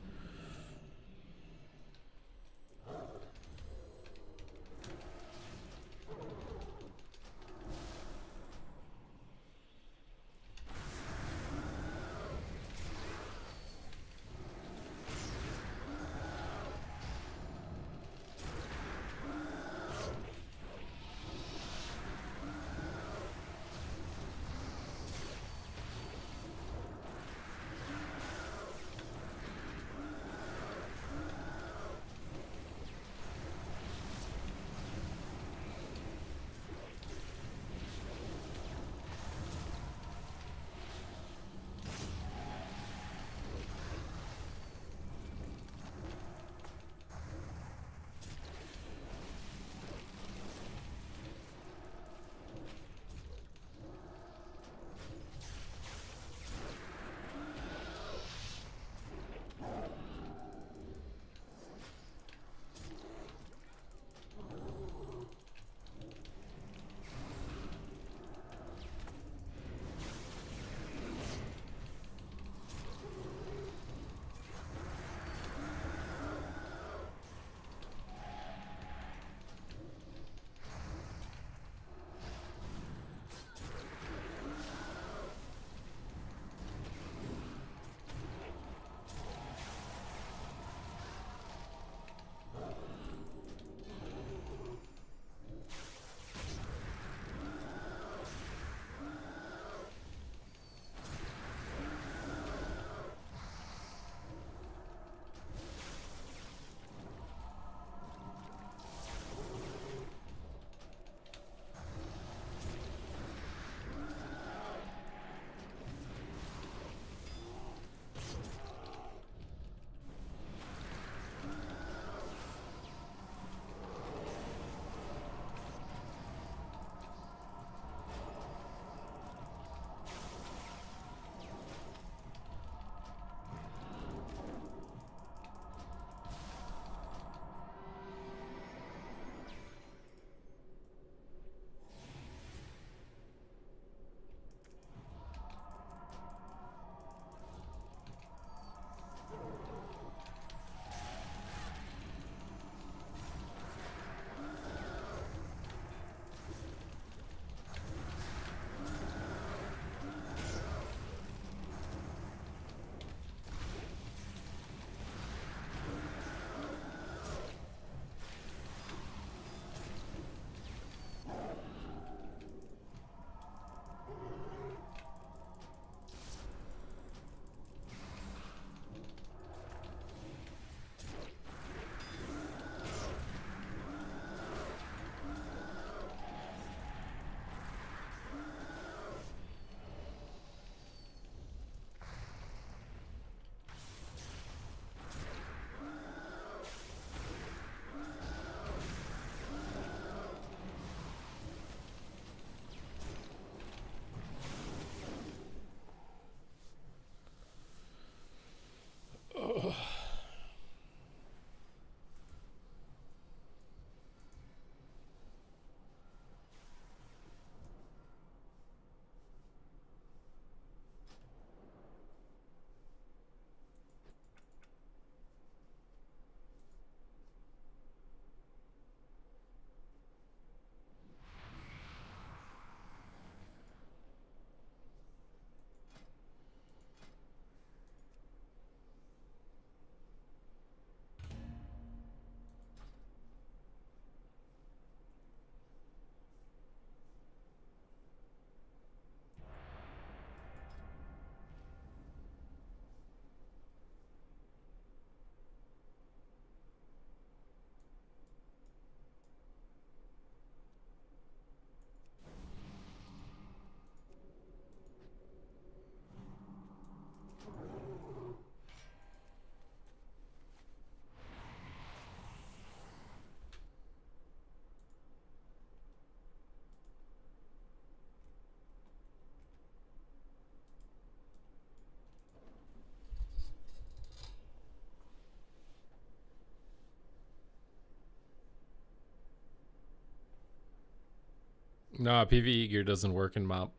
No, PvE gear doesn't work in MoP.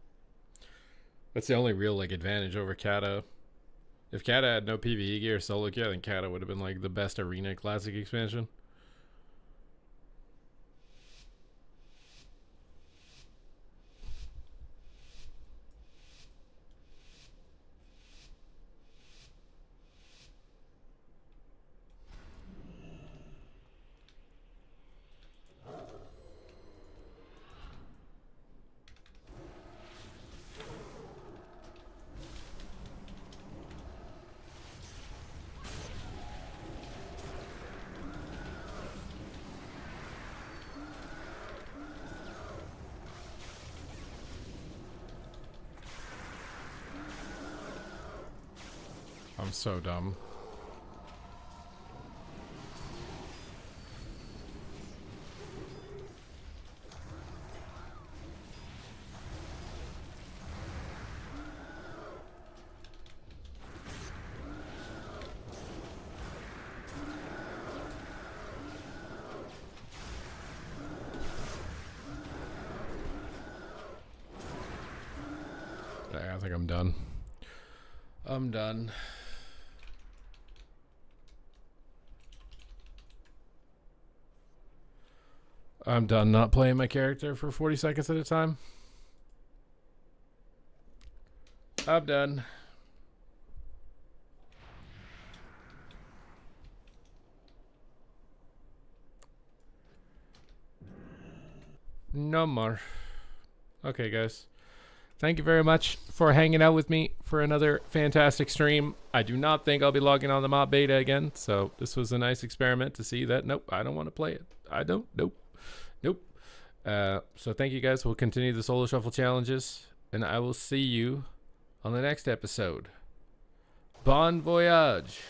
That's the only real like advantage over Kata. If Kata had no PvE gear solo gear, then Kata would have been like the best arena classic expansion. I'm so dumb. I think I'm done. I'm done. I'm done not playing my character for 40 seconds at a time. I'm done. No more. Okay, guys. Thank you very much for hanging out with me for another fantastic stream. I do not think I'll be logging on the MoP beta again, so this was a nice experiment to see that, nope, I don't want to play it. I don't, nope. So thank you guys. We'll continue the solo shuffle challenges, and I will see you on the next episode. Bon voyage.